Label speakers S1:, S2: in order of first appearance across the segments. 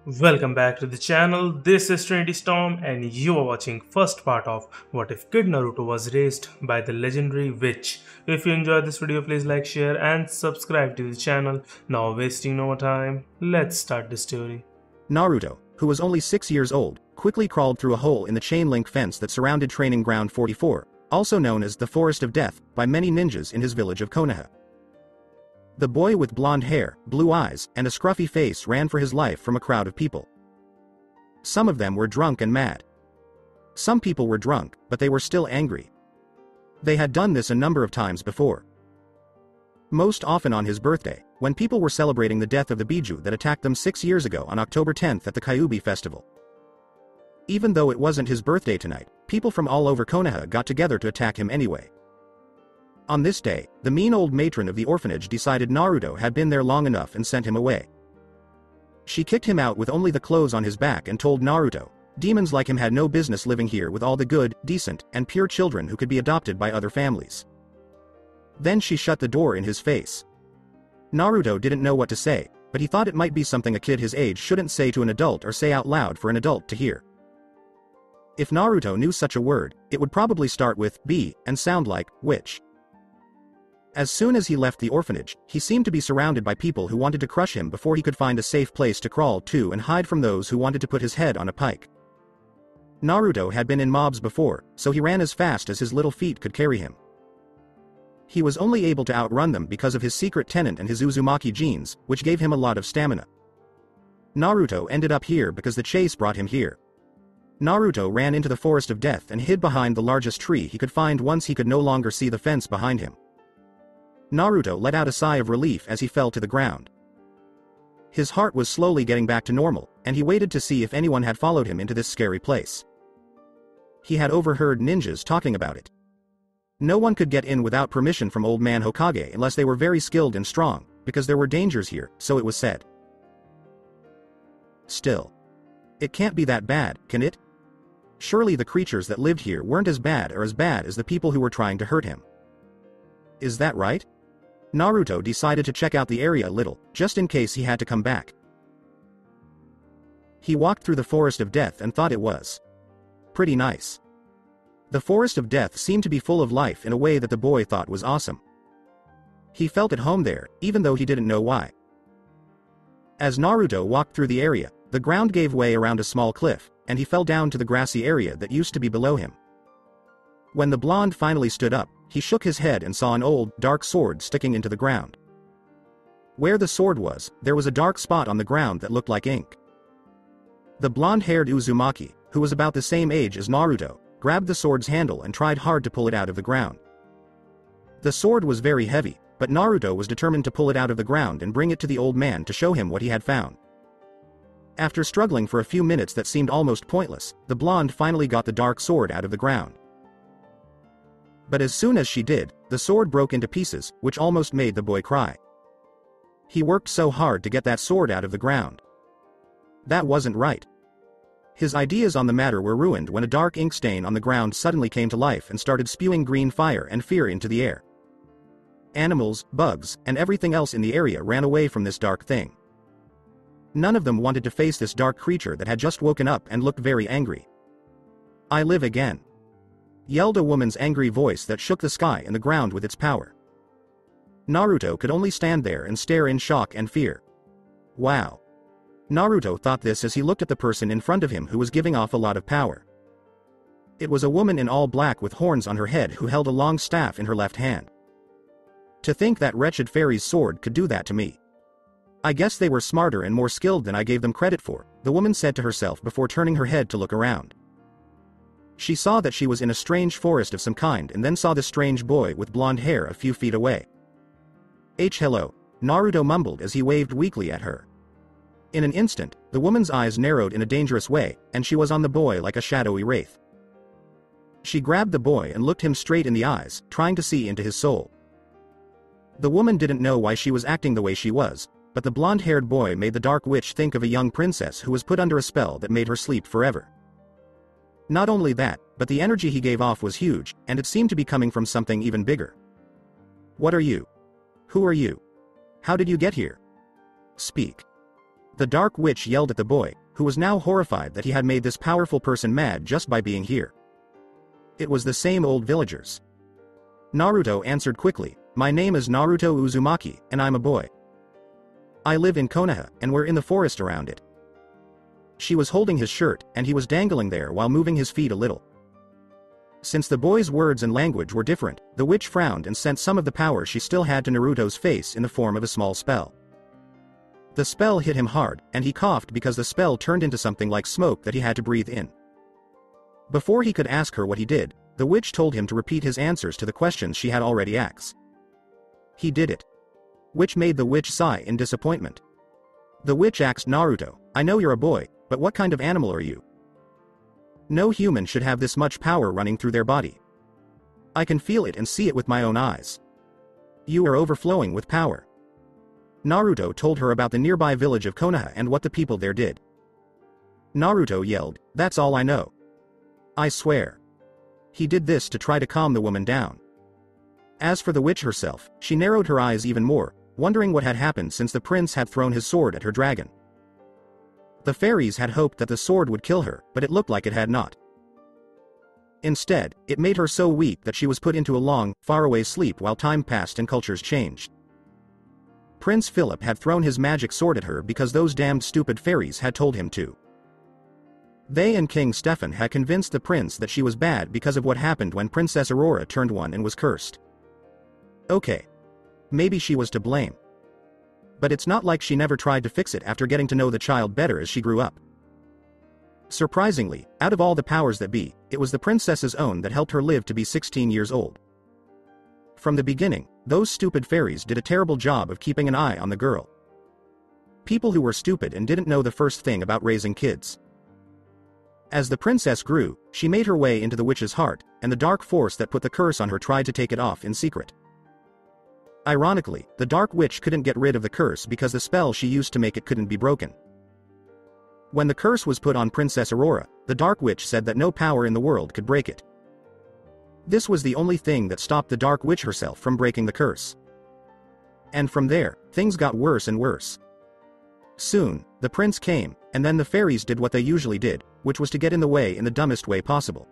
S1: Welcome back to the channel. This is Trinity Storm and you are watching first part of What If Kid Naruto Was Raised by the Legendary Witch. If you enjoyed this video, please like, share and subscribe to the channel. Now wasting no more time, let's start the story.
S2: Naruto, who was only 6 years old, quickly crawled through a hole in the chain-link fence that surrounded Training Ground 44, also known as the Forest of Death, by many ninjas in his village of Konoha. The boy with blonde hair, blue eyes, and a scruffy face ran for his life from a crowd of people. Some of them were drunk and mad. Some people were drunk, but they were still angry. They had done this a number of times before. Most often on his birthday, when people were celebrating the death of the Biju that attacked them 6 years ago on October 10th at the Kyuubi festival. Even though it wasn't his birthday tonight, people from all over Konoha got together to attack him anyway. On this day, the mean old matron of the orphanage decided Naruto had been there long enough and sent him away. She kicked him out with only the clothes on his back and told Naruto, demons like him had no business living here with all the good, decent, and pure children who could be adopted by other families. Then she shut the door in his face. Naruto didn't know what to say, but he thought it might be something a kid his age shouldn't say to an adult or say out loud for an adult to hear. If Naruto knew such a word, it would probably start with B and sound like witch. As soon as he left the orphanage, he seemed to be surrounded by people who wanted to crush him before he could find a safe place to crawl to and hide from those who wanted to put his head on a pike. Naruto had been in mobs before, so he ran as fast as his little feet could carry him. He was only able to outrun them because of his secret tenant and his Uzumaki genes, which gave him a lot of stamina. Naruto ended up here because the chase brought him here. Naruto ran into the Forest of Death and hid behind the largest tree he could find once he could no longer see the fence behind him. Naruto let out a sigh of relief as he fell to the ground. His heart was slowly getting back to normal, and he waited to see if anyone had followed him into this scary place. He had overheard ninjas talking about it. No one could get in without permission from Old Man Hokage unless they were very skilled and strong, because there were dangers here, so it was said. Still, it can't be that bad, can it? Surely the creatures that lived here weren't as bad or as bad as the people who were trying to hurt him. Is that right? Naruto decided to check out the area a little, just in case he had to come back. He walked through the Forest of Death and thought it was pretty nice. The Forest of Death seemed to be full of life in a way that the boy thought was awesome. He felt at home there, even though he didn't know why. As Naruto walked through the area, the ground gave way around a small cliff, and he fell down to the grassy area that used to be below him. When the blonde finally stood up, he shook his head and saw an old, dark sword sticking into the ground. Where the sword was, there was a dark spot on the ground that looked like ink. The blonde-haired Uzumaki, who was about the same age as Naruto, grabbed the sword's handle and tried hard to pull it out of the ground. The sword was very heavy, but Naruto was determined to pull it out of the ground and bring it to the old man to show him what he had found. After struggling for a few minutes that seemed almost pointless, the blonde finally got the dark sword out of the ground. But as soon as she did, the sword broke into pieces, which almost made the boy cry. He worked so hard to get that sword out of the ground. That wasn't right. His ideas on the matter were ruined when a dark ink stain on the ground suddenly came to life and started spewing green fire and fear into the air. Animals, bugs, and everything else in the area ran away from this dark thing. None of them wanted to face this dark creature that had just woken up and looked very angry. "I live again," yelled a woman's angry voice that shook the sky and the ground with its power. Naruto could only stand there and stare in shock and fear. Wow. Naruto thought this as he looked at the person in front of him who was giving off a lot of power. It was a woman in all black with horns on her head who held a long staff in her left hand. To think that wretched fairy's sword could do that to me. I guess they were smarter and more skilled than I gave them credit for, the woman said to herself before turning her head to look around. She saw that she was in a strange forest of some kind and then saw the strange boy with blonde hair a few feet away. Hello, Naruto mumbled as he waved weakly at her. In an instant, the woman's eyes narrowed in a dangerous way, and she was on the boy like a shadowy wraith. She grabbed the boy and looked him straight in the eyes, trying to see into his soul. The woman didn't know why she was acting the way she was, but the blonde-haired boy made the dark witch think of a young princess who was put under a spell that made her sleep forever. Not only that, but the energy he gave off was huge, and it seemed to be coming from something even bigger. "What are you? Who are you? How did you get here? Speak." The Dark Witch yelled at the boy, who was now horrified that he had made this powerful person mad just by being here. It was the same old villagers. Naruto answered quickly, "My name is Naruto Uzumaki, and I'm a boy. I live in Konoha, and we're in the forest around it." She was holding his shirt, and he was dangling there while moving his feet a little. Since the boy's words and language were different, the witch frowned and sent some of the power she still had to Naruto's face in the form of a small spell. The spell hit him hard, and he coughed because the spell turned into something like smoke that he had to breathe in. Before he could ask her what he did, the witch told him to repeat his answers to the questions she had already asked. He did it, which made the witch sigh in disappointment. The witch asked Naruto, "I know you're a boy, but what kind of animal are you? No human should have this much power running through their body. I can feel it and see it with my own eyes. You are overflowing with power." Naruto told her about the nearby village of Konoha and what the people there did. Naruto yelled, "That's all I know. I swear." He did this to try to calm the woman down. As for the witch herself, she narrowed her eyes even more, wondering what had happened since the prince had thrown his sword at her dragon. The fairies had hoped that the sword would kill her, but it looked like it had not. Instead, it made her so weak that she was put into a long, faraway sleep while time passed and cultures changed. Prince Phillip had thrown his magic sword at her because those damned stupid fairies had told him to. They and King Stefan had convinced the prince that she was bad because of what happened when Princess Aurora turned one and was cursed. Okay. Maybe she was to blame. But it's not like she never tried to fix it after getting to know the child better as she grew up. Surprisingly, out of all the powers that be, it was the princess's own that helped her live to be 16 years old. From the beginning, those stupid fairies did a terrible job of keeping an eye on the girl. People who were stupid and didn't know the first thing about raising kids. As the princess grew, she made her way into the witch's heart, and the dark force that put the curse on her tried to take it off in secret. Ironically, the Dark Witch couldn't get rid of the curse because the spell she used to make it couldn't be broken. When the curse was put on Princess Aurora, the Dark Witch said that no power in the world could break it. This was the only thing that stopped the Dark Witch herself from breaking the curse. And from there, things got worse and worse. Soon, the prince came, and then the fairies did what they usually did, which was to get in the way in the dumbest way possible.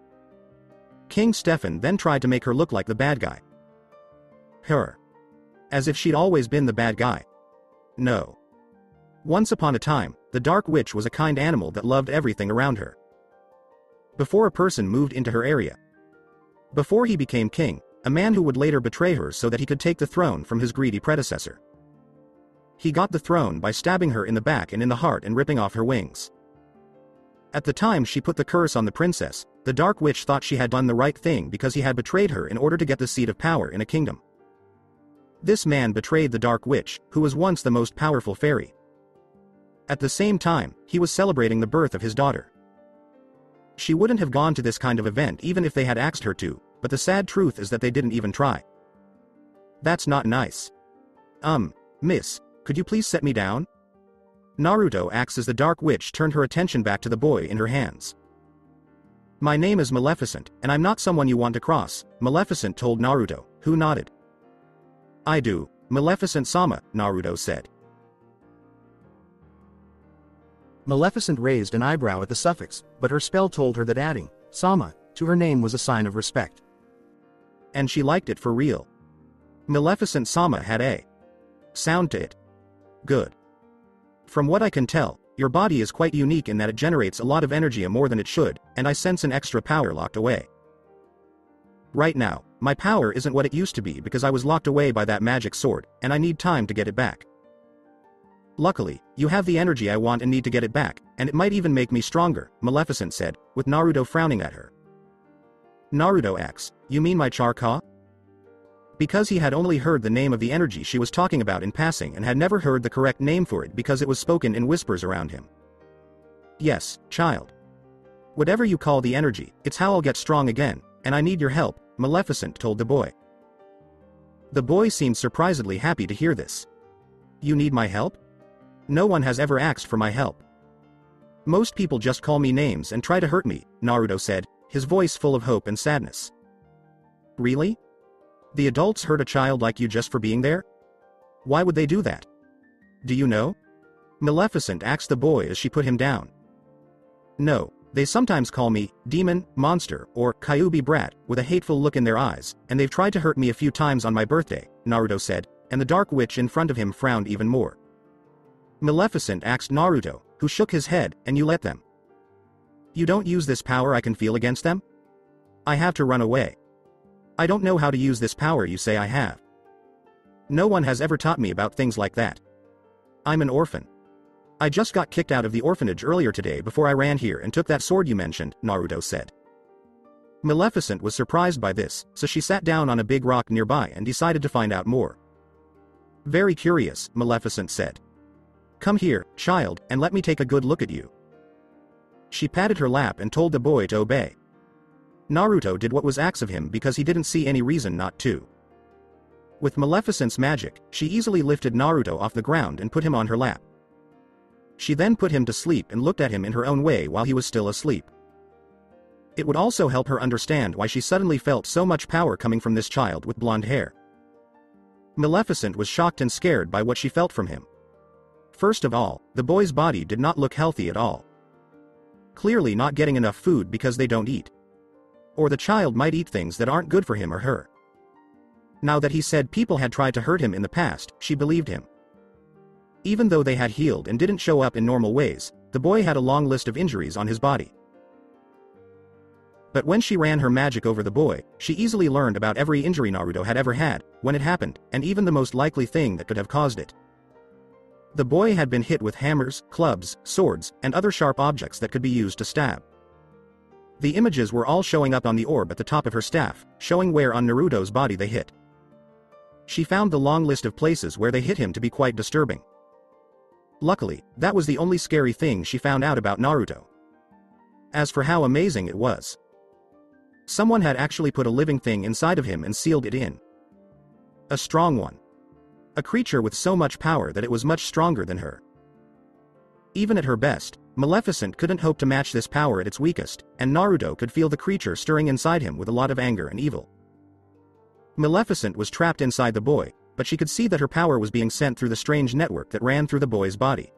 S2: King Stefan then tried to make her look like the bad guy. Her. As if she'd always been the bad guy. No. Once upon a time, the Dark Witch was a kind animal that loved everything around her. Before a person moved into her area. Before he became king, a man who would later betray her so that he could take the throne from his greedy predecessor. He got the throne by stabbing her in the back and in the heart and ripping off her wings. At the time she put the curse on the princess, the Dark Witch thought she had done the right thing because he had betrayed her in order to get the seat of power in a kingdom. This man betrayed the Dark Witch, who was once the most powerful fairy. At the same time, he was celebrating the birth of his daughter. She wouldn't have gone to this kind of event even if they had asked her to, but the sad truth is that they didn't even try. That's not nice. Miss, could you please set me down? Naruto asked as the Dark Witch turned her attention back to the boy in her hands. My name is Maleficent, and I'm not someone you want to cross, Maleficent told Naruto, who nodded. I do, Maleficent-sama, Naruto said.
S3: Maleficent raised an eyebrow at the suffix, but her spell told her that adding "sama" to her name was a sign of respect.
S2: And she liked it for real. Maleficent-sama had a sound to it. Good. From what I can tell, your body is quite unique in that it generates a lot of energy more than it should, and I sense an extra power locked away. Right now, my power isn't what it used to be because I was locked away by that magic sword, and I need time to get it back. Luckily, you have the energy I want and need to get it back, and it might even make me stronger, Maleficent said, with Naruto frowning at her. Naruto asks, you mean my Char-Ka? Because he had only heard the name of the energy she was talking about in passing and had never heard the correct name for it because it was spoken in whispers around him. Yes, child. Whatever you call the energy, it's how I'll get strong again, and I need your help, Maleficent told the boy. The boy seemed surprisedly happy to hear this. You need my help? No one has ever asked for my help. Most people just call me names and try to hurt me, Naruto said, his voice full of hope and sadness. Really? The adults hurt a child like you just for being there? Why would they do that? Do you know? Maleficent asked the boy as she put him down. No, they sometimes call me demon, monster, or Kyuubi brat, with a hateful look in their eyes, and they've tried to hurt me a few times on my birthday, Naruto said, and the dark witch in front of him frowned even more. Maleficent asked Naruto, who shook his head, and you let them? You don't use this power I can feel against them? I have to run away. I don't know how to use this power you say I have. No one has ever taught me about things like that. I'm an orphan. I just got kicked out of the orphanage earlier today before I ran here and took that sword you mentioned, Naruto said. Maleficent was surprised by this, so she sat down on a big rock nearby and decided to find out more. Very curious, Maleficent said. Come here, child, and let me take a good look at you. She patted her lap and told the boy to obey. Naruto did what was asked of him because he didn't see any reason not to. With Maleficent's magic, she easily lifted Naruto off the ground and put him on her lap. She then put him to sleep and looked at him in her own way while he was still asleep. It would also help her understand why she suddenly felt so much power coming from this child with blonde hair. Maleficent was shocked and scared by what she felt from him. First of all, the boy's body did not look healthy at all. Clearly not getting enough food because they don't eat. Or the child might eat things that aren't good for him or her. Now that he said people had tried to hurt him in the past, she believed him. Even though they had healed and didn't show up in normal ways, the boy had a long list of injuries on his body. But when she ran her magic over the boy, she easily learned about every injury Naruto had ever had, when it happened, and even the most likely thing that could have caused it. The boy had been hit with hammers, clubs, swords, and other sharp objects that could be used to stab. The images were all showing up on the orb at the top of her staff, showing where on Naruto's body they hit. She found the long list of places where they hit him to be quite disturbing. Luckily, that was the only scary thing she found out about Naruto. As for how amazing it was. Someone had actually put a living thing inside of him and sealed it in. A strong one. A creature with so much power that it was much stronger than her. Even at her best, Maleficent couldn't hope to match this power at its weakest, and Naruto could feel the creature stirring inside him with a lot of anger and evil. Maleficent was trapped inside the boy, but she could see that her power was being sent through the strange network that ran through the boy's body.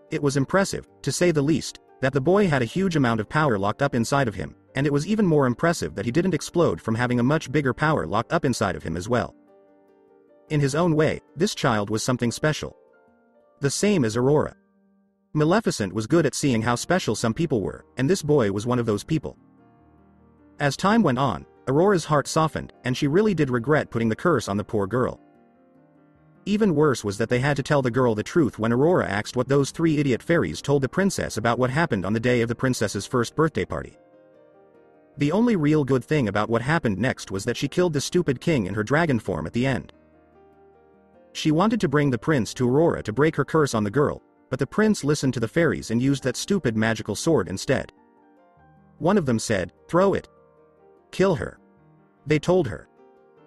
S2: It was impressive, to say the least, that the boy had a huge amount of power locked up inside of him, and it was even more impressive that he didn't explode from having a much bigger power locked up inside of him as well. In his own way, this child was something special. The same as Aurora. Maleficent was good at seeing how special some people were, and this boy was one of those people. As time went on, Aurora's heart softened, and she really did regret putting the curse on the poor girl. Even worse was that they had to tell the girl the truth when Aurora asked what those 3 idiot fairies told the princess about what happened on the day of the princess's first birthday party. The only real good thing about what happened next was that she killed the stupid king in her dragon form at the end. She wanted to bring the prince to Aurora to break her curse on the girl, but the prince listened to the fairies and used that stupid magical sword instead. One of them said, "Throw it. Kill her." They told her.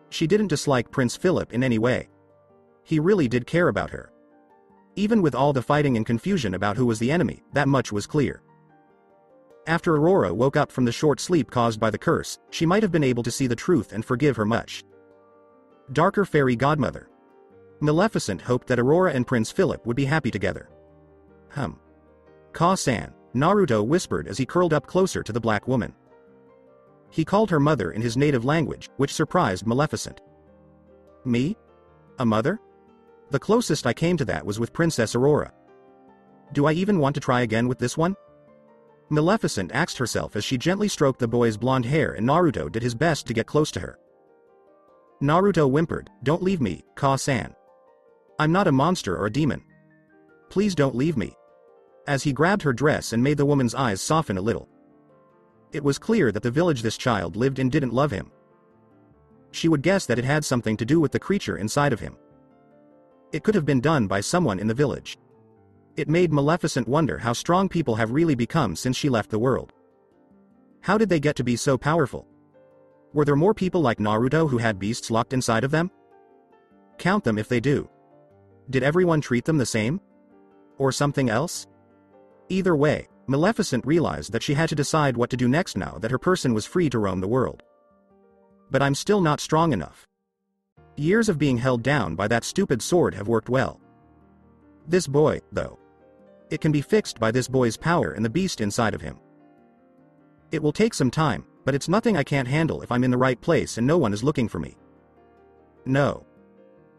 S2: She didn't dislike Prince Phillip in any way. He really did care about her. Even with all the fighting and confusion about who was the enemy, that much was clear. After Aurora woke up from the short sleep caused by the curse, she might have been able to see the truth and forgive her much. Darker Fairy Godmother. Maleficent hoped that Aurora and Prince Phillip would be happy together. Ka-san, Naruto whispered as he curled up closer to the black woman. He called her mother in his native language, which surprised Maleficent. Me? A mother? The closest I came to that was with Princess Aurora. Do I even want to try again with this one? Maleficent asked herself as she gently stroked the boy's blonde hair, and Naruto did his best to get close to her. Naruto whimpered, "Don't leave me, Ka-san. I'm not a monster or a demon. Please don't leave me." As he grabbed her dress and made the woman's eyes soften a little. It was clear that the village this child lived in didn't love him. She would guess that it had something to do with the creature inside of him. It could have been done by someone in the village. It made Maleficent wonder how strong people have really become since she left the world. How did they get to be so powerful? Were there more people like Naruto who had beasts locked inside of them? Count them if they do. Did everyone treat them the same? Or something else? Either way, Maleficent realized that she had to decide what to do next now that her person was free to roam the world. But I'm still not strong enough. Years of being held down by that stupid sword have worked well. This boy, though. It can be fixed by this boy's power and the beast inside of him. It will take some time, but it's nothing I can't handle if I'm in the right place and no one is looking for me. No.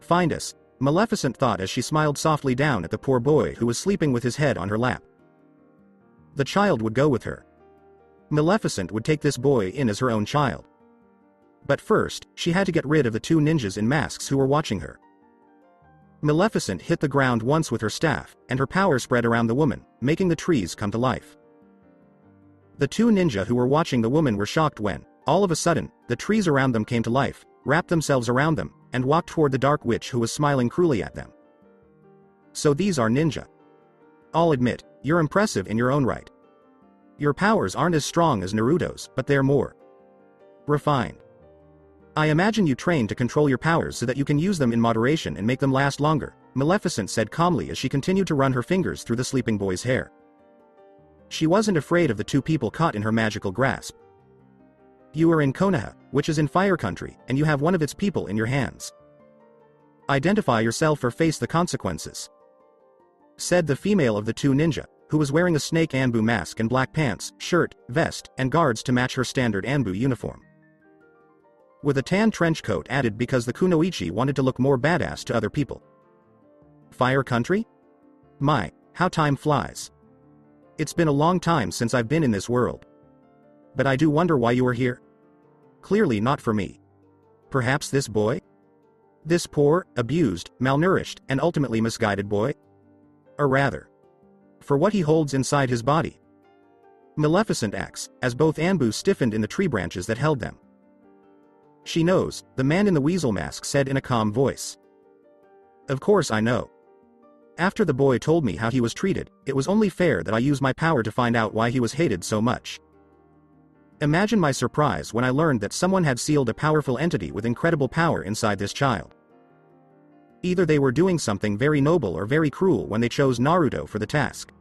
S2: Find us, Maleficent thought as she smiled softly down at the poor boy who was sleeping with his head on her lap. The child would go with her. Maleficent would take this boy in as her own child. But first, she had to get rid of the two ninjas in masks who were watching her. Maleficent hit the ground once with her staff, and her power spread around the woman, making the trees come to life. The two ninja who were watching the woman were shocked when, all of a sudden, the trees around them came to life, wrapped themselves around them, and walked toward the dark witch who was smiling cruelly at them. So these are ninja. I'll admit, you're impressive in your own right. Your powers aren't as strong as Naruto's, but they're more refined. I imagine you train to control your powers so that you can use them in moderation and make them last longer, Maleficent said calmly as she continued to run her fingers through the sleeping boy's hair. She wasn't afraid of the two people caught in her magical grasp. You are in Konoha, which is in Fire Country, and you have one of its people in your hands. Identify yourself or face the consequences, said the female of the two ninja, who was wearing a snake Anbu mask and black pants, shirt, vest, and guards to match her standard Anbu uniform, with a tan trench coat added because the kunoichi wanted to look more badass to other people. Fire Country? My, how time flies. It's been a long time since I've been in this world. But I do wonder why you are here. Clearly not for me. Perhaps this boy? This poor, abused, malnourished, and ultimately misguided boy? Or rather, for what he holds inside his body. Maleficent acts, as both Anbu stiffened in the tree branches that held them. She knows, the man in the weasel mask said in a calm voice. Of course I know. After the boy told me how he was treated, it was only fair that I use my power to find out why he was hated so much. Imagine my surprise when I learned that someone had sealed a powerful entity with incredible power inside this child. Either they were doing something very noble or very cruel when they chose Naruto for the task.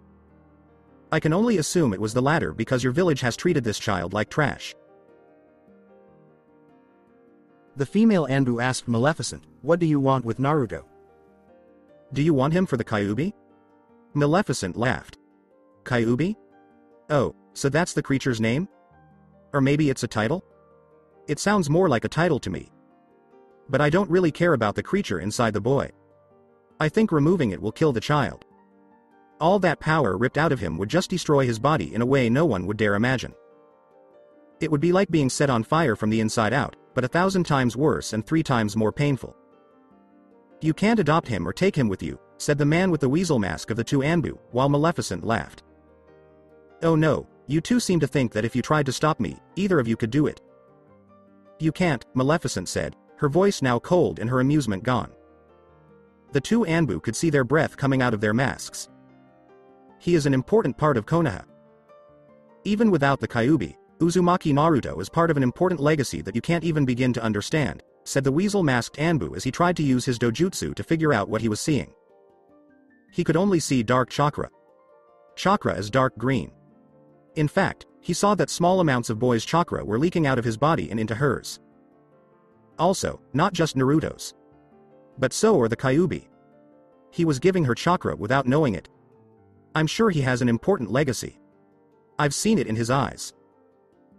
S2: I can only assume it was the latter because your village has treated this child like trash.
S3: The female Anbu asked Maleficent, "What do you want with Naruto?"
S2: Do you want him for the Kyuubi? Maleficent laughed. Kyuubi? Oh, so that's the creature's name? Or maybe it's a title? It sounds more like a title to me. But I don't really care about the creature inside the boy. I think removing it will kill the child. All that power ripped out of him would just destroy his body in a way no one would dare imagine. It would be like being set on fire from the inside out, but 1,000 times worse and 3 times more painful. You can't adopt him or take him with you, said the man with the weasel mask of the two Anbu, while Maleficent laughed. Oh no, you two seem to think that if you tried to stop me, either of you could do it. You can't, Maleficent said, her voice now cold and her amusement gone. The two Anbu could see their breath coming out of their masks. He is an important part of Konoha. Even without the Kyuubi, Uzumaki Naruto is part of an important legacy that you can't even begin to understand, said the weasel-masked Anbu as he tried to use his dojutsu to figure out what he was seeing. He could only see dark chakra. Chakra is dark green. In fact, he saw that small amounts of boy's chakra were leaking out of his body and into hers. Also, not just Naruto's. But so are the Kyuubi. He was giving her chakra without knowing it. I'm sure he has an important legacy. I've seen it in his eyes.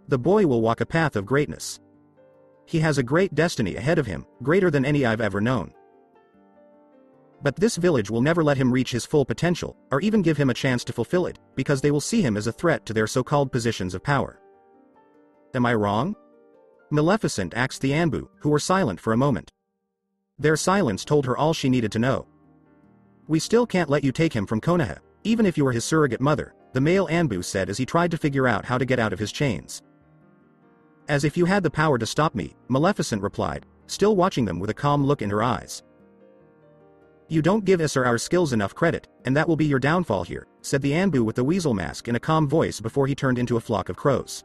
S2: The boy will walk a path of greatness. He has a great destiny ahead of him, greater than any I've ever known. But this village will never let him reach his full potential, or even give him a chance to fulfill it, because they will see him as a threat to their so-called positions of power. Am I wrong? Maleficent asked the Anbu, who were silent for a moment. Their silence told her all she needed to know. We still can't let you take him from Konoha, even if you were his surrogate mother, the male Anbu said as he tried to figure out how to get out of his chains. As if you had the power to stop me, Maleficent replied, still watching them with a calm look in her eyes. You don't give us or our skills enough credit, and that will be your downfall here, said the Anbu with the weasel mask in a calm voice before he turned into a flock of crows.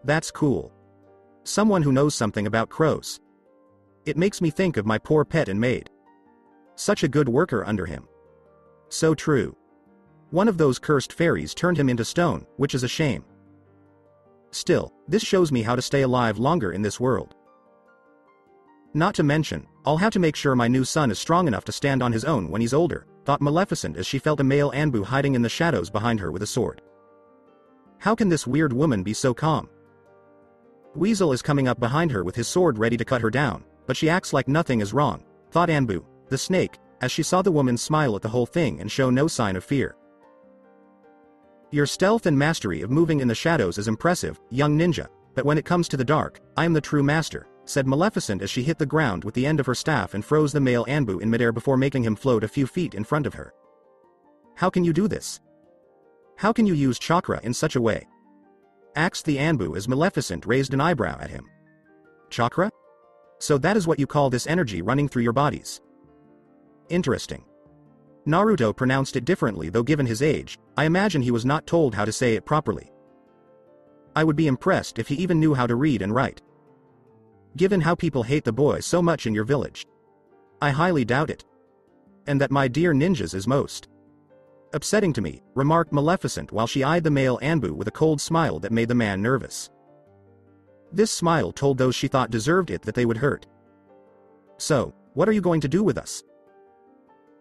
S2: That's cool. Someone who knows something about crows. It makes me think of my poor pet and maid. Such a good worker under him. So true. One of those cursed fairies turned him into stone, which is a shame. Still, this shows me how to stay alive longer in this world. Not to mention, I'll have to make sure my new son is strong enough to stand on his own when he's older, thought Maleficent as she felt a male Anbu hiding in the shadows behind her with a sword. How can this weird woman be so calm? Weasel is coming up behind her with his sword ready to cut her down, but she acts like nothing is wrong, thought Anbu, the snake, as she saw the woman smile at the whole thing and show no sign of fear. Your stealth and mastery of moving in the shadows is impressive, young ninja, but when it comes to the dark, I am the true master, said Maleficent as she hit the ground with the end of her staff and froze the male Anbu in midair before making him float a few feet in front of her. How can you do this? How can you use chakra in such a way? Asked the Anbu as Maleficent raised an eyebrow at him. Chakra? So that is what you call this energy running through your bodies. Interesting. Naruto pronounced it differently, though given his age, I imagine he was not told how to say it properly. I would be impressed if he even knew how to read and write. Given how people hate the boy so much in your village. I highly doubt it. And that my dear ninjas is most upsetting to me, remarked Maleficent while she eyed the male Anbu with a cold smile that made the man nervous. This smile told those she thought deserved it that they would hurt. So, what are you going to do with us?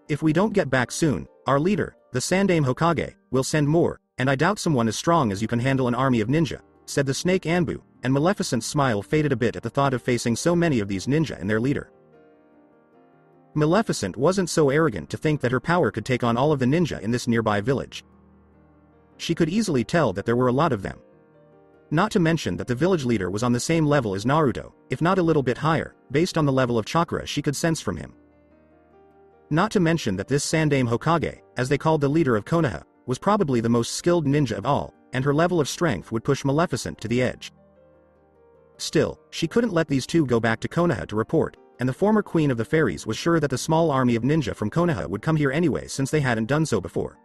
S2: If we don't get back soon, our leader, the Sandaime Hokage, will send more, and I doubt someone as strong as you can handle an army of ninja, said the snake Anbu, and Maleficent's smile faded a bit at the thought of facing so many of these ninja and their leader. Maleficent wasn't so arrogant to think that her power could take on all of the ninja in this nearby village. She could easily tell that there were a lot of them. Not to mention that the village leader was on the same level as Naruto, if not a little bit higher, based on the level of chakra she could sense from him. Not to mention that this Sandaime Hokage, as they called the leader of Konoha, was probably the most skilled ninja of all, and her level of strength would push Maleficent to the edge. Still, she couldn't let these two go back to Konoha to report, and the former queen of the fairies was sure that the small army of ninja from Konoha would come here anyway since they hadn't done so before.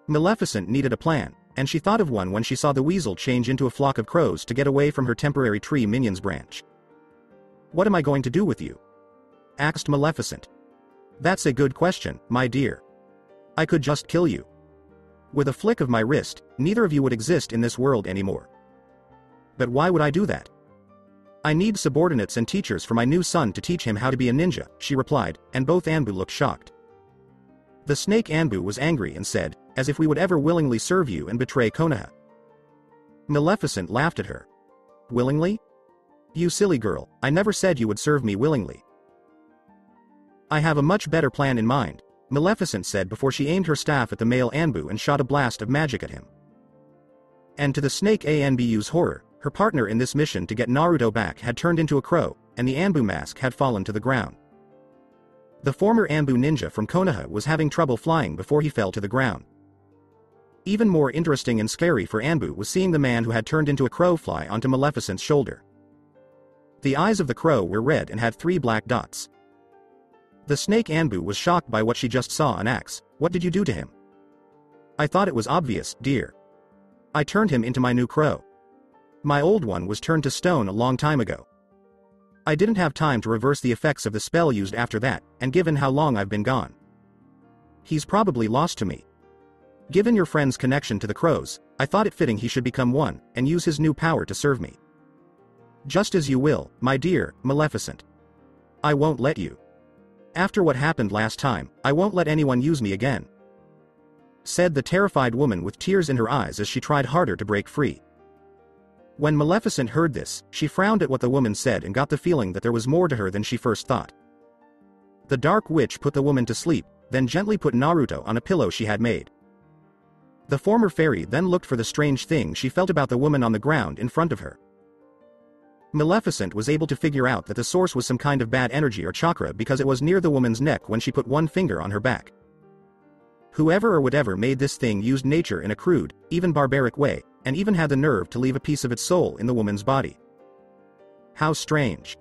S2: Maleficent needed a plan, and she thought of one when she saw the weasel change into a flock of crows to get away from her temporary tree minion's branch. What am I going to do with you? Asked Maleficent. That's a good question, my dear. I could just kill you. With a flick of my wrist, neither of you would exist in this world anymore. But why would I do that? I need subordinates and teachers for my new son to teach him how to be a ninja, she replied, and both Anbu looked shocked. The snake Anbu was angry and said, as if we would ever willingly serve you and betray Konoha. Maleficent laughed at her. Willingly? You silly girl, I never said you would serve me willingly. I have a much better plan in mind, Maleficent said before she aimed her staff at the male Anbu and shot a blast of magic at him. And to the snake Anbu's horror, her partner in this mission to get Naruto back had turned into a crow, and the Anbu mask had fallen to the ground. The former Anbu ninja from Konoha was having trouble flying before he fell to the ground. Even more interesting and scary for Anbu was seeing the man who had turned into a crow fly onto Maleficent's shoulder. The eyes of the crow were red and had 3 black dots. The snake Anbu was shocked by what she just saw and asked, "What did you do to him?" I thought it was obvious, dear. I turned him into my new crow. My old one was turned to stone a long time ago. I didn't have time to reverse the effects of the spell used after that, and given how long I've been gone, he's probably lost to me. Given your friend's connection to the crows, I thought it fitting he should become one, and use his new power to serve me. Just as you will, my dear Maleficent. I won't let you. After what happened last time, I won't let anyone use me again, said the terrified woman with tears in her eyes as she tried harder to break free. When Maleficent heard this, she frowned at what the woman said and got the feeling that there was more to her than she first thought. The dark witch put the woman to sleep, then gently put Naruto on a pillow she had made. The former fairy then looked for the strange thing she felt about the woman on the ground in front of her. Maleficent was able to figure out that the source was some kind of bad energy or chakra because it was near the woman's neck when she put one finger on her back. Whoever or whatever made this thing used nature in a crude, even barbaric way, and even had the nerve to leave a piece of its soul in the woman's body. How strange.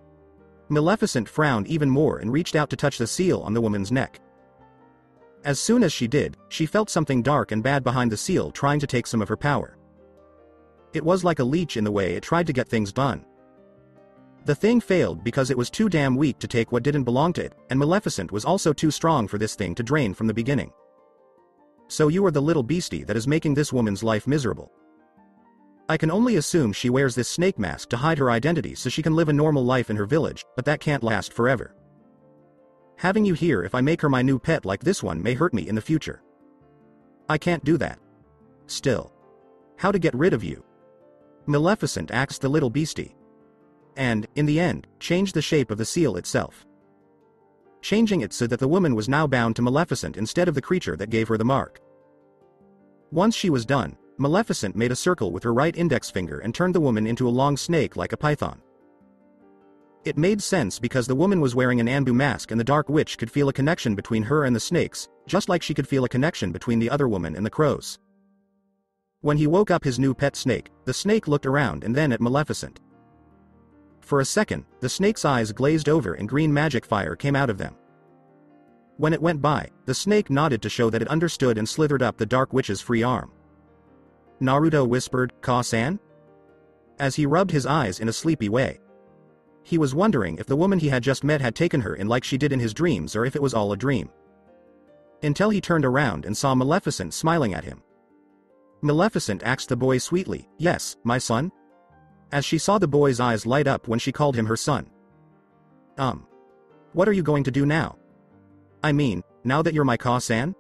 S2: Maleficent frowned even more and reached out to touch the seal on the woman's neck. As soon as she did, she felt something dark and bad behind the seal trying to take some of her power. It was like a leech in the way it tried to get things done. The thing failed because it was too damn weak to take what didn't belong to it, and Maleficent was also too strong for this thing to drain from the beginning. So you are the little beastie that is making this woman's life miserable. I can only assume she wears this snake mask to hide her identity so she can live a normal life in her village, but that can't last forever. Having you here if I make her my new pet like this one may hurt me in the future. I can't do that. Still. How to get rid of you? Maleficent asked the little beastie. And, in the end, changed the shape of the seal itself. Changing it so that the woman was now bound to Maleficent instead of the creature that gave her the mark. Once she was done, Maleficent made a circle with her right index finger and turned the woman into a long snake like a python. It made sense because the woman was wearing an ambu mask and the dark witch could feel a connection between her and the snakes, just like she could feel a connection between the other woman and the crows. When he woke up his new pet snake, the snake looked around and then at Maleficent. For a second, the snake's eyes glazed over and green magic fire came out of them. When it went by, the snake nodded to show that it understood and slithered up the dark witch's free arm. Naruto whispered, "Ka-san?" as he rubbed his eyes in a sleepy way. He was wondering if the woman he had just met had taken her in like she did in his dreams or if it was all a dream. Until he turned around and saw Maleficent smiling at him. Maleficent asked the boy sweetly, "Yes, my son?" as she saw the boy's eyes light up when she called him her son. What are you going to do now? I mean, now that you're my Ka-san?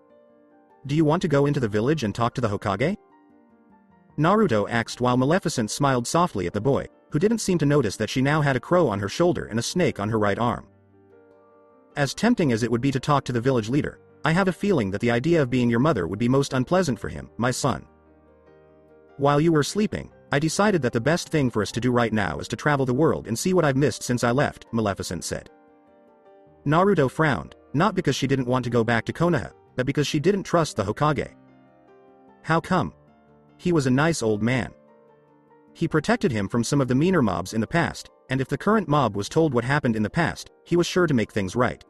S2: Do you want to go into the village and talk to the Hokage? Naruto asked while Maleficent smiled softly at the boy, who didn't seem to notice that she now had a crow on her shoulder and a snake on her right arm. As tempting as it would be to talk to the village leader, I have a feeling that the idea of being your mother would be most unpleasant for him, my son. While you were sleeping, I decided that the best thing for us to do right now is to travel the world and see what I've missed since I left, Maleficent said. Naruto frowned, not because she didn't want to go back to Konoha, but because she didn't trust the Hokage. How come? He was a nice old man. He protected him from some of the meaner mobs in the past, and if the current mob was told what happened in the past, he was sure to make things right.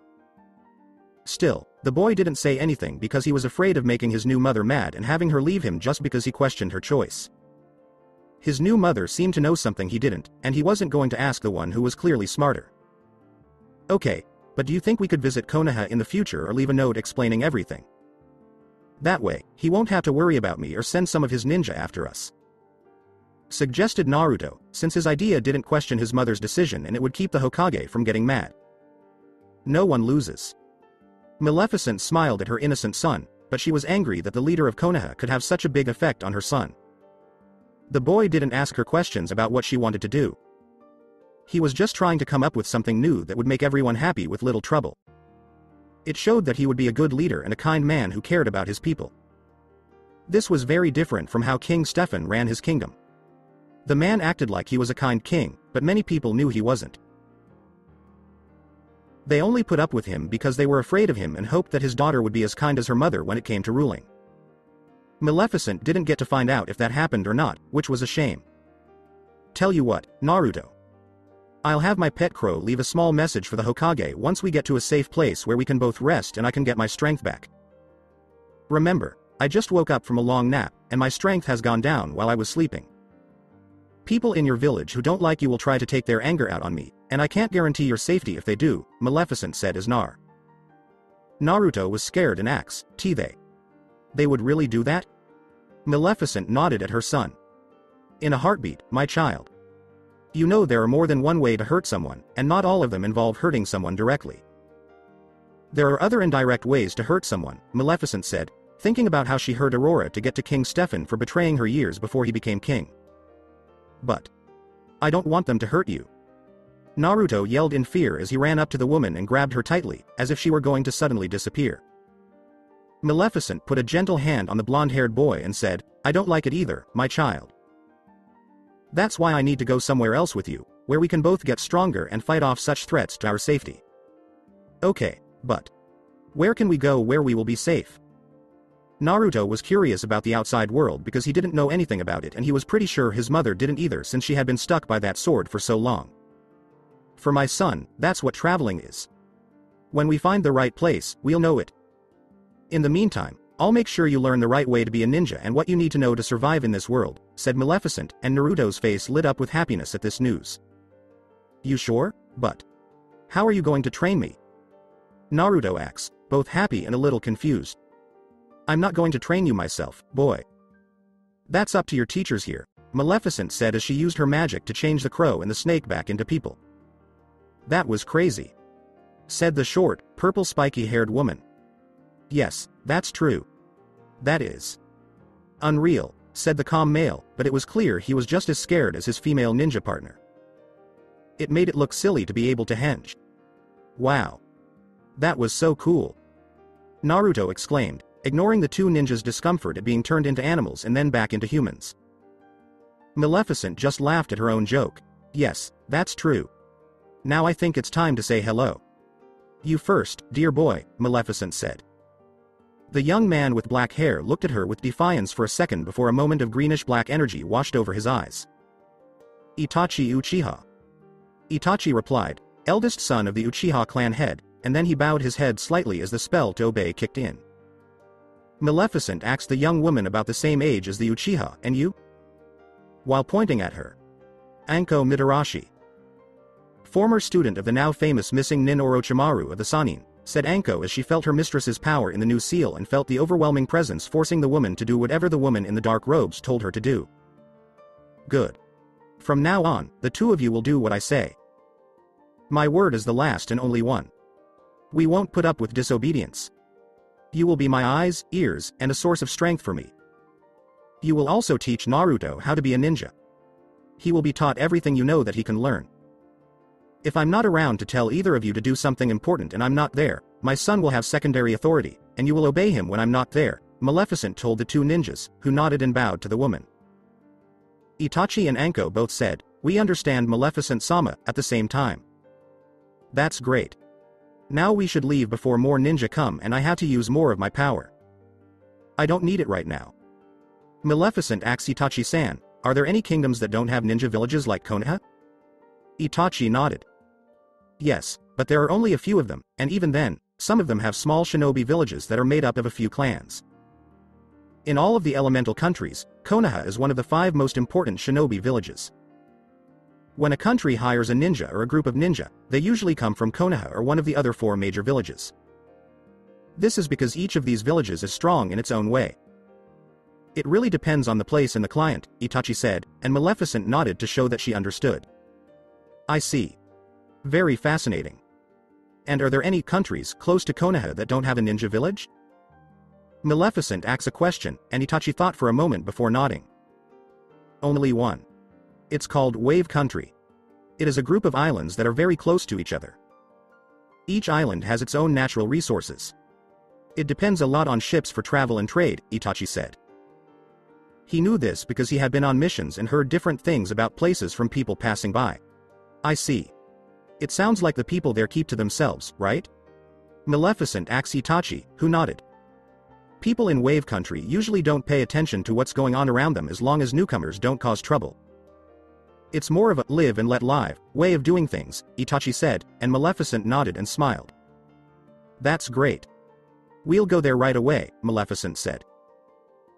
S2: Still, the boy didn't say anything because he was afraid of making his new mother mad and having her leave him just because he questioned her choice. His new mother seemed to know something he didn't, and he wasn't going to ask the one who was clearly smarter. Okay, but do you think we could visit Konoha in the future or leave a note explaining everything? That way, he won't have to worry about me or send some of his ninja after us. Suggested Naruto, since his idea didn't question his mother's decision and it would keep the Hokage from getting mad. No one loses. Maleficent smiled at her innocent son, but she was angry that the leader of Konoha could have such a big effect on her son. The boy didn't ask her questions about what she wanted to do. He was just trying to come up with something new that would make everyone happy with little trouble. It showed that he would be a good leader and a kind man who cared about his people. This was very different from how King Stefan ran his kingdom. The man acted like he was a kind king, but many people knew he wasn't. They only put up with him because they were afraid of him and hoped that his daughter would be as kind as her mother when it came to ruling. Maleficent didn't get to find out if that happened or not, which was a shame. Tell you what, Naruto. I'll have my pet crow leave a small message for the Hokage once we get to a safe place where we can both rest and I can get my strength back. Remember, I just woke up from a long nap, and my strength has gone down while I was sleeping. People in your village who don't like you will try to take their anger out on me, and I can't guarantee your safety if they do, Maleficent said as Naruto was scared and asked, They would really do that? Maleficent nodded at her son. In a heartbeat, my child. You know there are more than one way to hurt someone, and not all of them involve hurting someone directly. There are other indirect ways to hurt someone, Maleficent said, thinking about how she hurt Aurora to get to King Stefan for betraying her years before he became king. But I don't want them to hurt you. Naruto yelled in fear as he ran up to the woman and grabbed her tightly, as if she were going to suddenly disappear. Maleficent put a gentle hand on the blonde-haired boy and said, I don't like it either, my child. That's why I need to go somewhere else with you, where we can both get stronger and fight off such threats to our safety. Okay, but where can we go where we will be safe? Naruto was curious about the outside world because he didn't know anything about it and he was pretty sure his mother didn't either since she had been stuck by that sword for so long. For my son, that's what traveling is. When we find the right place, we'll know it. In the meantime, I'll make sure you learn the right way to be a ninja and what you need to know to survive in this world, said Maleficent, and Naruto's face lit up with happiness at this news. You sure? But how are you going to train me? Naruto asks, both happy and a little confused. I'm not going to train you myself, boy. That's up to your teachers here, Maleficent said as she used her magic to change the crow and the snake back into people. That was crazy. said the short, purple spiky-haired woman. Yes, that's true. That is unreal, said the calm male, but it was clear he was just as scared as his female ninja partner. It made it look silly to be able to henge. Wow. That was so cool. Naruto exclaimed, ignoring the two ninjas' discomfort at being turned into animals and then back into humans. Maleficent just laughed at her own joke. Yes, that's true. Now I think it's time to say hello. You first, dear boy, Maleficent said. The young man with black hair looked at her with defiance for a second before a moment of greenish-black energy washed over his eyes. Itachi Uchiha. Itachi replied, eldest son of the Uchiha clan head, and then he bowed his head slightly as the spell to obey kicked in. Maleficent asked the young woman about the same age as the Uchiha, and you? While pointing at her. Anko Mitarashi. Former student of the now famous missing Nin Orochimaru of the Sannin, said Anko as she felt her mistress's power in the new seal and felt the overwhelming presence forcing the woman to do whatever the woman in the dark robes told her to do. Good. From now on, the two of you will do what I say. My word is the last and only one. We won't put up with disobedience. You will be my eyes, ears, and a source of strength for me. You will also teach Naruto how to be a ninja. He will be taught everything you know that he can learn. If I'm not around to tell either of you to do something important and I'm not there, my son will have secondary authority, and you will obey him when I'm not there, Maleficent told the two ninjas, who nodded and bowed to the woman. Itachi and Anko both said, we understand Maleficent-sama, at the same time. That's great. Now we should leave before more ninja come and I have to use more of my power. I don't need it right now. Maleficent asked Itachi-san, are there any kingdoms that don't have ninja villages like Konoha? Itachi nodded. Yes, but there are only a few of them, and even then, some of them have small shinobi villages that are made up of a few clans. In all of the elemental countries, Konoha is one of the 5 most important shinobi villages. When a country hires a ninja or a group of ninja, they usually come from Konoha or one of the other 4 major villages. This is because each of these villages is strong in its own way. It really depends on the place and the client, Itachi said, and Maleficent nodded to show that she understood. I see. Very fascinating. And are there any countries close to Konoha that don't have a ninja village? Maleficent asks a question, and Itachi thought for a moment before nodding. Only one. It's called Wave Country. It is a group of islands that are very close to each other. Each island has its own natural resources. It depends a lot on ships for travel and trade, Itachi said. He knew this because he had been on missions and heard different things about places from people passing by. I see. It sounds like the people there keep to themselves, right? Maleficent asked Itachi, who nodded. People in Wave Country usually don't pay attention to what's going on around them as long as newcomers don't cause trouble. It's more of a live and let live way of doing things, Itachi said, and Maleficent nodded and smiled. That's great. We'll go there right away, Maleficent said.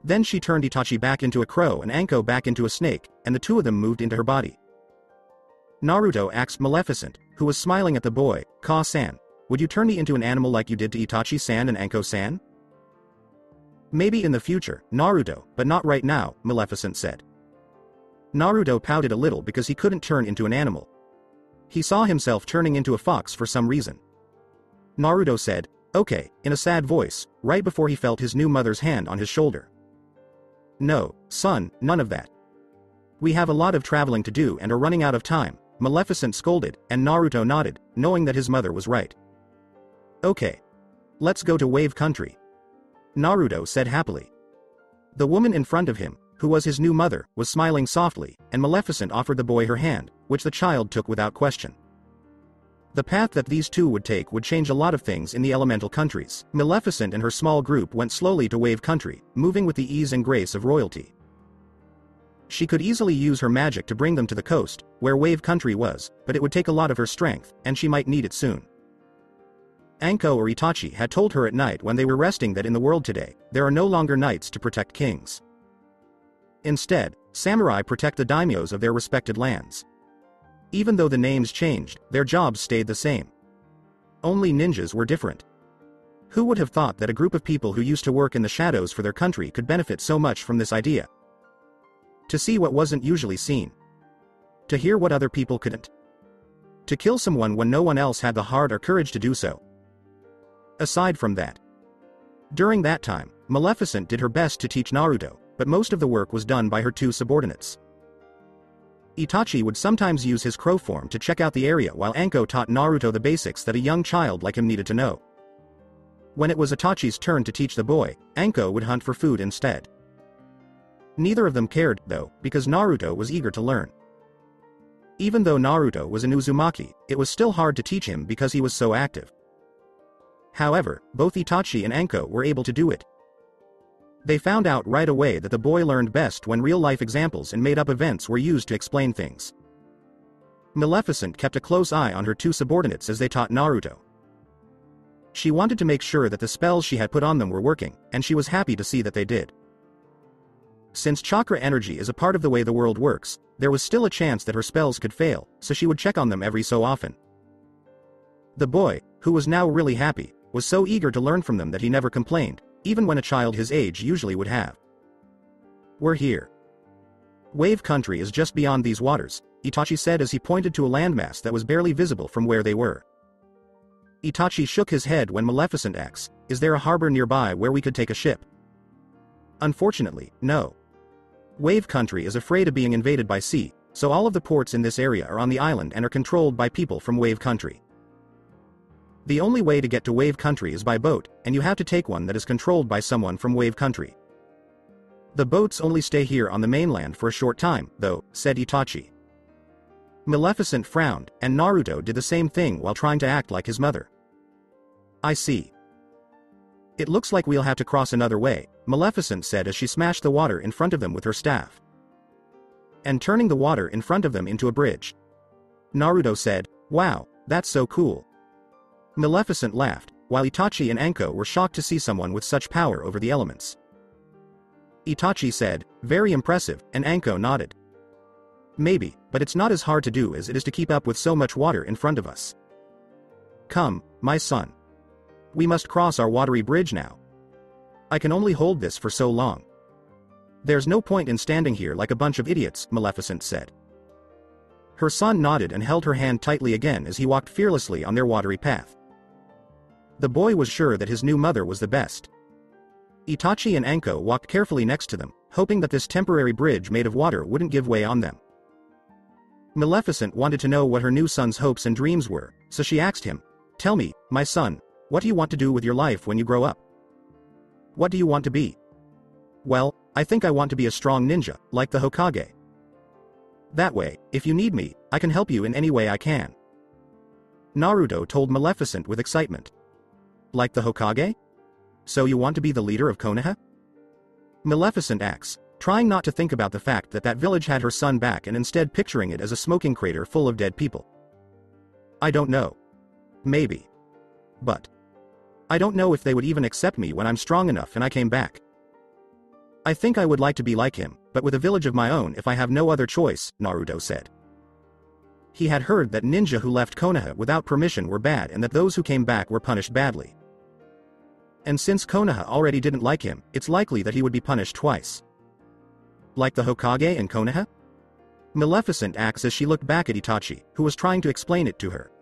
S2: Then she turned Itachi back into a crow and Anko back into a snake, and the two of them moved into her body. Naruto asked Maleficent, who was smiling at the boy, Ka-san, would you turn me into an animal like you did to Itachi-san and Anko-san? Maybe in the future, Naruto, but not right now, Maleficent said. Naruto pouted a little because he couldn't turn into an animal. He saw himself turning into a fox for some reason. Naruto said, okay, in a sad voice, right before he felt his new mother's hand on his shoulder. No, son, none of that. We have a lot of traveling to do and are running out of time, Maleficent scolded, and Naruto nodded, knowing that his mother was right. Okay. Let's go to Wave Country. Naruto said happily. The woman in front of him, who was his new mother, was smiling softly, and Maleficent offered the boy her hand, which the child took without question. The path that these two would take would change a lot of things in the elemental countries. Maleficent and her small group went slowly to Wave Country, moving with the ease and grace of royalty. She could easily use her magic to bring them to the coast, where Wave Country was, but it would take a lot of her strength, and she might need it soon. Anko or Itachi had told her at night when they were resting that in the world today, there are no longer knights to protect kings. Instead, samurai protect the daimyos of their respected lands. Even though the names changed, their jobs stayed the same. Only ninjas were different. Who would have thought that a group of people who used to work in the shadows for their country could benefit so much from this idea? To see what wasn't usually seen. To hear what other people couldn't. To kill someone when no one else had the heart or courage to do so. Aside from that, during that time, Maleficent did her best to teach Naruto, but most of the work was done by her two subordinates. Itachi would sometimes use his crow form to check out the area while Anko taught Naruto the basics that a young child like him needed to know. When it was Itachi's turn to teach the boy, Anko would hunt for food instead. Neither of them cared, though, because Naruto was eager to learn. Even though Naruto was an Uzumaki, it was still hard to teach him because he was so active. However, both Itachi and Anko were able to do it. They found out right away that the boy learned best when real-life examples and made-up events were used to explain things. Maleficent kept a close eye on her two subordinates as they taught Naruto. She wanted to make sure that the spells she had put on them were working, and she was happy to see that they did. Since chakra energy is a part of the way the world works, there was still a chance that her spells could fail, so she would check on them every so often. The boy, who was now really happy, was so eager to learn from them that he never complained, even when a child his age usually would have. "We're here. Wave Country is just beyond these waters," Itachi said as he pointed to a landmass that was barely visible from where they were. Itachi shook his head when Maleficent asked, "Is there a harbor nearby where we could take a ship?" "Unfortunately, no. Wave Country is afraid of being invaded by sea, so all of the ports in this area are on the island and are controlled by people from Wave Country. The only way to get to Wave Country is by boat, and you have to take one that is controlled by someone from Wave Country. The boats only stay here on the mainland for a short time, though," said Itachi. Maleficent frowned, and Naruto did the same thing while trying to act like his mother. "I see. It looks like we'll have to cross another way," Maleficent said as she smashed the water in front of them with her staff. And turning the water in front of them into a bridge. Naruto said, "Wow, that's so cool." Maleficent laughed, while Itachi and Anko were shocked to see someone with such power over the elements. Itachi said, "Very impressive," and Anko nodded. "Maybe, but it's not as hard to do as it is to keep up with so much water in front of us. Come, my son. We must cross our watery bridge now. I can only hold this for so long. There's no point in standing here like a bunch of idiots," Maleficent said. Her son nodded and held her hand tightly again as he walked fearlessly on their watery path. The boy was sure that his new mother was the best. Itachi and Anko walked carefully next to them, hoping that this temporary bridge made of water wouldn't give way on them. Maleficent wanted to know what her new son's hopes and dreams were, so she asked him, "Tell me, my son, what do you want to do with your life when you grow up? What do you want to be?" "Well, I think I want to be a strong ninja, like the Hokage. That way, if you need me, I can help you in any way I can." Naruto told Maleficent with excitement. "Like the Hokage? So you want to be the leader of Konoha?" Maleficent asked, trying not to think about the fact that that village had her son back and instead picturing it as a smoking crater full of dead people. "I don't know. Maybe. But I don't know if they would even accept me when I'm strong enough and I came back. I think I would like to be like him, but with a village of my own if I have no other choice," Naruto said. He had heard that ninja who left Konoha without permission were bad and that those who came back were punished badly. And since Konoha already didn't like him, it's likely that he would be punished twice. "Like the Hokage and Konoha?" Maleficent asked as she looked back at Itachi, who was trying to explain it to her.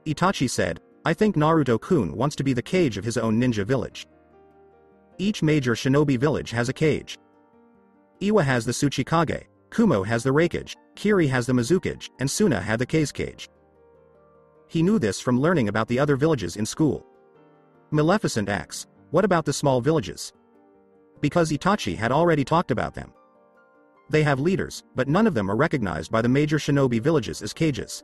S2: Itachi said, "I think Naruto-kun wants to be the cage of his own ninja village. Each major shinobi village has a cage. Iwa has the Tsuchikage, Kumo has the Reikage, Kiri has the Mizukage, and Suna had the Kase cage." He knew this from learning about the other villages in school. Maleficent asks, "What about the small villages?" Because Itachi had already talked about them. They have leaders, but none of them are recognized by the major shinobi villages as cages.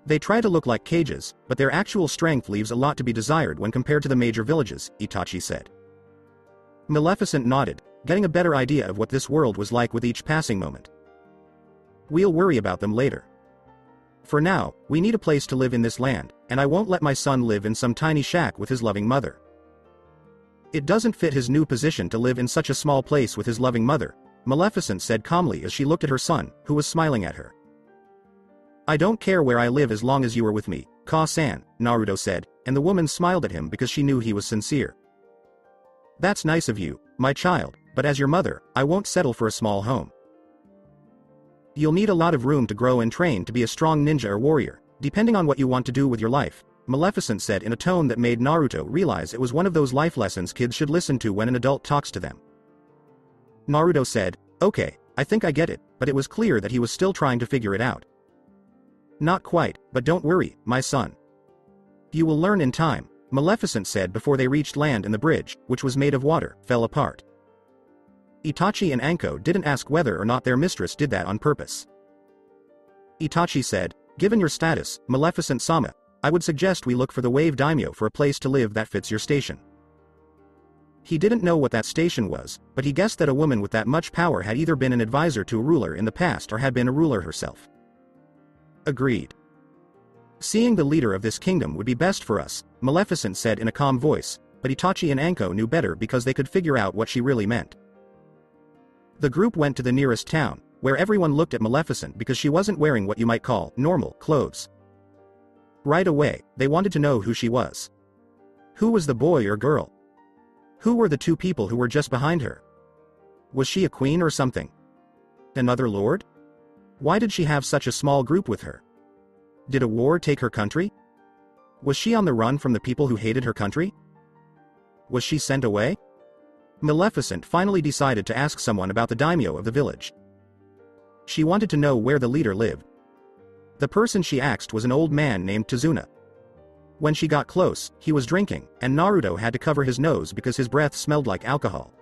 S2: They try to look like cages, but their actual strength leaves a lot to be desired when compared to the major villages, Itachi said. Maleficent nodded, getting a better idea of what this world was like with each passing moment. "We'll worry about them later. For now, we need a place to live in this land, and I won't let my son live in some tiny shack with his loving mother. It doesn't fit his new position to live in such a small place with his loving mother," Maleficent said calmly as she looked at her son, who was smiling at her. "I don't care where I live as long as you are with me, Ka-san," Naruto said, and the woman smiled at him because she knew he was sincere. "That's nice of you, my child, but as your mother, I won't settle for a small home." You'll need a lot of room to grow and train to be a strong ninja or warrior, depending on what you want to do with your life, Maleficent said in a tone that made Naruto realize it was one of those life lessons kids should listen to when an adult talks to them. Naruto said, "Okay, I think I get it," but it was clear that he was still trying to figure it out. "Not quite, but don't worry, my son. You will learn in time," Maleficent said before they reached land and the bridge, which was made of water, fell apart. Itachi and Anko didn't ask whether or not their mistress did that on purpose. Itachi said, "Given your status, Maleficent-sama, I would suggest we look for the Wave Daimyo for a place to live that fits your station." He didn't know what that station was, but he guessed that a woman with that much power had either been an advisor to a ruler in the past or had been a ruler herself. Agreed. "Seeing the leader of this kingdom would be best for us," Maleficent said in a calm voice, but Itachi and Anko knew better because they could figure out what she really meant. The group went to the nearest town, where everyone looked at Maleficent because she wasn't wearing what you might call normal clothes. Right away, they wanted to know who she was. Who was the boy or girl? Who were the two people who were just behind her? Was she a queen or something? Another lord? Why did she have such a small group with her? Did a war take her country? Was she on the run from the people who hated her country? Was she sent away? Maleficent finally decided to ask someone about the daimyo of the village. She wanted to know where the leader lived. The person she asked was an old man named Tazuna. When she got close, he was drinking, and Naruto had to cover his nose because his breath smelled like alcohol.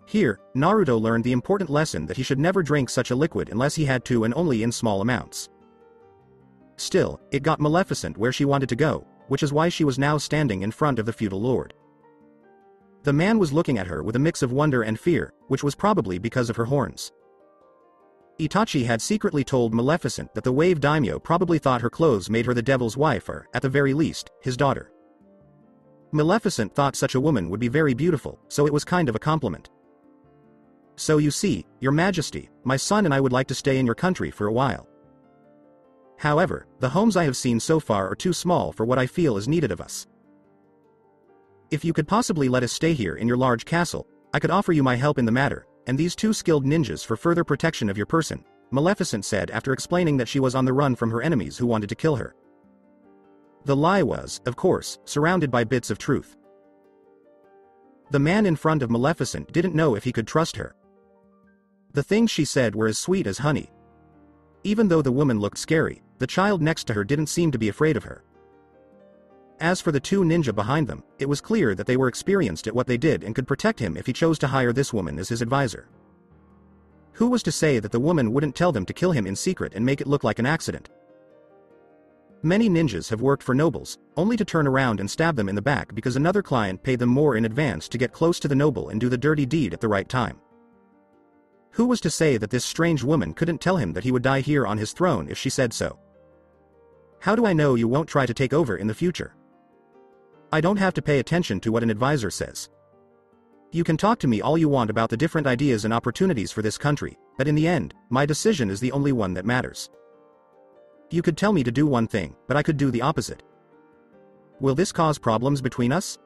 S2: Here, Naruto learned the important lesson that he should never drink such a liquid unless he had to and only in small amounts. Still, it got Maleficent where she wanted to go, which is why she was now standing in front of the feudal lord. The man was looking at her with a mix of wonder and fear, which was probably because of her horns. Itachi had secretly told Maleficent that the Wave Daimyo probably thought her clothes made her the devil's wife or, at the very least, his daughter. Maleficent thought such a woman would be very beautiful, so it was kind of a compliment. "So you see, Your Majesty, my son and I would like to stay in your country for a while. However, the homes I have seen so far are too small for what I feel is needed of us. If you could possibly let us stay here in your large castle, I could offer you my help in the matter, and these two skilled ninjas for further protection of your person," Maleficent said after explaining that she was on the run from her enemies who wanted to kill her. The lie was, of course, surrounded by bits of truth. The man in front of Maleficent didn't know if he could trust her. The things she said were as sweet as honey. Even though the woman looked scary, the child next to her didn't seem to be afraid of her. As for the two ninja behind them, it was clear that they were experienced at what they did and could protect him if he chose to hire this woman as his advisor. Who was to say that the woman wouldn't tell them to kill him in secret and make it look like an accident? Many ninjas have worked for nobles, only to turn around and stab them in the back because another client paid them more in advance to get close to the noble and do the dirty deed at the right time. Who was to say that this strange woman couldn't tell him that he would die here on his throne if she said so? "How do I know you won't try to take over in the future? I don't have to pay attention to what an advisor says. You can talk to me all you want about the different ideas and opportunities for this country, but in the end, my decision is the only one that matters. You could tell me to do one thing, but I could do the opposite. Will this cause problems between us?"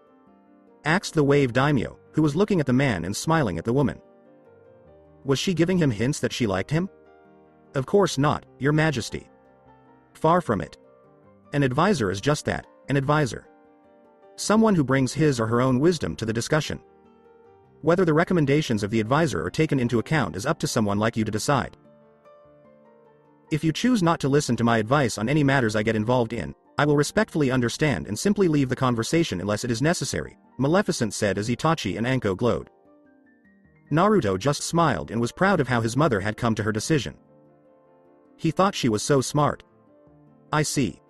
S2: asked the Wave Daimyo, who was looking at the man and smiling at the woman. Was she giving him hints that she liked him? Of course not, Your Majesty. Far from it. An advisor is just that, an advisor. Someone who brings his or her own wisdom to the discussion. Whether the recommendations of the advisor are taken into account is up to someone like you to decide. If you choose not to listen to my advice on any matters I get involved in, I will respectfully understand and simply leave the conversation unless it is necessary, Maleficent said as Itachi and Anko glowed. Naruto just smiled and was proud of how his mother had come to her decision. He thought she was so smart. "I see.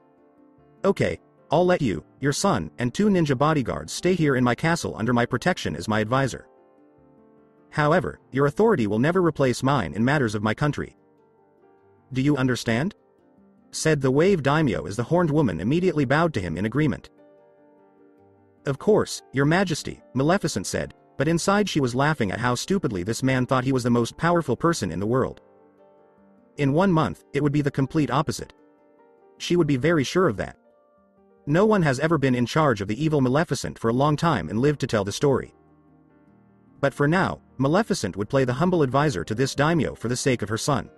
S2: Okay, I'll let you, your son, and two ninja bodyguards stay here in my castle under my protection as my advisor. However, your authority will never replace mine in matters of my country. Do you understand?" said the Wave Daimyo as the horned woman immediately bowed to him in agreement. "Of course, Your Majesty," Maleficent said, but inside she was laughing at how stupidly this man thought he was the most powerful person in the world. In 1 month, it would be the complete opposite. She would be very sure of that. No one has ever been in charge of the evil Maleficent for a long time and lived to tell the story. But for now, Maleficent would play the humble advisor to this daimyo for the sake of her son.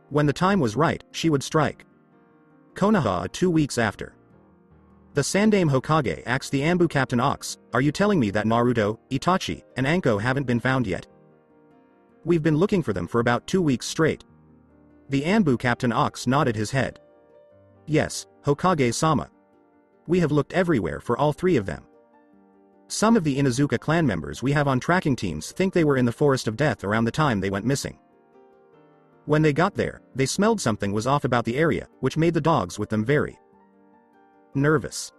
S2: When the time was right, she would strike. Konoha 2 weeks after. The Sandaime Hokage asked the Anbu Captain Ox, "Are you telling me that Naruto, Itachi, and Anko haven't been found yet? We've been looking for them for about 2 weeks straight." The Anbu Captain Ox nodded his head. "Yes, Hokage-sama. We have looked everywhere for all 3 of them. Some of the Inuzuka clan members we have on tracking teams think they were in the Forest of Death around the time they went missing. When they got there, they smelled something was off about the area, which made the dogs with them very nervous.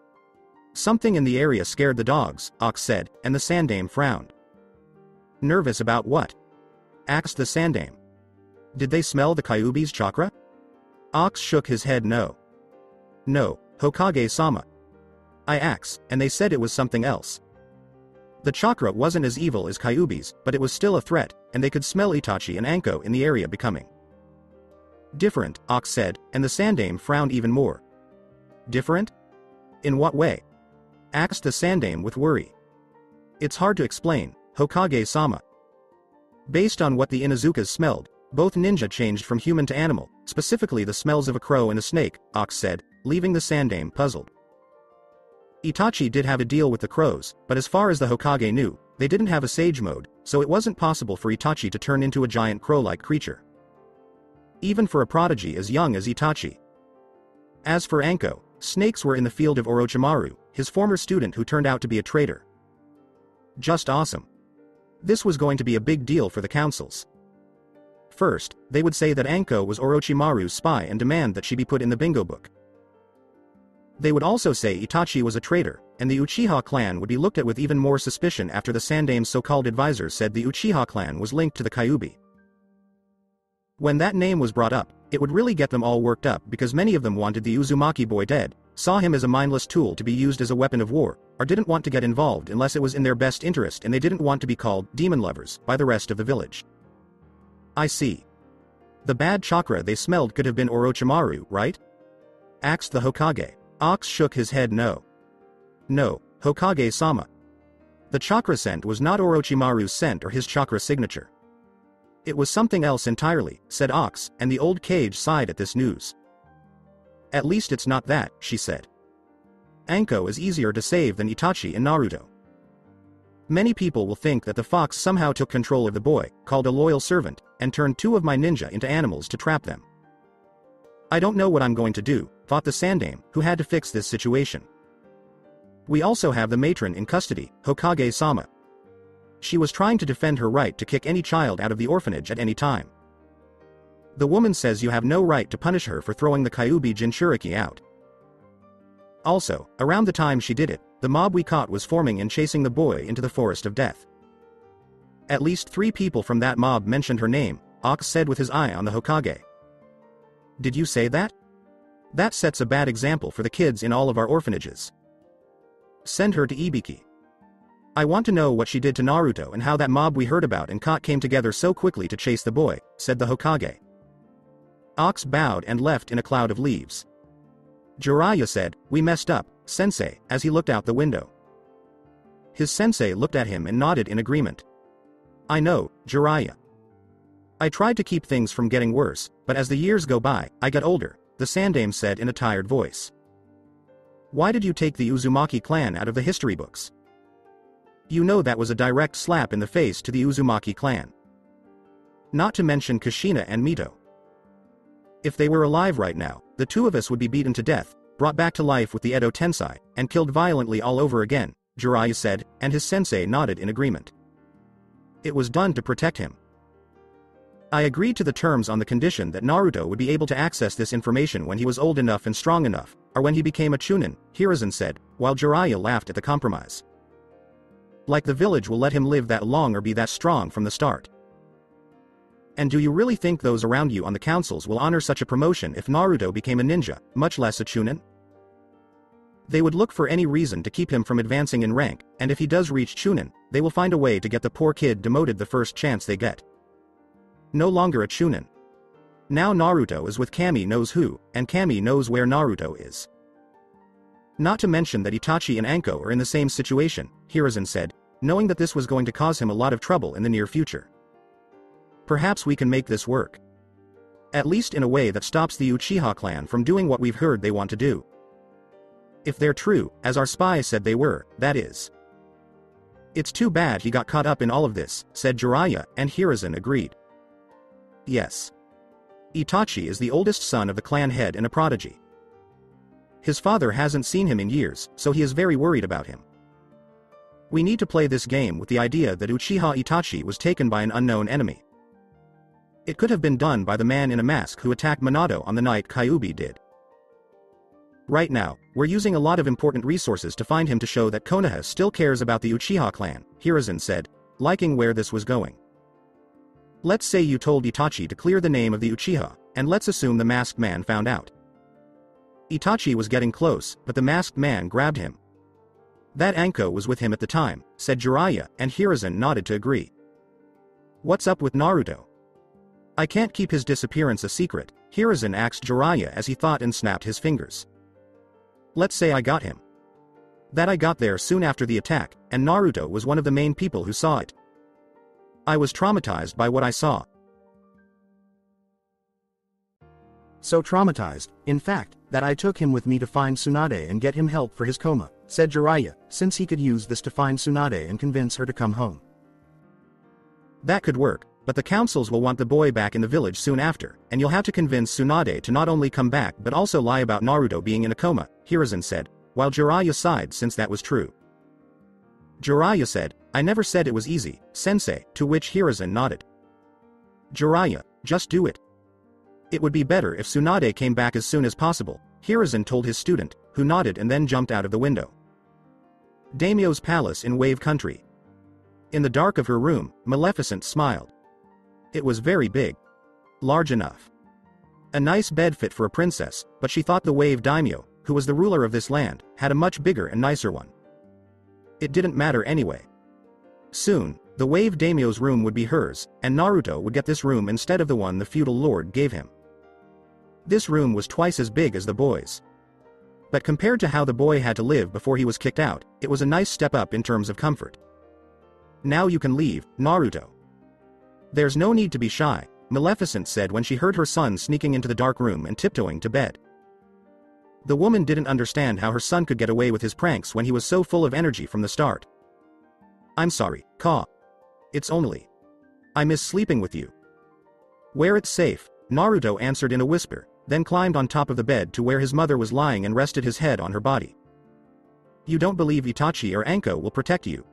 S2: Something in the area scared the dogs," Ox said, and the Sandaime frowned. "Nervous about what?" asked the Sandaime. "Did they smell the Kyuubi's chakra?" Ox shook his head no. "No, Hokage-sama. I asked, and they said it was something else. The chakra wasn't as evil as Kyuubi's, but it was still a threat, and they could smell Itachi and Anko in the area becoming different," Ox said, and the Sandaime frowned even more. "Different? In what way?" asked the Sandaime with worry. "It's hard to explain, Hokage-sama. Based on what the Inuzukas smelled, both ninja changed from human to animal, specifically the smells of a crow and a snake," Ox said, leaving the Sandaime puzzled. Itachi did have a deal with the crows, but as far as the Hokage knew, they didn't have a sage mode, so it wasn't possible for Itachi to turn into a giant crow-like creature. Even for a prodigy as young as Itachi. As for Anko, snakes were in the field of Orochimaru, his former student who turned out to be a traitor. Just awesome. This was going to be a big deal for the councils. First, they would say that Anko was Orochimaru's spy and demand that she be put in the bingo book. They would also say Itachi was a traitor, and the Uchiha clan would be looked at with even more suspicion after the Sandaime's so-called advisors said the Uchiha clan was linked to the Kyuubi. When that name was brought up, it would really get them all worked up because many of them wanted the Uzumaki boy dead, saw him as a mindless tool to be used as a weapon of war, or didn't want to get involved unless it was in their best interest and they didn't want to be called demon lovers by the rest of the village. "I see. The bad chakra they smelled could have been Orochimaru, right?" asked the Hokage. Ox shook his head no. "No, Hokage-sama. The chakra scent was not Orochimaru's scent or his chakra signature. It was something else entirely," said Ox, and the old cage sighed at this news. "At least it's not that," she said. "Anko is easier to save than Itachi and Naruto. Many people will think that the fox somehow took control of the boy, called a loyal servant, and turned 2 of my ninja into animals to trap them. I don't know what I'm going to do," thought the Sandaime, who had to fix this situation. "We also have the matron in custody, Hokage-sama. She was trying to defend her right to kick any child out of the orphanage at any time. The woman says you have no right to punish her for throwing the Kyuubi Jinchuriki out. Also, around the time she did it, the mob we caught was forming and chasing the boy into the Forest of Death. At least 3 people from that mob mentioned her name," Ox said with his eye on the Hokage. "Did you say that? That sets a bad example for the kids in all of our orphanages. Send her to Ibiki. I want to know what she did to Naruto and how that mob we heard about and caught came together so quickly to chase the boy," said the Hokage. Ox bowed and left in a cloud of leaves. Jiraiya said, "We messed up, sensei," as he looked out the window. His sensei looked at him and nodded in agreement. "I know, Jiraiya. I tried to keep things from getting worse, but as the years go by, I get older," the Sandaime said in a tired voice. "Why did you take the Uzumaki clan out of the history books? You know that was a direct slap in the face to the Uzumaki clan. Not to mention Kushina and Mito. If they were alive right now, the 2 of us would be beaten to death, brought back to life with the Edo Tensei, and killed violently all over again," Jiraiya said, and his sensei nodded in agreement. "It was done to protect him. I agreed to the terms on the condition that Naruto would be able to access this information when he was old enough and strong enough, or when he became a Chunin," Hiruzen said, while Jiraiya laughed at the compromise. "Like the village will let him live that long or be that strong from the start. And do you really think those around you on the councils will honor such a promotion if Naruto became a ninja, much less a Chunin? They would look for any reason to keep him from advancing in rank, and if he does reach Chunin, they will find a way to get the poor kid demoted the first chance they get. No longer a Chunin. Now Naruto is with Kami knows who, and Kami knows where Naruto is. Not to mention that Itachi and Anko are in the same situation," Hiruzen said, knowing that this was going to cause him a lot of trouble in the near future. "Perhaps we can make this work." At least in a way that stops the Uchiha clan from doing what we've heard they want to do. If they're true, as our spies said they were, that is. It's too bad he got caught up in all of this, said Jiraiya, and Hiruzen agreed. Yes. Itachi is the oldest son of the clan head and a prodigy. His father hasn't seen him in years, so he is very worried about him. We need to play this game with the idea that Uchiha Itachi was taken by an unknown enemy. It could have been done by the man in a mask who attacked Minato on the night Kyuubi did. Right now, we're using a lot of important resources to find him to show that Konoha still cares about the Uchiha clan, Hiruzen said, liking where this was going. Let's say you told Itachi to clear the name of the Uchiha, and let's assume the masked man found out. Itachi was getting close, but the masked man grabbed him. That Anko was with him at the time, said Jiraiya, and Hiruzen nodded to agree. What's up with Naruto? I can't keep his disappearance a secret, Hiruzen asked Jiraiya as he thought and snapped his fingers. Let's say I got him. That I got there soon after the attack, and Naruto was one of the main people who saw it. I was traumatized by what I saw.
S3: So traumatized, in fact, that I took him with me to find Tsunade and get him help for his coma, said Jiraiya, since he could use this to find Tsunade and convince her to come home.
S2: That could work, but the councils will want the boy back in the village soon after, and you'll have to convince Tsunade to not only come back but also lie about Naruto being in a coma, Hiruzen said, while Jiraiya sighed since that was true. Jiraiya said, I never said it was easy, sensei, to which Hiruzen nodded. Jiraiya, just do it. It would be better if Tsunade came back as soon as possible, Hiruzen told his student, who nodded and then jumped out of the window. Daimyo's palace in Wave Country. In the dark of her room, Maleficent smiled. It was very big. Large enough. A nice bed fit for a princess, but she thought the Wave Daimyo, who was the ruler of this land, had a much bigger and nicer one. It didn't matter anyway. Soon, the Wave Daimyo's room would be hers, and Naruto would get this room instead of the one the feudal lord gave him. This room was twice as big as the boy's. But compared to how the boy had to live before he was kicked out, it was a nice step up in terms of comfort. Now you can leave, Naruto. There's no need to be shy, Maleficent said when she heard her son sneaking into the dark room and tiptoeing to bed. The woman didn't understand how her son could get away with his pranks when he was so full of energy from the start. I'm sorry, Ka. It's only. I miss sleeping with you. Where it's safe, Naruto answered in a whisper, then climbed on top of the bed to where his mother was lying and rested his head on her body. You don't believe Itachi or Anko will protect you?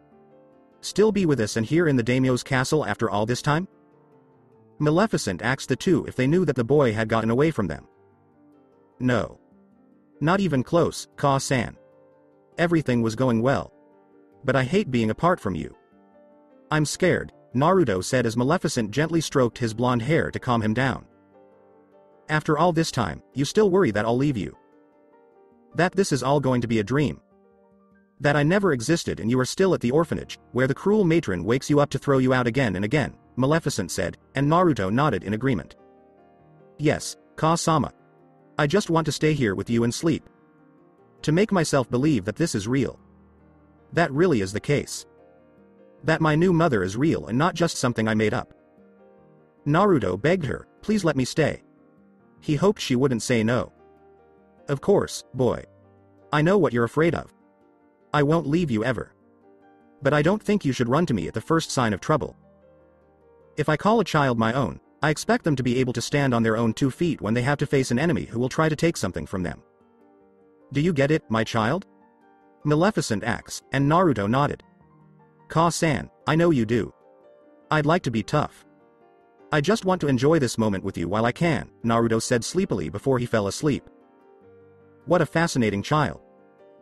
S2: Still be with us and here in the daimyo's castle after all this time? Maleficent asked the two if they knew that the boy had gotten away from them. No. Not even close, Ka-san. Everything was going well. But I hate being apart from you. I'm scared, Naruto said as Maleficent gently stroked his blonde hair to calm him down. After all this time, you still worry that I'll leave you. That this is all going to be a dream. That I never existed and you are still at the orphanage, where the cruel matron wakes you up to throw you out again and again, Maleficent said, and Naruto nodded in agreement. Yes, Ka-sama. I just want to stay here with you and sleep. To make myself believe that this is real. That really is the case. That my new mother is real and not just something I made up. Naruto begged her, please let me stay. He hoped she wouldn't say no. Of course, boy. I know what you're afraid of. I won't leave you ever. But I don't think you should run to me at the first sign of trouble. If I call a child my own, I expect them to be able to stand on their own 2 feet when they have to face an enemy who will try to take something from them. Do you get it, my child? Maleficent asked, and Naruto nodded. Ka-san, I know you do. I'd like to be tough. I just want to enjoy this moment with you while I can, Naruto said sleepily before he fell asleep. What a fascinating child.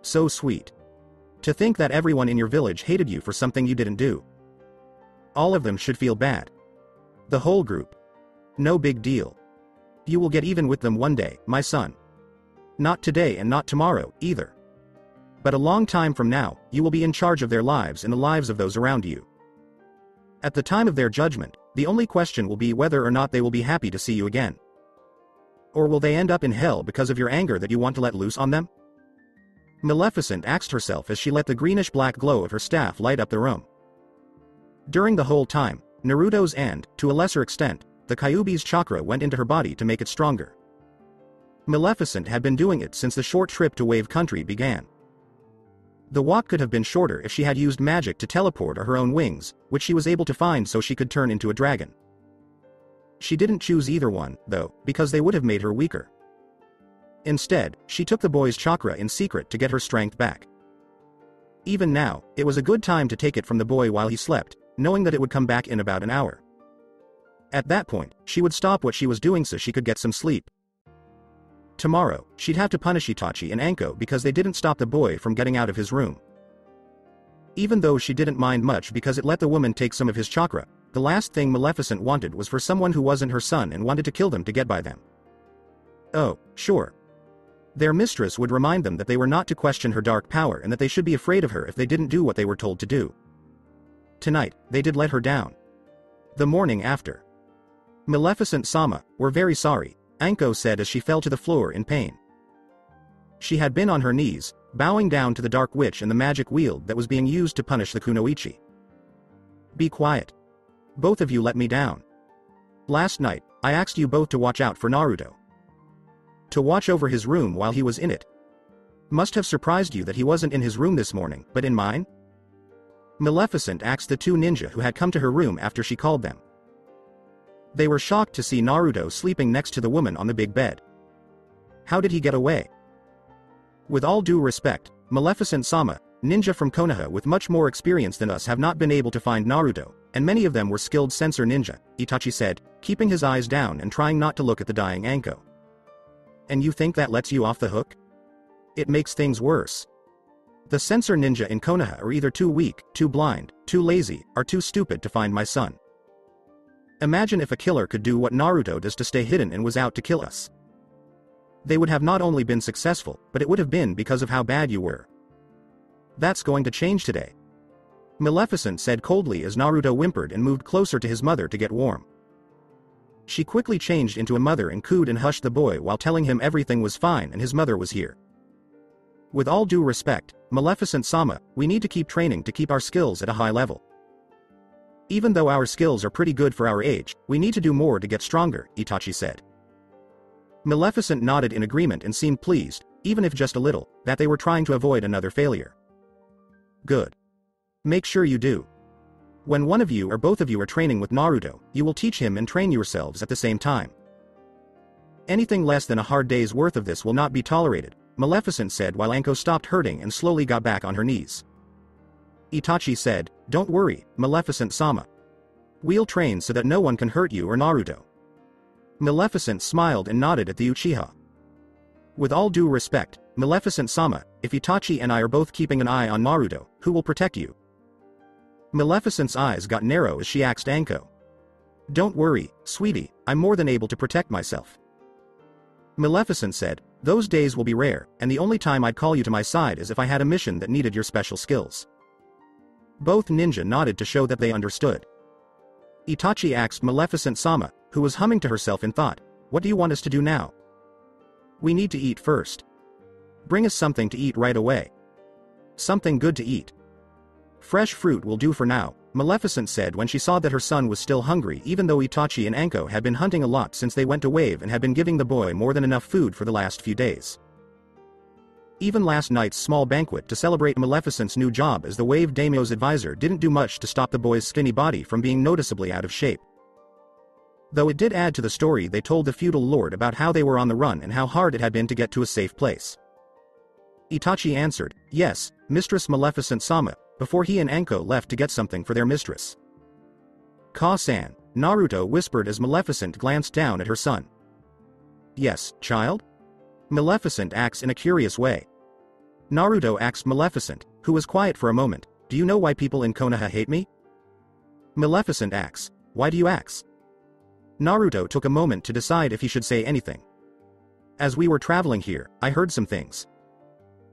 S2: So sweet. To think that everyone in your village hated you for something you didn't do. All of them should feel bad. The whole group. No big deal. You will get even with them one day, my son. Not today and not tomorrow, either. But a long time from now, you will be in charge of their lives and the lives of those around you. At the time of their judgment, the only question will be whether or not they will be happy to see you again. Or will they end up in hell because of your anger that you want to let loose on them? Maleficent asked herself as she let the greenish-black glow of her staff light up the room. During the whole time, Naruto's and, to a lesser extent, the Kyuubi's chakra went into her body to make it stronger. Maleficent had been doing it since the short trip to Wave Country began. The walk could have been shorter if she had used magic to teleport or her own wings, which she was able to find so she could turn into a dragon. She didn't choose either one, though, because they would have made her weaker. Instead, she took the boy's chakra in secret to get her strength back. Even now, it was a good time to take it from the boy while he slept, knowing that it would come back in about an hour. At that point, she would stop what she was doing so she could get some sleep. Tomorrow, she'd have to punish Itachi and Anko because they didn't stop the boy from getting out of his room. Even though she didn't mind much because it let the woman take some of his chakra, the last thing Maleficent wanted was for someone who wasn't her son and wanted to kill them to get by them. Oh, sure. Their mistress would remind them that they were not to question her dark power and that they should be afraid of her if they didn't do what they were told to do. Tonight, they did let her down. The morning after. Maleficent-sama, we're very sorry, Anko said as she fell to the floor in pain. She had been on her knees, bowing down to the dark witch and the magic wield that was being used to punish the kunoichi. Be quiet. Both of you let me down. Last night, I asked you both to watch out for Naruto. To watch over his room while he was in it. Must have surprised you that he wasn't in his room this morning, but in mine? Maleficent asked the two ninja who had come to her room after she called them. They were shocked to see Naruto sleeping next to the woman on the big bed. How did he get away? With all due respect, Maleficent-sama, ninja from Konoha with much more experience than us have not been able to find Naruto, and many of them were skilled censor ninja, Itachi said, keeping his eyes down and trying not to look at the dying Anko. And you think that lets you off the hook? It makes things worse. The censor ninja in Konoha are either too weak, too blind, too lazy, or too stupid to find my son. Imagine if a killer could do what Naruto does to stay hidden and was out to kill us. They would have not only been successful, but it would have been because of how bad you were. That's going to change today. Maleficent said coldly as Naruto whimpered and moved closer to his mother to get warm. She quickly changed into a mother and cooed and hushed the boy while telling him everything was fine and his mother was here. With all due respect, Maleficent-sama, we need to keep training to keep our skills at a high level. Even though our skills are pretty good for our age, we need to do more to get stronger, Itachi said. Maleficent nodded in agreement and seemed pleased, even if just a little, that they were trying to avoid another failure. Good. Make sure you do. When one of you or both of you are training with Naruto, you will teach him and train yourselves at the same time. Anything less than a hard day's worth of this will not be tolerated, Maleficent said while Anko stopped hurting and slowly got back on her knees. Itachi said, don't worry, Maleficent-sama. We'll train so that no one can hurt you or Naruto. Maleficent smiled and nodded at the Uchiha. With all due respect, Maleficent-sama, if Itachi and I are both keeping an eye on Naruto, who will protect you? Maleficent's eyes got narrow as she asked Anko. Don't worry, sweetie, I'm more than able to protect myself. Maleficent said, those days will be rare, and the only time I'd call you to my side is if I had a mission that needed your special skills. Both ninja nodded to show that they understood. Itachi asked Maleficent-sama, who was humming to herself in thought, what do you want us to do now? We need to eat first. Bring us something to eat right away. Something good to eat. Fresh fruit will do for now, Maleficent said when she saw that her son was still hungry even though Itachi and Anko had been hunting a lot since they went to Wave and had been giving the boy more than enough food for the last few days. Even last night's small banquet to celebrate Maleficent's new job as the Wave Daimyo's advisor didn't do much to stop the boy's skinny body from being noticeably out of shape. Though it did add to the story they told the feudal lord about how they were on the run and how hard it had been to get to a safe place. Itachi answered, yes, Mistress Maleficent-sama, before he and Anko left to get something for their mistress. Ka-san, Naruto whispered as Maleficent glanced down at her son. Yes, child? Maleficent asked in a curious way. Naruto asked Maleficent, who was quiet for a moment, do you know why people in Konoha hate me? Maleficent asks, why do you ask? Naruto took a moment to decide if he should say anything. As we were traveling here, I heard some things.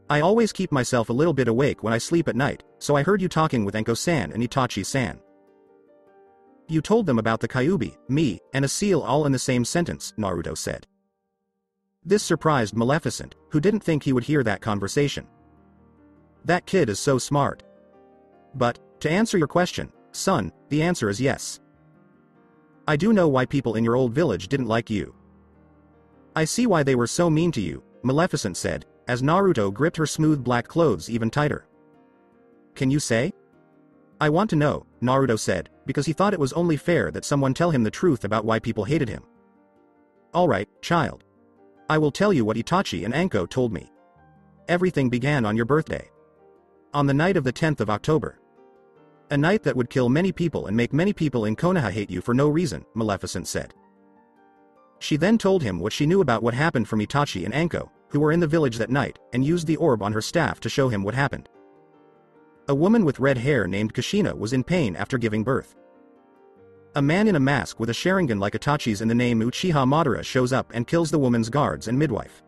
S2: I always keep myself a little bit awake when I sleep at night, so I heard you talking with Anko-san and Itachi-san. You told them about the Kyuubi, me, and a seal all in the same sentence, Naruto said. This surprised Maleficent, who didn't think he would hear that conversation. That kid is so smart. But, to answer your question, son, the answer is yes. I do know why people in your old village didn't like you. I see why they were so mean to you, Maleficent said, as Naruto gripped her smooth black clothes even tighter. Can you say? I want to know, Naruto said, because he thought it was only fair that someone tell him the truth about why people hated him. Alright, child. I will tell you what Itachi and Anko told me. Everything began on your birthday. On the night of the 10th of October. A night that would kill many people and make many people in Konoha hate you for no reason, Maleficent said. She then told him what she knew about what happened from Itachi and Anko, who were in the village that night, and used the orb on her staff to show him what happened. A woman with red hair named Kushina was in pain after giving birth. A man in a mask with a Sharingan like Itachi's and the name Uchiha Madara shows up and kills the woman's guards and midwife.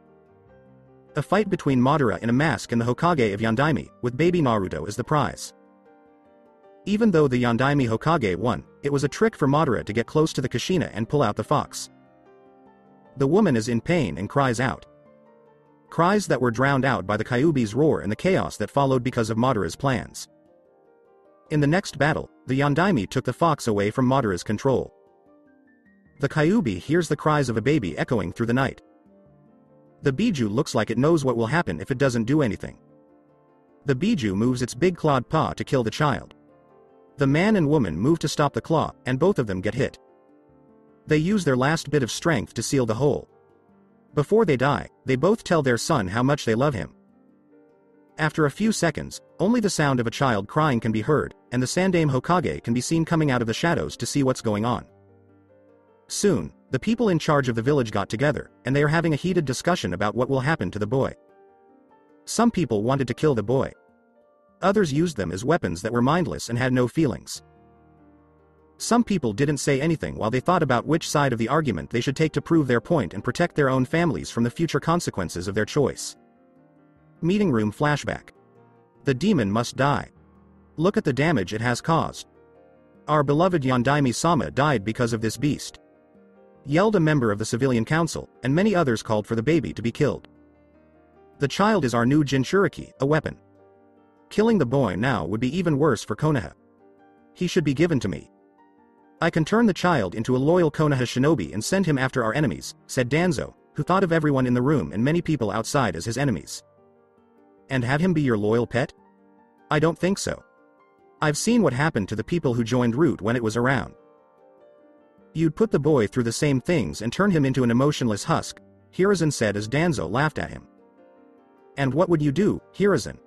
S2: A fight between Madara in a mask and the Hokage of Yondaime, with baby Naruto as the prize. Even though the Yondaime Hokage won, it was a trick for Madara to get close to the Kushina and pull out the fox. The woman is in pain and cries out. Cries that were drowned out by the Kyuubi's roar and the chaos that followed because of Madara's plans. In the next battle, the Yondaime took the fox away from Madara's control. The Kyuubi hears the cries of a baby echoing through the night. The Biju looks like it knows what will happen if it doesn't do anything. The Biju moves its big clawed paw to kill the child. The man and woman move to stop the claw, and both of them get hit. They use their last bit of strength to seal the hole. Before they die, they both tell their son how much they love him. After a few seconds, only the sound of a child crying can be heard, and the Sandaime Hokage can be seen coming out of the shadows to see what's going on. Soon, the people in charge of the village got together, and they are having a heated discussion about what will happen to the boy. Some people wanted to kill the boy. Others used them as weapons that were mindless and had no feelings. Some people didn't say anything while they thought about which side of the argument they should take to prove their point and protect their own families from the future consequences of their choice. Meeting room flashback. The demon must die. Look at the damage it has caused. Our beloved Yondaime-sama died because of this beast. Yelled a member of the civilian council, and many others called for the baby to be killed. The child is our new Jinchuriki, a weapon. Killing the boy now would be even worse for Konoha. He should be given to me. I can turn the child into a loyal Konoha shinobi and send him after our enemies, said Danzo, who thought of everyone in the room and many people outside as his enemies. And have him be your loyal pet? I don't think so. I've seen what happened to the people who joined Root when it was around. You'd put the boy through the same things and turn him into an emotionless husk, Hiruzen said as Danzo laughed at him. And what would you do, Hiruzen?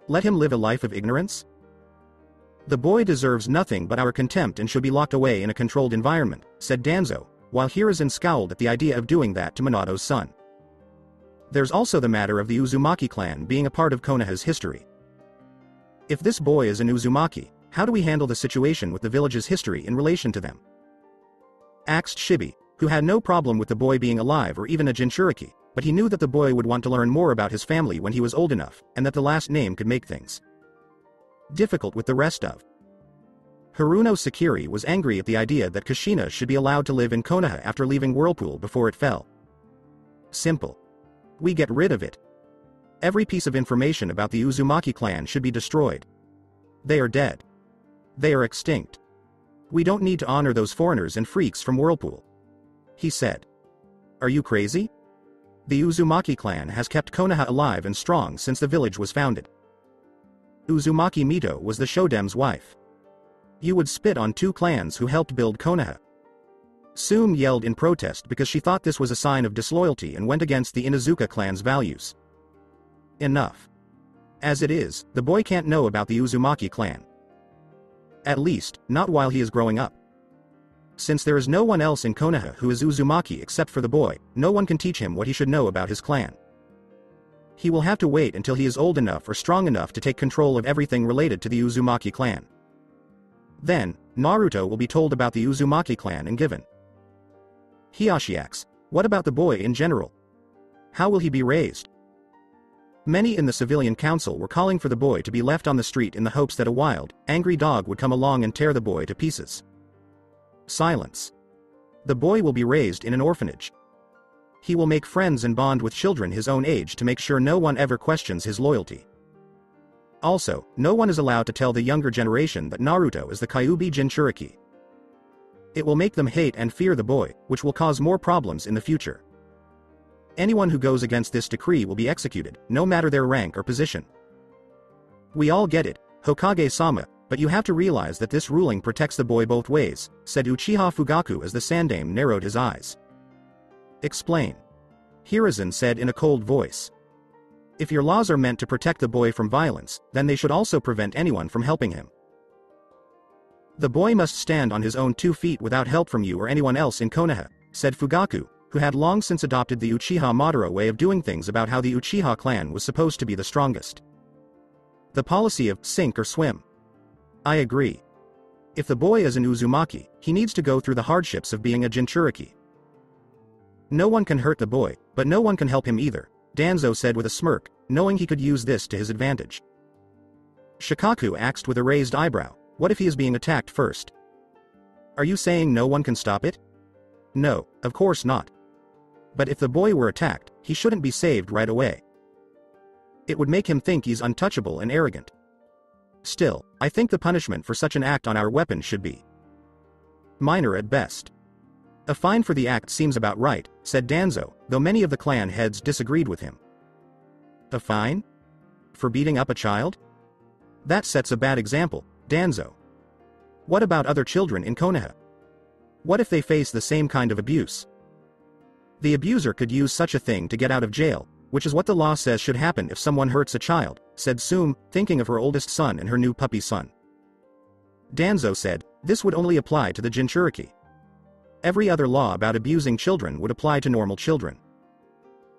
S2: Let him live a life of ignorance? The boy deserves nothing but our contempt and should be locked away in a controlled environment, said Danzo, while Hiruzen scowled at the idea of doing that to Minato's son. There's also the matter of the Uzumaki clan being a part of Konoha's history. If this boy is an Uzumaki, how do we handle the situation with the village's history in relation to them? Asked Shibi, who had no problem with the boy being alive or even a Jinchuriki, but he knew that the boy would want to learn more about his family when he was old enough, and that the last name could make things difficult with the rest of. Haruno Sakiri was angry at the idea that Kushina should be allowed to live in Konoha after leaving Whirlpool before it fell. Simple. We get rid of it. Every piece of information about the Uzumaki clan should be destroyed. They are dead. They are extinct. We don't need to honor those foreigners and freaks from Whirlpool. He said. Are you crazy? The Uzumaki clan has kept Konoha alive and strong since the village was founded. Uzumaki Mito was the Shodem's wife. You would spit on two clans who helped build Konoha. Sume yelled in protest because she thought this was a sign of disloyalty and went against the Inuzuka clan's values. Enough. As it is, the boy can't know about the Uzumaki clan. At least, not while he is growing up. Since there is no one else in Konoha who is Uzumaki except for the boy, no one can teach him what he should know about his clan. He will have to wait until he is old enough or strong enough to take control of everything related to the Uzumaki clan. Then, Naruto will be told about the Uzumaki clan and given. Hiyashi asks, what about the boy in general? How will he be raised? Many in the civilian council were calling for the boy to be left on the street in the hopes that a wild, angry dog would come along and tear the boy to pieces. Silence. The boy will be raised in an orphanage. He will make friends and bond with children his own age to make sure no one ever questions his loyalty. Also, no one is allowed to tell the younger generation that Naruto is the Kyuubi Jinchuriki. It will make them hate and fear the boy, which will cause more problems in the future. Anyone who goes against this decree will be executed, no matter their rank or position. We all get it, Hokage-sama, but you have to realize that this ruling protects the boy both ways, said Uchiha Fugaku as the Sandaime narrowed his eyes. Explain. Hiruzen said in a cold voice. If your laws are meant to protect the boy from violence, then they should also prevent anyone from helping him. The boy must stand on his own 2 feet without help from you or anyone else in Konoha, said Fugaku, who had long since adopted the Uchiha Madara way of doing things about how the Uchiha clan was supposed to be the strongest. The policy of sink or swim. I agree. If the boy is an Uzumaki, he needs to go through the hardships of being a Jinchuriki. No one can hurt the boy, but no one can help him either, Danzo said with a smirk, knowing he could use this to his advantage. Shikaku asked with a raised eyebrow, what if he is being attacked first? Are you saying no one can stop it? No, of course not. But if the boy were attacked, he shouldn't be saved right away. It would make him think he's untouchable and arrogant. Still, I think the punishment for such an act on our weapon should be minor at best. A fine for the act seems about right, said Danzo, though many of the clan heads disagreed with him. A fine? For beating up a child? That sets a bad example, Danzo. What about other children in Konoha? What if they face the same kind of abuse? The abuser could use such a thing to get out of jail, which is what the law says should happen if someone hurts a child, said Sum, thinking of her oldest son and her new puppy son. Danzo said, this would only apply to the Jinchuriki. Every other law about abusing children would apply to normal children.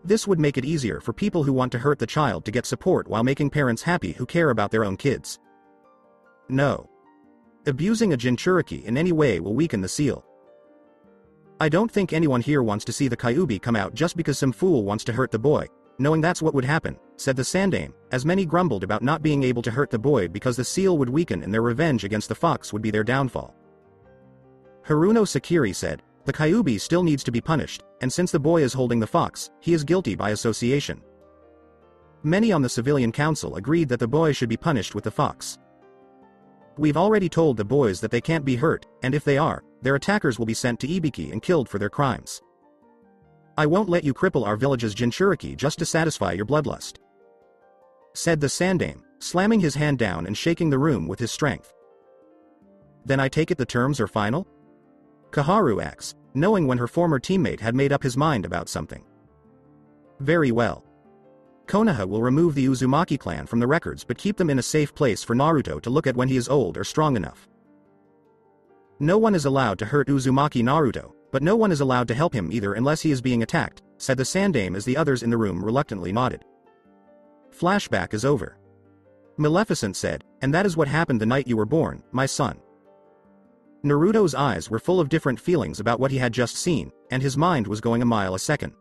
S2: This would make it easier for people who want to hurt the child to get support while making parents happy who care about their own kids. No. Abusing a Jinchuriki in any way will weaken the seal. I don't think anyone here wants to see the Kyuubi come out just because some fool wants to hurt the boy, knowing that's what would happen, said the Sandaime, as many grumbled about not being able to hurt the boy because the seal would weaken and their revenge against the fox would be their downfall. Haruno Sakiri said, the Kyuubi still needs to be punished, and since the boy is holding the fox, he is guilty by association. Many on the civilian council agreed that the boy should be punished with the fox. We've already told the boys that they can't be hurt, and if they are, their attackers will be sent to Ibiki and killed for their crimes. I won't let you cripple our village's Jinchuriki just to satisfy your bloodlust, said the Sandaime, slamming his hand down and shaking the room with his strength. Then I take it the terms are final? Kaharu asks, knowing when her former teammate had made up his mind about something. Very well. Konoha will remove the Uzumaki clan from the records but keep them in a safe place for Naruto to look at when he is old or strong enough. No one is allowed to hurt Uzumaki Naruto, but no one is allowed to help him either unless he is being attacked, said the Sandaime as the others in the room reluctantly nodded. Flashback is over. Maleficent said, and that is what happened the night you were born, my son. Naruto's eyes were full of different feelings about what he had just seen, and his mind was going a mile a second.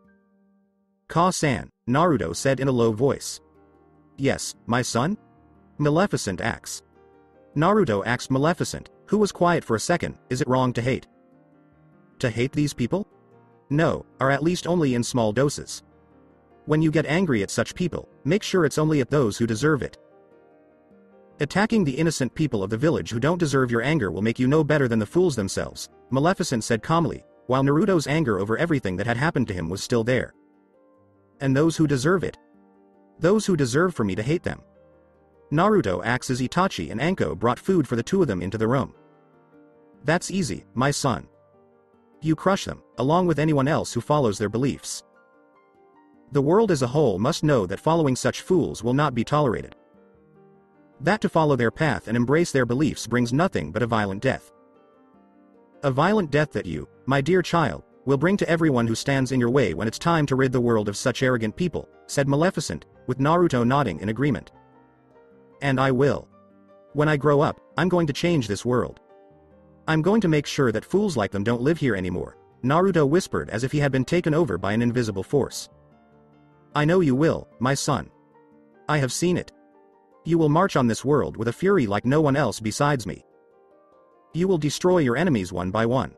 S2: Ka-san, Naruto said in a low voice. Yes, my son? Maleficent asks. Naruto asked Maleficent, who was quiet for a second, is it wrong to hate? To hate these people? No, or at least only in small doses. When you get angry at such people, make sure it's only at those who deserve it. Attacking the innocent people of the village who don't deserve your anger will make you no better than the fools themselves, Maleficent said calmly, while Naruto's anger over everything that had happened to him was still there. And those who deserve it? Those who deserve for me to hate them. Naruto acts as Itachi and Anko brought food for the two of them into the room. That's easy, my son. You crush them, along with anyone else who follows their beliefs. The world as a whole must know that following such fools will not be tolerated. That to follow their path and embrace their beliefs brings nothing but a violent death. A violent death that you, my dear child, will bring to everyone who stands in your way when it's time to rid the world of such arrogant people, said Maleficent, with Naruto nodding in agreement. And I will. When I grow up, I'm going to change this world. I'm going to make sure that fools like them don't live here anymore, Naruto whispered as if he had been taken over by an invisible force. I know you will, my son. I have seen it. You will march on this world with a fury like no one else besides me. You will destroy your enemies one by one.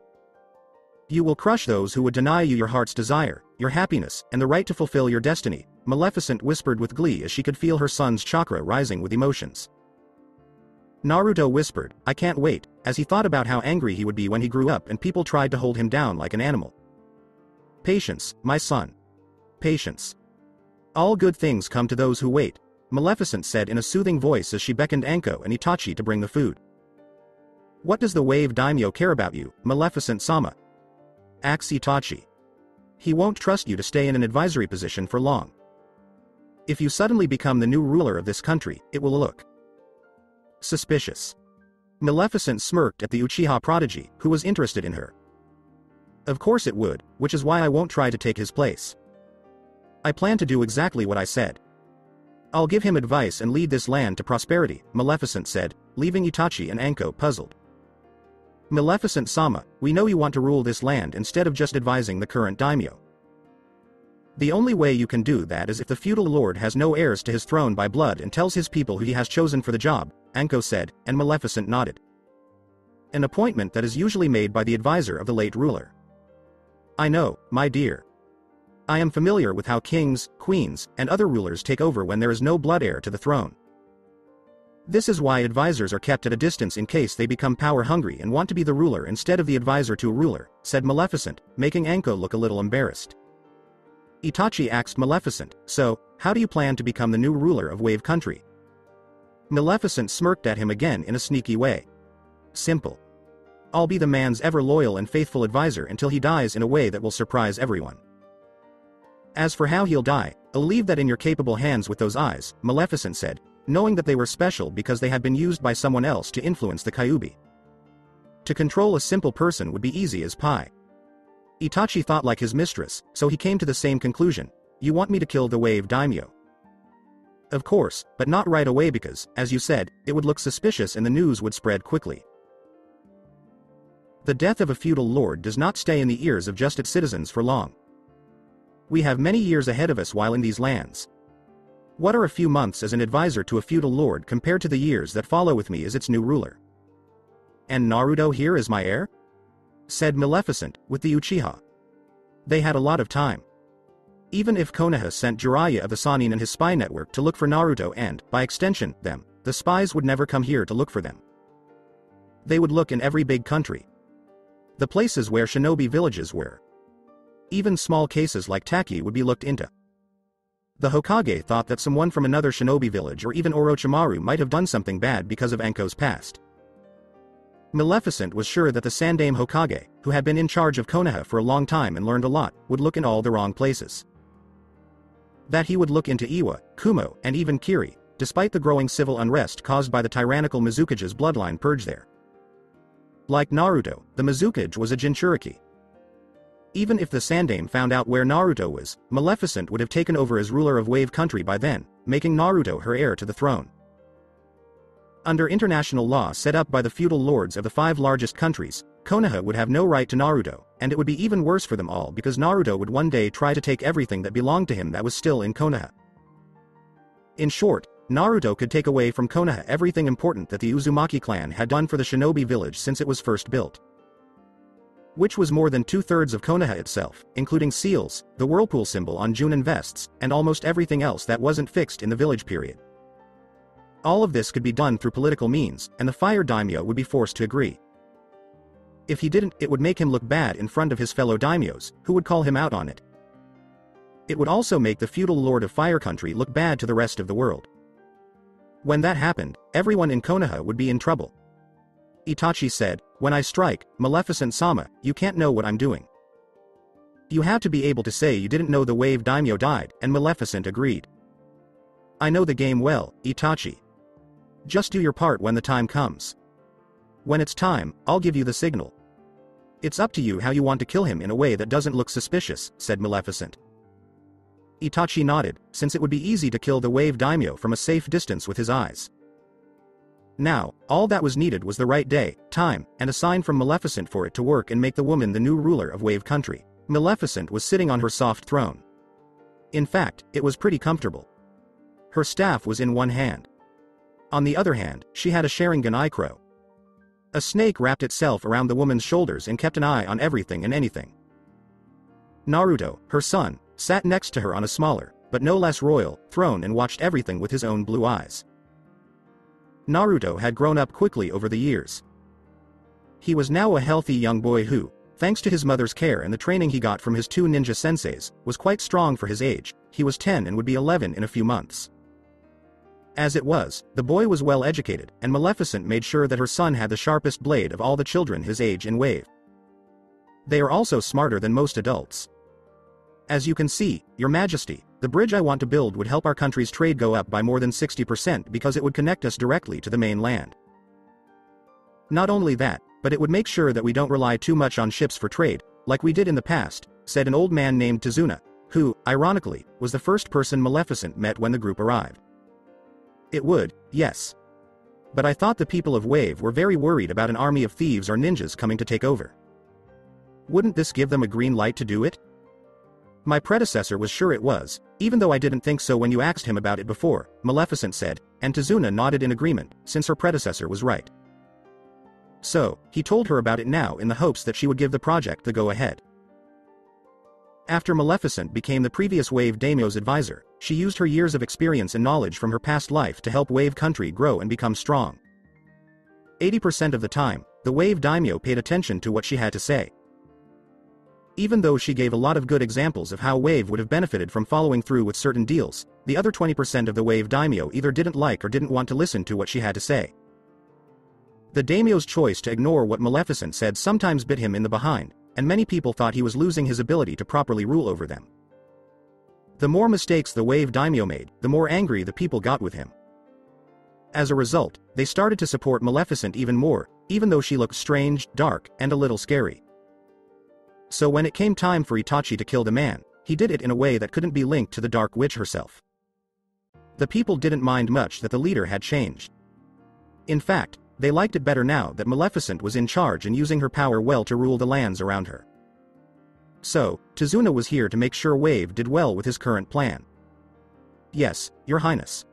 S2: You will crush those who would deny you your heart's desire, your happiness, and the right to fulfill your destiny, Maleficent whispered with glee as she could feel her son's chakra rising with emotions. Naruto whispered, "I can't wait," as he thought about how angry he would be when he grew up and people tried to hold him down like an animal. "Patience, my son. Patience. All good things come to those who wait," Maleficent said in a soothing voice as she beckoned Anko and Itachi to bring the food. "What does the Wave Daimyo care about you, Maleficent-sama?" asked Itachi. "He won't trust you to stay in an advisory position for long. If you suddenly become the new ruler of this country, it will look suspicious." Maleficent smirked at the Uchiha prodigy, who was interested in her. "Of course it would, which is why I won't try to take his place. I plan to do exactly what I said. I'll give him advice and lead this land to prosperity," Maleficent said, leaving Itachi and Anko puzzled. "Maleficent-sama, we know you want to rule this land instead of just advising the current daimyo. The only way you can do that is if the feudal lord has no heirs to his throne by blood and tells his people who he has chosen for the job," Anko said, and Maleficent nodded. "An appointment that is usually made by the advisor of the late ruler." "I know, my dear. I am familiar with how kings, queens, and other rulers take over when there is no blood heir to the throne. This is why advisors are kept at a distance in case they become power-hungry and want to be the ruler instead of the advisor to a ruler," said Maleficent, making Anko look a little embarrassed. Itachi asked Maleficent, "So, how do you plan to become the new ruler of Wave Country?" Maleficent smirked at him again in a sneaky way. "Simple. I'll be the man's ever-loyal and faithful advisor until he dies in a way that will surprise everyone. As for how he'll die, I'll leave that in your capable hands with those eyes," Maleficent said, knowing that they were special because they had been used by someone else to influence the Kyuubi. To control a simple person would be easy as pie. Itachi thought like his mistress, so he came to the same conclusion. "You want me to kill the Wave Daimyo?" "Of course, but not right away because, as you said, it would look suspicious and the news would spread quickly. The death of a feudal lord does not stay in the ears of just its citizens for long. We have many years ahead of us while in these lands. What are a few months as an advisor to a feudal lord compared to the years that follow with me as its new ruler? And Naruto here is my heir?" said Maleficent, with the Uchiha. They had a lot of time. Even if Konoha sent Jiraiya of the Sannin and his spy network to look for Naruto and, by extension, them, the spies would never come here to look for them. They would look in every big country. The places where shinobi villages were. Even small cases like Taki would be looked into. The Hokage thought that someone from another shinobi village or even Orochimaru might have done something bad because of Anko's past. Maleficent was sure that the Sandaime Hokage, who had been in charge of Konoha for a long time and learned a lot, would look in all the wrong places. That he would look into Iwa, Kumo, and even Kiri, despite the growing civil unrest caused by the tyrannical Mizukage's bloodline purge there. Like Naruto, the Mizukage was a Jinchuriki. Even if the Sandaime found out where Naruto was, Maleficent would have taken over as ruler of Wave Country by then, making Naruto her heir to the throne. Under international law set up by the feudal lords of the 5 largest countries, Konoha would have no right to Naruto, and it would be even worse for them all because Naruto would one day try to take everything that belonged to him that was still in Konoha. In short, Naruto could take away from Konoha everything important that the Uzumaki clan had done for the shinobi village since it was first built. Which was more than 2/3 of Konoha itself, including seals, the whirlpool symbol on Junin vests, and almost everything else that wasn't fixed in the village period. All of this could be done through political means, and the Fire Daimyo would be forced to agree. If he didn't, it would make him look bad in front of his fellow daimyos, who would call him out on it. It would also make the feudal lord of Fire Country look bad to the rest of the world. When that happened, everyone in Konoha would be in trouble. Itachi said, "When I strike, Maleficent-sama, you can't know what I'm doing. You have to be able to say you didn't know the Wave Daimyo died," and Maleficent agreed. "I know the game well, Itachi. Just do your part when the time comes. When it's time, I'll give you the signal. It's up to you how you want to kill him in a way that doesn't look suspicious," said Maleficent. Itachi nodded, since it would be easy to kill the Wave Daimyo from a safe distance with his eyes. Now, all that was needed was the right day, time, and a sign from Maleficent for it to work and make the woman the new ruler of Wave Country. Maleficent was sitting on her soft throne. In fact, it was pretty comfortable. Her staff was in one hand. On the other hand, she had a Sharingan Eye-Crow. A snake wrapped itself around the woman's shoulders and kept an eye on everything and anything. Naruto, her son, sat next to her on a smaller, but no less royal, throne and watched everything with his own blue eyes. Naruto had grown up quickly over the years. He was now a healthy young boy who, thanks to his mother's care and the training he got from his two ninja senseis, was quite strong for his age. He was 10 and would be 11 in a few months. As it was, the boy was well educated, and Maleficent made sure that her son had the sharpest blade of all the children his age in Wave. They are also smarter than most adults. As you can see, Your Majesty, the bridge I want to build would help our country's trade go up by more than 60% because it would connect us directly to the mainland. Not only that, but it would make sure that we don't rely too much on ships for trade, like we did in the past, said an old man named Tazuna, who, ironically, was the first person Maleficent met when the group arrived. It would, yes. But I thought the people of Wave were very worried about an army of thieves or ninjas coming to take over. Wouldn't this give them a green light to do it? My predecessor was sure it was, even though I didn't think so when you asked him about it before, Maleficent said, and Tazuna nodded in agreement, since her predecessor was right. So, he told her about it now in the hopes that she would give the project the go-ahead. After Maleficent became the previous Wave daimyo's advisor, she used her years of experience and knowledge from her past life to help Wave country grow and become strong. 80% of the time, the Wave daimyo paid attention to what she had to say. Even though she gave a lot of good examples of how Wave would have benefited from following through with certain deals, the other 20% of the Wave daimyo either didn't like or didn't want to listen to what she had to say. The daimyo's choice to ignore what Maleficent said sometimes bit him in the behind, and many people thought he was losing his ability to properly rule over them. The more mistakes the Wave daimyo made, the more angry the people got with him. As a result, they started to support Maleficent even more, even though she looked strange, dark, and a little scary. So when it came time for Itachi to kill the man, he did it in a way that couldn't be linked to the Dark Witch herself. The people didn't mind much that the leader had changed. In fact, they liked it better now that Maleficent was in charge and using her power well to rule the lands around her. So, Tazuna was here to make sure Wave did well with his current plan. Yes, Your Highness.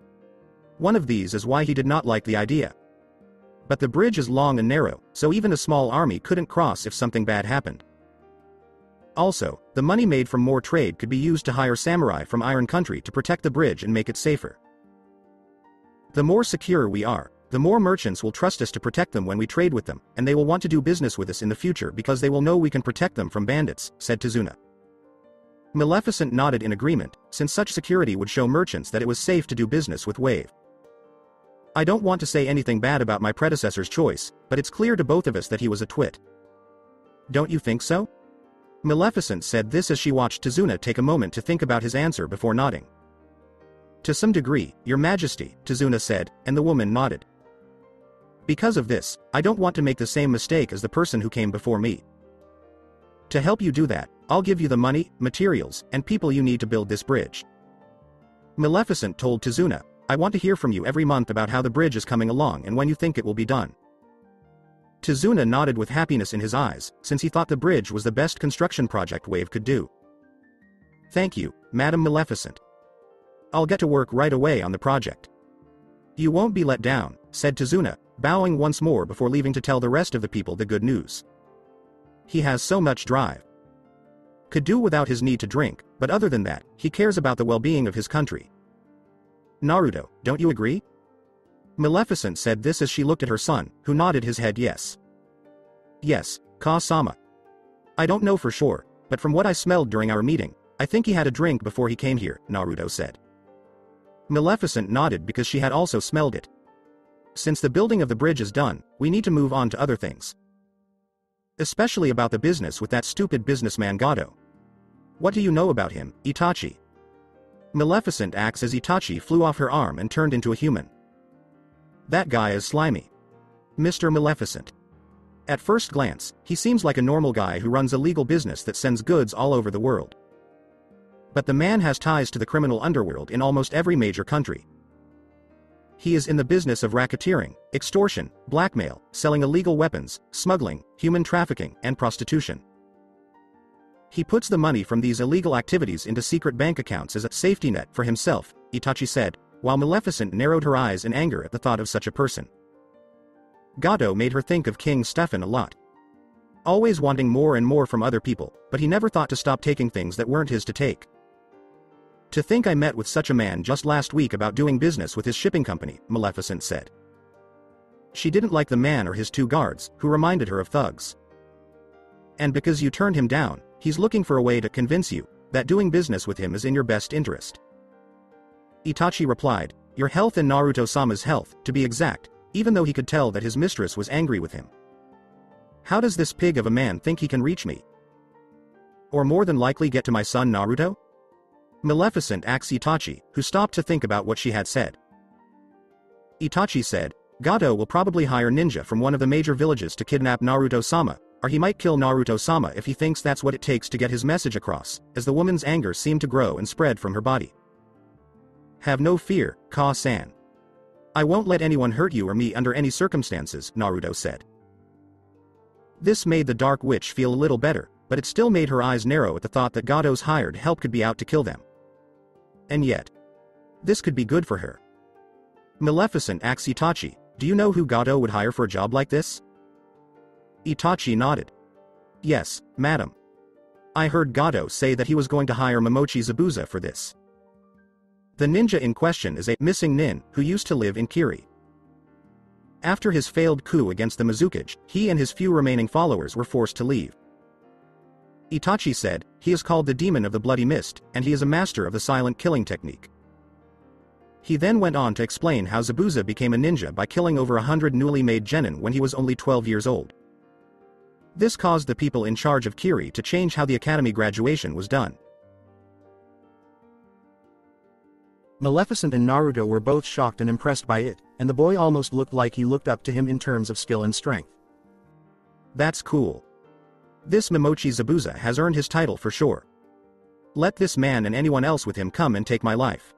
S2: One of these is why he did not like the idea. But the bridge is long and narrow, so even a small army couldn't cross if something bad happened. Also, the money made from more trade could be used to hire samurai from Iron Country to protect the bridge and make it safer. The more secure we are, the more merchants will trust us to protect them when we trade with them, and they will want to do business with us in the future because they will know we can protect them from bandits, said Tazuna. Maleficent nodded in agreement, since such security would show merchants that it was safe to do business with Wave. I don't want to say anything bad about my predecessor's choice, but it's clear to both of us that he was a twit. Don't you think so? Maleficent said this as she watched Tazuna take a moment to think about his answer before nodding. To some degree, Your Majesty, Tazuna said, and the woman nodded. Because of this, I don't want to make the same mistake as the person who came before me. To help you do that, I'll give you the money, materials, and people you need to build this bridge. Maleficent told Tazuna, I want to hear from you every month about how the bridge is coming along and when you think it will be done. Tazuna nodded with happiness in his eyes, since he thought the bridge was the best construction project Wave could do. Thank you, Madam Maleficent. I'll get to work right away on the project. You won't be let down, said Tazuna, bowing once more before leaving to tell the rest of the people the good news. He has so much drive. Could do without his need to drink, but other than that, he cares about the well-being of his country. Naruto, don't you agree? Maleficent said this as she looked at her son, who nodded his head yes. Yes, Ka-sama. I don't know for sure, but from what I smelled during our meeting, I think he had a drink before he came here, Naruto said. Maleficent nodded because she had also smelled it. Since the building of the bridge is done, we need to move on to other things. Especially about the business with that stupid businessman Gato. What do you know about him, Itachi? Maleficent acts as Itachi flew off her arm and turned into a human. That guy is slimy. Mr. Maleficent. At first glance, he seems like a normal guy who runs a legal business that sends goods all over the world. But the man has ties to the criminal underworld in almost every major country. He is in the business of racketeering, extortion, blackmail, selling illegal weapons, smuggling, human trafficking, and prostitution. He puts the money from these illegal activities into secret bank accounts as a safety net for himself, Itachi said, while Maleficent narrowed her eyes in anger at the thought of such a person. Gato made her think of King Stefan a lot. Always wanting more and more from other people, but he never thought to stop taking things that weren't his to take. To think I met with such a man just last week about doing business with his shipping company, Maleficent said. She didn't like the man or his 2 guards, who reminded her of thugs. And because you turned him down, he's looking for a way to convince you that doing business with him is in your best interest. Itachi replied, your health and Naruto-sama's health, to be exact, even though he could tell that his mistress was angry with him. How does this pig of a man think he can reach me? Or more than likely get to my son Naruto? Maleficent asked Itachi, who stopped to think about what she had said. Itachi said, Gato will probably hire ninja from one of the major villages to kidnap Naruto-sama, or he might kill Naruto-sama if he thinks that's what it takes to get his message across, as the woman's anger seemed to grow and spread from her body. Have no fear, Ka-san. I won't let anyone hurt you or me under any circumstances, Naruto said. This made the Dark Witch feel a little better, but it still made her eyes narrow at the thought that Gato's hired help could be out to kill them. And yet, this could be good for her. Maleficent asked Itachi, do you know who Gato would hire for a job like this? Itachi nodded. Yes, madam. I heard Gato say that he was going to hire Momochi Zabuza for this. The ninja in question is a missing nin who used to live in Kiri. After his failed coup against the Mizukage, he and his few remaining followers were forced to leave. Itachi said, he is called the Demon of the Bloody Mist, and he is a master of the silent killing technique. He then went on to explain how Zabuza became a ninja by killing over 100 newly made genin when he was only 12 years old. This caused the people in charge of Kiri to change how the academy graduation was done.
S3: Maleficent and Naruto were both shocked and impressed by it, and the boy almost looked like he looked up to him in terms of skill and strength.
S2: That's cool. This Momochi Zabuza has earned his title for sure. Let this man and anyone else with him come and take my life.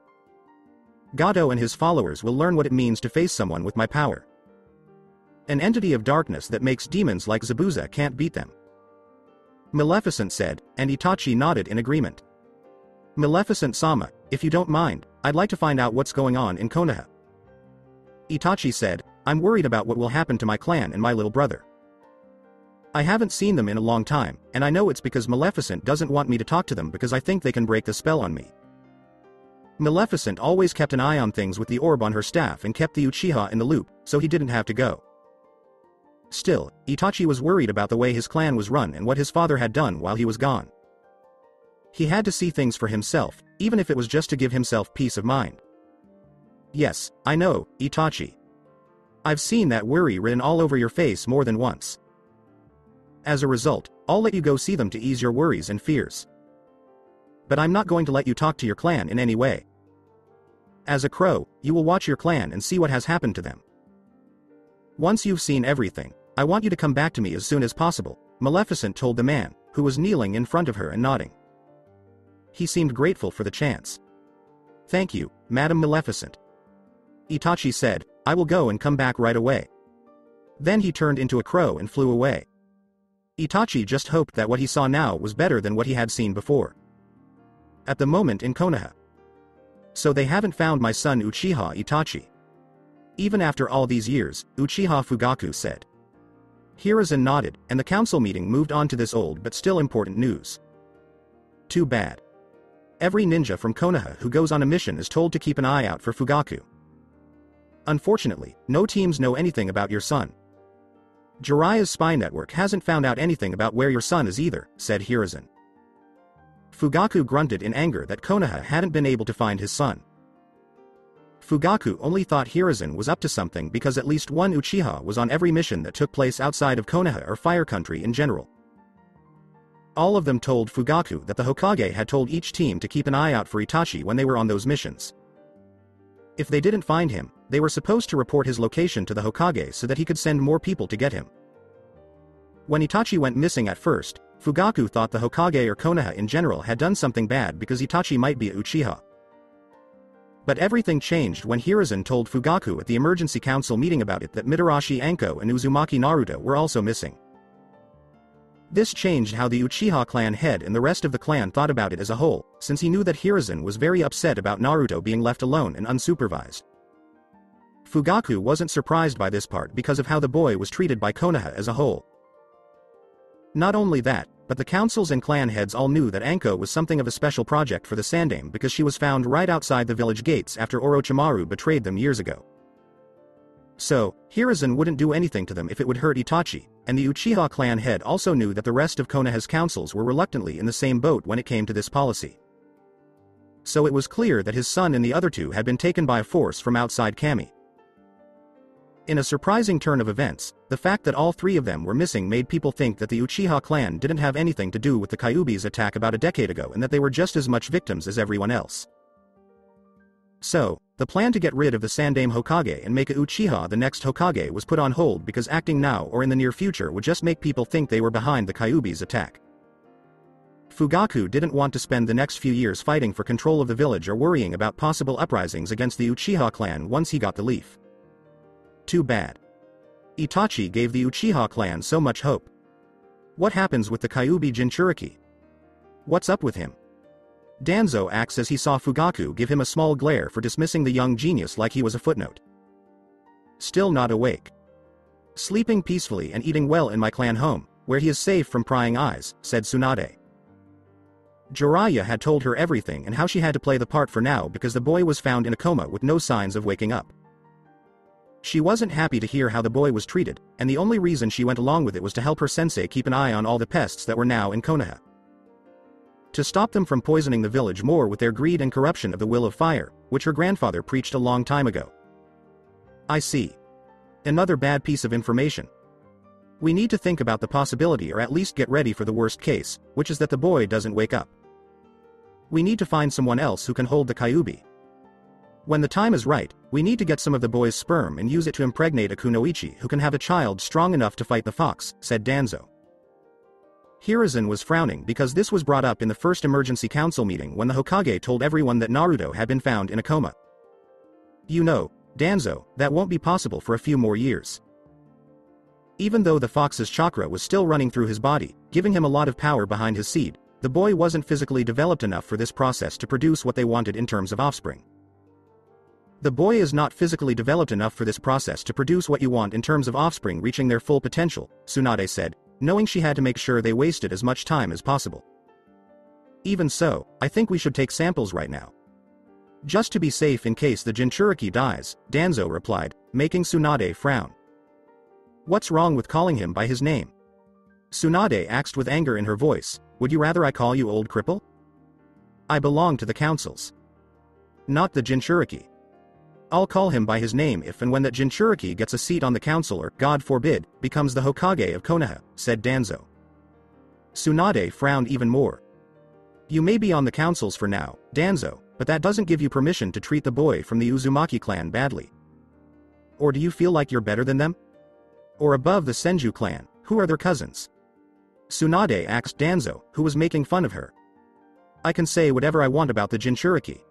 S2: Gato and his followers will learn what it means to face someone with my power. An entity of darkness that makes demons like Zabuza can't beat them. Maleficent said, and Itachi nodded in agreement. Maleficent-sama, if you don't mind, I'd like to find out what's going on in Konoha. Itachi said, I'm worried about what will happen to my clan and my little brother. I haven't seen them in a long time, and I know it's because Maleficent doesn't want me to talk to them because I think they can break the spell on me. Maleficent always kept an eye on things with the orb on her staff and kept the Uchiha in the loop, so he didn't have to go. Still, Itachi was worried about the way his clan was run and what his father had done while he was gone. He had to see things for himself, even if it was just to give himself peace of mind. Yes, I know, Itachi. I've seen that worry written all over your face more than once. As a result, I'll let you go see them to ease your worries and fears. But I'm not going to let you talk to your clan in any way. As a crow, you will watch your clan and see what has happened to them. Once you've seen everything, I want you to come back to me as soon as possible, Maleficent told the man, who was kneeling in front of her and nodding. He seemed grateful for the chance. Thank you, Madam Maleficent. Itachi said, I will go and come back right away. Then he turned into a crow and flew away. Itachi just hoped that what he saw now was better than what he had seen before. At the moment in Konoha. So they haven't found my son Uchiha Itachi. Even after all these years, Uchiha Fugaku said. Hiruzen nodded, and the council meeting moved on to this old but still important news. Too bad. Every ninja from Konoha who goes on a mission is told to keep an eye out for Fugaku. Unfortunately, no teams know anything about your son. Jiraiya's spy network hasn't found out anything about where your son is either, said Hiruzen. Fugaku grunted in anger that Konoha hadn't been able to find his son. Fugaku only thought Hiruzen was up to something because at least one Uchiha was on every mission that took place outside of Konoha or Fire Country in general. All of them told Fugaku that the Hokage had told each team to keep an eye out for Itachi when they were on those missions. If they didn't find him, they were supposed to report his location to the Hokage so that he could send more people to get him. When Itachi went missing at first, Fugaku thought the Hokage or Konoha in general had done something bad because Itachi might be a Uchiha. But everything changed when Hiruzen told Fugaku at the emergency council meeting about it that Mitarashi Anko and Uzumaki Naruto were also missing. This changed how the Uchiha clan head and the rest of the clan thought about it as a whole, since he knew that Hiruzen was very upset about Naruto being left alone and unsupervised. Fugaku wasn't surprised by this part because of how the boy was treated by Konoha as a whole. Not only that, but the councils and clan heads all knew that Anko was something of a special project for the Sandaime because she was found right outside the village gates after Orochimaru betrayed them years ago. So, Hiruzen wouldn't do anything to them if it would hurt Itachi, and the Uchiha clan head also knew that the rest of Konoha's councils were reluctantly in the same boat when it came to this policy. So it was clear that his son and the other two had been taken by a force from outside Kami. In a surprising turn of events, the fact that all three of them were missing made people think that the Uchiha clan didn't have anything to do with the Kyuubi's attack about a decade ago and that they were just as much victims as everyone else. So, the plan to get rid of the Sandaime Hokage and make a Uchiha the next Hokage was put on hold because acting now or in the near future would just make people think they were behind the Kyuubi's attack. Fugaku didn't want to spend the next few years fighting for control of the village or worrying about possible uprisings against the Uchiha clan once he got the leaf. Too bad. Itachi gave the Uchiha clan so much hope. What happens with the Kyuubi Jinchuriki? What's up with him? Danzo acts as he saw Fugaku give him a small glare for dismissing the young genius like he was a footnote. Still not awake. Sleeping peacefully and eating well in my clan home, where he is safe from prying eyes, said Tsunade. Jiraiya had told her everything and how she had to play the part for now because the boy was found in a coma with no signs of waking up. She wasn't happy to hear how the boy was treated, and the only reason she went along with it was to help her sensei keep an eye on all the pests that were now in Konoha. To stop them from poisoning the village more with their greed and corruption of the will of fire, which her grandfather preached a long time ago. I see. Another bad piece of information. We need to think about the possibility or at least get ready for the worst case, which is that the boy doesn't wake up. We need to find someone else who can hold the Kyuubi. When the time is right, we need to get some of the boy's sperm and use it to impregnate a kunoichi who can have a child strong enough to fight the fox, said Danzo. Hiruzen was frowning because this was brought up in the first emergency council meeting when the Hokage told everyone that Naruto had been found in a coma. You know, Danzo, that won't be possible for a few more years. Even though the fox's chakra was still running through his body, giving him a lot of power behind his seed, the boy wasn't physically developed enough for this process to produce what they wanted in terms of offspring. The boy is not physically developed enough for this process to produce what you want in terms of offspring reaching their full potential, Tsunade said, knowing she had to make sure they wasted as much time as possible. Even so, I think we should take samples right now. Just to be safe in case the Jinchuriki dies, Danzo replied, making Tsunade frown. What's wrong with calling him by his name? Tsunade asked with anger in her voice, would you rather I call you old cripple? I belong to the councils. Not the Jinchuriki. I'll call him by his name if and when that Jinchuriki gets a seat on the council or, God forbid, becomes the Hokage of Konoha, said Danzo. Tsunade frowned even more. You may be on the councils for now, Danzo, but that doesn't give you permission to treat the boy from the Uzumaki clan badly. Or do you feel like you're better than them? Or above the Senju clan, who are their cousins? Tsunade asked Danzo, who was making fun of her. I can say whatever I want about the Jinchuriki.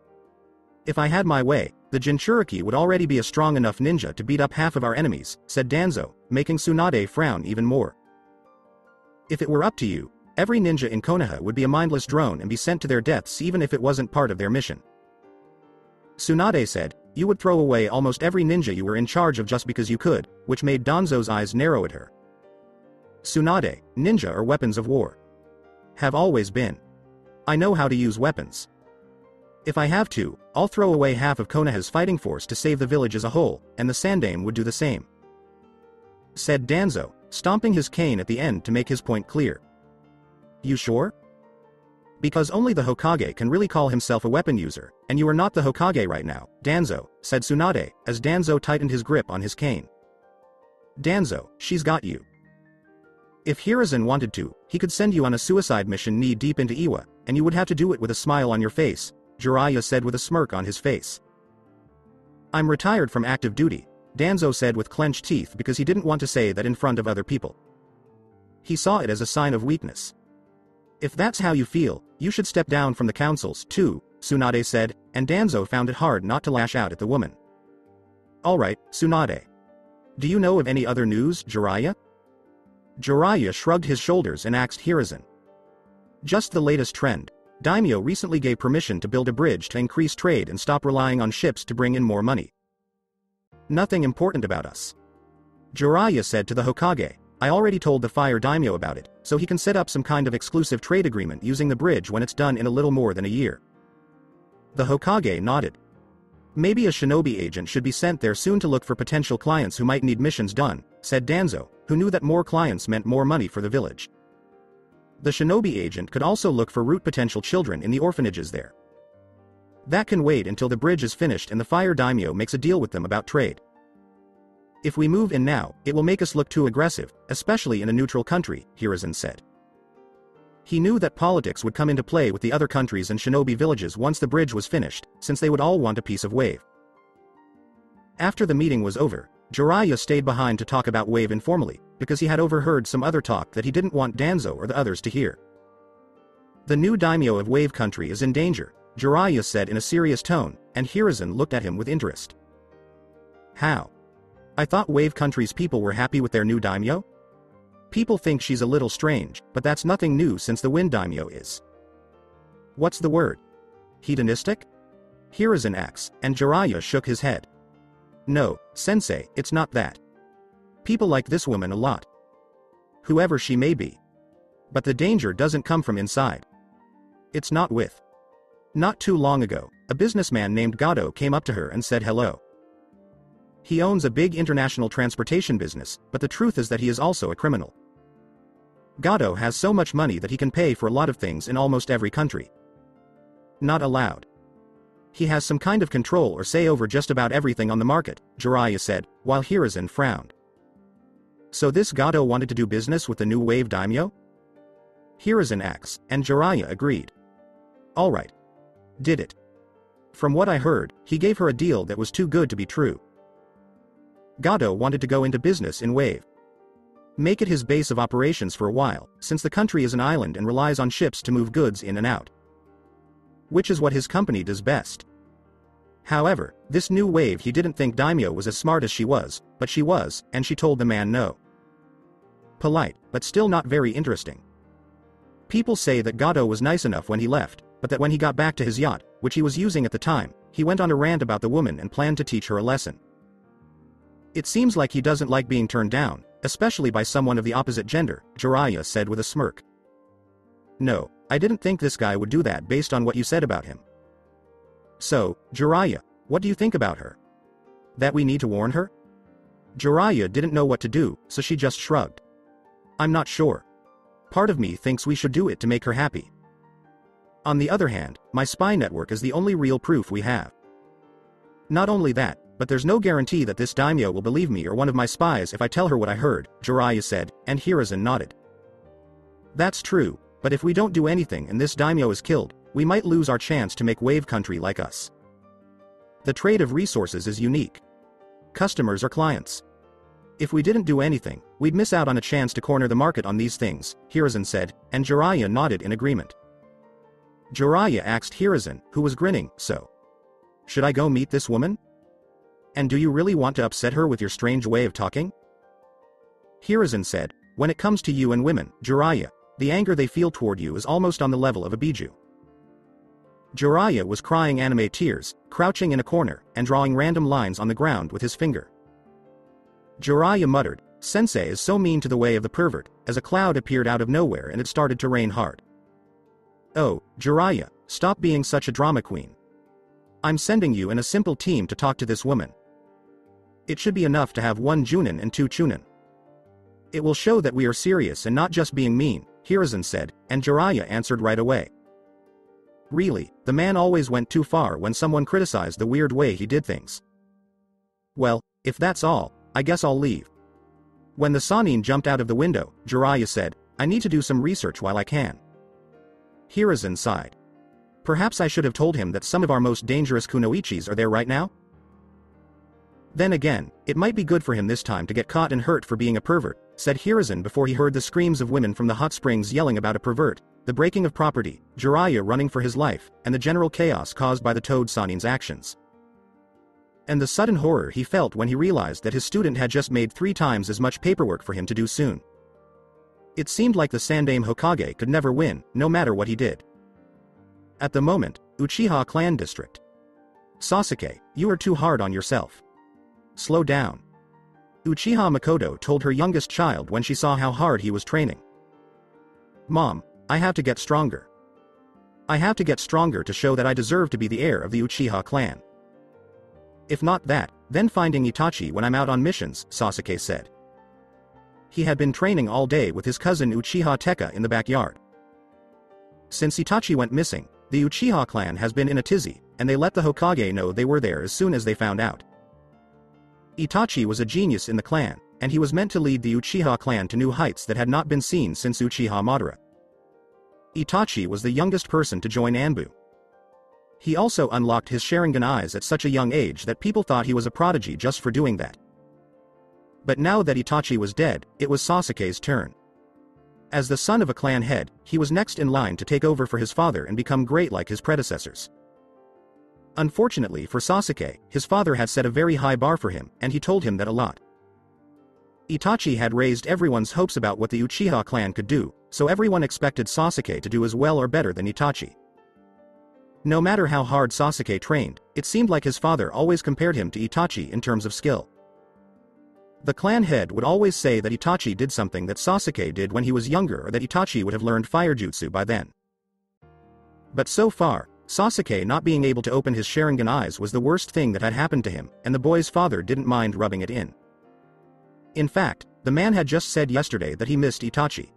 S2: If I had my way, the Jinchuriki would already be a strong enough ninja to beat up half of our enemies, said Danzo, making Tsunade frown even more. If it were up to you, every ninja in Konoha would be a mindless drone and be sent to their deaths even if it wasn't part of their mission. Tsunade said, you would throw away almost every ninja you were in charge of just because you could, which made Danzo's eyes narrow at her. Tsunade, ninja are weapons of war. Have always been. I know how to use weapons. If I have to, I'll throw away half of Konoha's fighting force to save the village as a whole, and the Sandaime would do the same. Said Danzo, stomping his cane at the end to make his point clear. You sure? Because only the Hokage can really call himself a weapon user, and you are not the Hokage right now, Danzo, said Tsunade, as Danzo tightened his grip on his cane. Danzo, she's got you. If Hiruzen wanted to, he could send you on a suicide mission knee-deep into Iwa, and you would have to do it with a smile on your face, Jiraiya said with a smirk on his face. I'm retired from active duty, Danzo said with clenched teeth because he didn't want to say that in front of other people. He saw it as a sign of weakness. If that's how you feel, you should step down from the councils too, Tsunade said, and Danzo found it hard not to lash out at the woman. Alright, Tsunade. Do you know of any other news, Jiraiya? Jiraiya shrugged his shoulders and asked Hiruzen. Just the latest trend. Daimyo recently gave permission to build a bridge to increase trade and stop relying on ships to bring in more money. Nothing important about us. Jiraiya said to the Hokage, I already told the Fire Daimyo about it, so he can set up some kind of exclusive trade agreement using the bridge when it's done in a little more than a year. The Hokage nodded. Maybe a shinobi agent should be sent there soon to look for potential clients who might need missions done, said Danzo, who knew that more clients meant more money for the village. The shinobi agent could also look for root potential children in the orphanages there. That can wait until the bridge is finished and the fire daimyo makes a deal with them about trade. If we move in now, it will make us look too aggressive, especially in a neutral country, Hiruzen said. He knew that politics would come into play with the other countries and shinobi villages once the bridge was finished, since they would all want a piece of Wave. After the meeting was over, Jiraiya stayed behind to talk about Wave informally, because he had overheard some other talk that he didn't want Danzo or the others to hear. The new daimyo of Wave Country is in danger, Jiraiya said in a serious tone, and Hiruzen looked at him with interest. How? I thought Wave Country's people were happy with their new daimyo? People think she's a little strange, but that's nothing new since the Wind daimyo is. What's the word? Hedonistic? Hiruzen asked, and Jiraiya shook his head. No, sensei, it's not that. People like this woman a lot. Whoever she may be. But the danger doesn't come from inside. It's not with. Not too long ago, a businessman named Gado came up to her and said hello. He owns a big international transportation business, but the truth is that he is also a criminal. Gado has so much money that he can pay for a lot of things in almost every country. Not allowed. He has some kind of control or say over just about everything on the market, Jiraiya said, while Hiruzen frowned. So this Gado wanted to do business with the new Wave daimyo? Hiruzen asked, and Jiraiya agreed. Alright. Did it. From what I heard, he gave her a deal that was too good to be true. Gado wanted to go into business in Wave. Make it his base of operations for a while, since the country is an island and relies on ships to move goods in and out. Which is what his company does best. However, this new Wave he didn't think daimyo was as smart as she was, but she was, and she told the man no. Polite, but still not very interesting. People say that Gado was nice enough when he left, but that when he got back to his yacht, which he was using at the time, he went on a rant about the woman and planned to teach her a lesson. It seems like he doesn't like being turned down, especially by someone of the opposite gender, Jiraiya said with a smirk. No, I didn't think this guy would do that based on what you said about him. So, Jiraiya, what do you think about her? That we need to warn her? Jiraiya didn't know what to do, so she just shrugged. I'm not sure. Part of me thinks we should do it to make her happy. On the other hand, my spy network is the only real proof we have. Not only that, but there's no guarantee that this daimyo will believe me or one of my spies if I tell her what I heard, Jiraiya said, and Hiruzen nodded. That's true, but if we don't do anything and this daimyo is killed, we might lose our chance to make Wave Country like us. The trade of resources is unique. Customers are clients. If we didn't do anything, we'd miss out on a chance to corner the market on these things, Hiruzen said, and Jiraiya nodded in agreement. Jiraiya asked Hiruzen, who was grinning, so. Should I go meet this woman? And do you really want to upset her with your strange way of talking? Hiruzen said, when it comes to you and women, Jiraiya, the anger they feel toward you is almost on the level of a biju. Jiraiya was crying anime tears, crouching in a corner, and drawing random lines on the ground with his finger. Jiraiya muttered, Sensei is so mean to the way of the pervert, as a cloud appeared out of nowhere and it started to rain hard. Oh, Jiraiya, stop being such a drama queen. I'm sending you and a simple team to talk to this woman. It should be enough to have 1 Junin and 2 Chunin. It will show that we are serious and not just being mean, Hiruzen said, and Jiraiya answered right away. Really, the man always went too far when someone criticized the weird way he did things. Well, if that's all, I guess I'll leave. When the Sannin jumped out of the window, Jiraiya said, I need to do some research while I can. Hiruzen sighed. Perhaps I should have told him that some of our most dangerous kunoichis are there right now? Then again, it might be good for him this time to get caught and hurt for being a pervert, said Hiruzen before he heard the screams of women from the hot springs yelling about a pervert, the breaking of property, Jiraiya running for his life, and the general chaos caused by the Toad Sannin's actions. And the sudden horror he felt when he realized that his student had just made 3 times as much paperwork for him to do soon. It seemed like the Sandaime Hokage could never win, no matter what he did. At the moment, Uchiha Clan District. Sasuke, you are too hard on yourself. Slow down. Uchiha Makoto told her youngest child when she saw how hard he was training. Mom, I have to get stronger. I have to get stronger to show that I deserve to be the heir of the Uchiha clan. If not that, then finding Itachi when I'm out on missions, Sasuke said. He had been training all day with his cousin Uchiha Tekka in the backyard. Since Itachi went missing, the Uchiha clan has been in a tizzy, and they let the Hokage know they were there as soon as they found out. Itachi was a genius in the clan, and he was meant to lead the Uchiha clan to new heights that had not been seen since Uchiha Madara. Itachi was the youngest person to join Anbu. He also unlocked his Sharingan eyes at such a young age that people thought he was a prodigy just for doing that. But now that Itachi was dead, it was Sasuke's turn. As the son of a clan head, he was next in line to take over for his father and become great like his predecessors. Unfortunately for Sasuke, his father had set a very high bar for him, and he told him that a lot. Itachi had raised everyone's hopes about what the Uchiha clan could do, so everyone expected Sasuke to do as well or better than Itachi. No matter how hard Sasuke trained, it seemed like his father always compared him to Itachi in terms of skill. The clan head would always say that Itachi did something that Sasuke did when he was younger or that Itachi would have learned fire jutsu by then. But so far, Sasuke not being able to open his Sharingan eyes was the worst thing that had happened to him, and the boy's father didn't mind rubbing it in. In fact, the man had just said yesterday that he missed Itachi.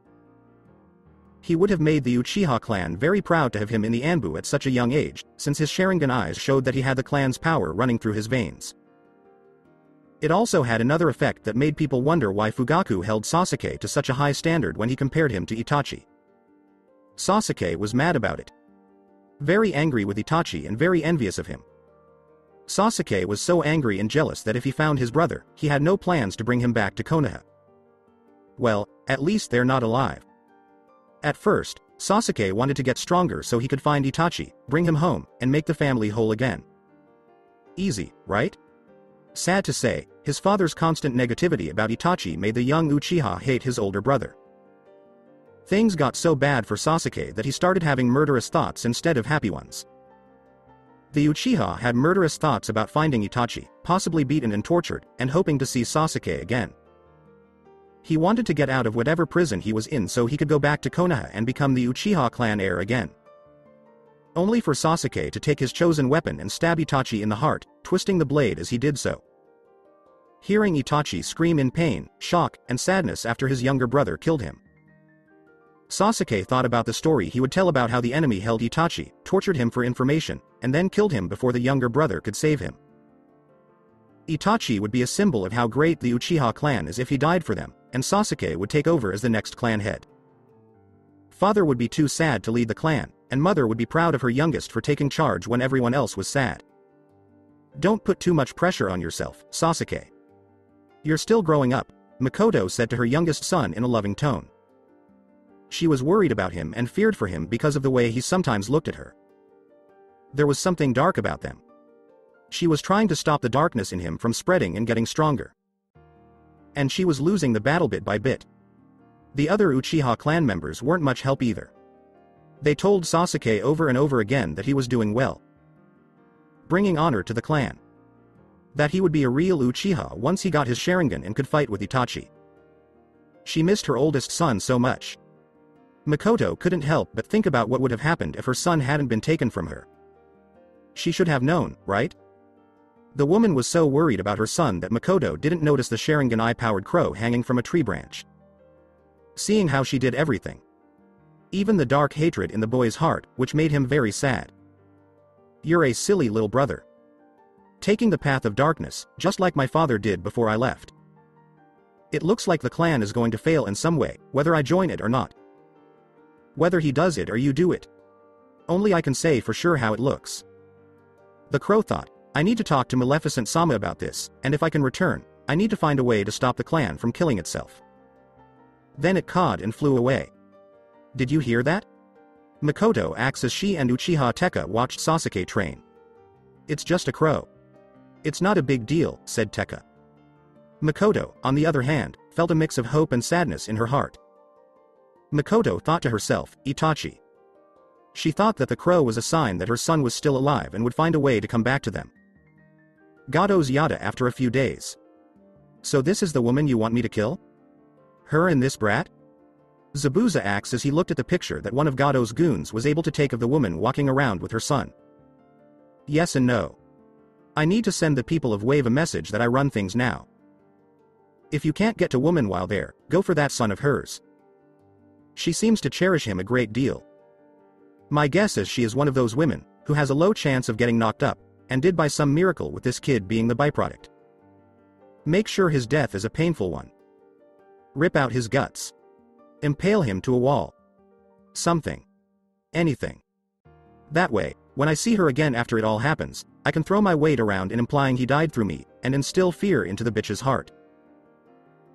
S2: He would have made the Uchiha clan very proud to have him in the Anbu at such a young age, since his Sharingan eyes showed that he had the clan's power running through his veins. It also had another effect that made people wonder why Fugaku held Sasuke to such a high standard when he compared him to Itachi. Sasuke was mad about it. Very angry with Itachi and very envious of him. Sasuke was so angry and jealous that if he found his brother, he had no plans to bring him back to Konoha. Well, at least they're not alive. At first, Sasuke wanted to get stronger so he could find Itachi, bring him home, and make the family whole again. Easy, right? Sad to say, his father's constant negativity about Itachi made the young Uchiha hate his older brother. Things got so bad for Sasuke that he started having murderous thoughts instead of happy ones. The Uchiha had murderous thoughts about finding Itachi, possibly beaten and tortured, and hoping to see Sasuke again. He wanted to get out of whatever prison he was in so he could go back to Konoha and become the Uchiha clan heir again. Only for Sasuke to take his chosen weapon and stab Itachi in the heart, twisting the blade as he did so. Hearing Itachi scream in pain, shock, and sadness after his younger brother killed him. Sasuke thought about the story he would tell about how the enemy held Itachi, tortured him for information, and then killed him before the younger brother could save him. Itachi would be a symbol of how great the Uchiha clan is if he died for them, and Sasuke would take over as the next clan head. Father would be too sad to lead the clan, and mother would be proud of her youngest for taking charge when everyone else was sad. Don't put too much pressure on yourself, Sasuke. You're still growing up, Makoto said to her youngest son in a loving tone. She was worried about him and feared for him because of the way he sometimes looked at her. There was something dark about them. She was trying to stop the darkness in him from spreading and getting stronger. And she was losing the battle bit by bit. The other Uchiha clan members weren't much help either. They told Sasuke over and over again that he was doing well, bringing honor to the clan, that he would be a real Uchiha once he got his Sharingan and could fight with Itachi. She missed her oldest son so much. Makoto couldn't help but think about what would have happened if her son hadn't been taken from her. She should have known, right? The woman was so worried about her son that Makoto didn't notice the Sharingan eye-powered crow hanging from a tree branch. Seeing how she did everything. Even the dark hatred in the boy's heart, which made him very sad. You're a silly little brother. Taking the path of darkness, just like my father did before I left. It looks like the clan is going to fail in some way, whether I join it or not. Whether he does it or you do it. Only I can say for sure how it looks. The crow thought, I need to talk to Maleficent-sama about this, and if I can return, I need to find a way to stop the clan from killing itself. Then it cawed and flew away. Did you hear that? Makoto asked as she and Uchiha Tekka watched Sasuke train. It's just a crow. It's not a big deal, said Tekka. Makoto, on the other hand, felt a mix of hope and sadness in her heart. Makoto thought to herself, Itachi. She thought that the crow was a sign that her son was still alive and would find a way to come back to them. Gado's yada after a few days. So this is the woman you want me to kill? Her and this brat? Zabuza asked as he looked at the picture that one of Gado's goons was able to take of the woman walking around with her son. Yes and no. I need to send the people of Wave a message that I run things now. If you can't get to woman while there, go for that son of hers. She seems to cherish him a great deal. My guess is she is one of those women who has a low chance of getting knocked up, and did by some miracle with this kid being the byproduct. Make sure his death is a painful one. Rip out his guts. Impale him to a wall. Something. Anything. That way, when I see her again after it all happens, I can throw my weight around in implying he died through me, and instill fear into the bitch's heart.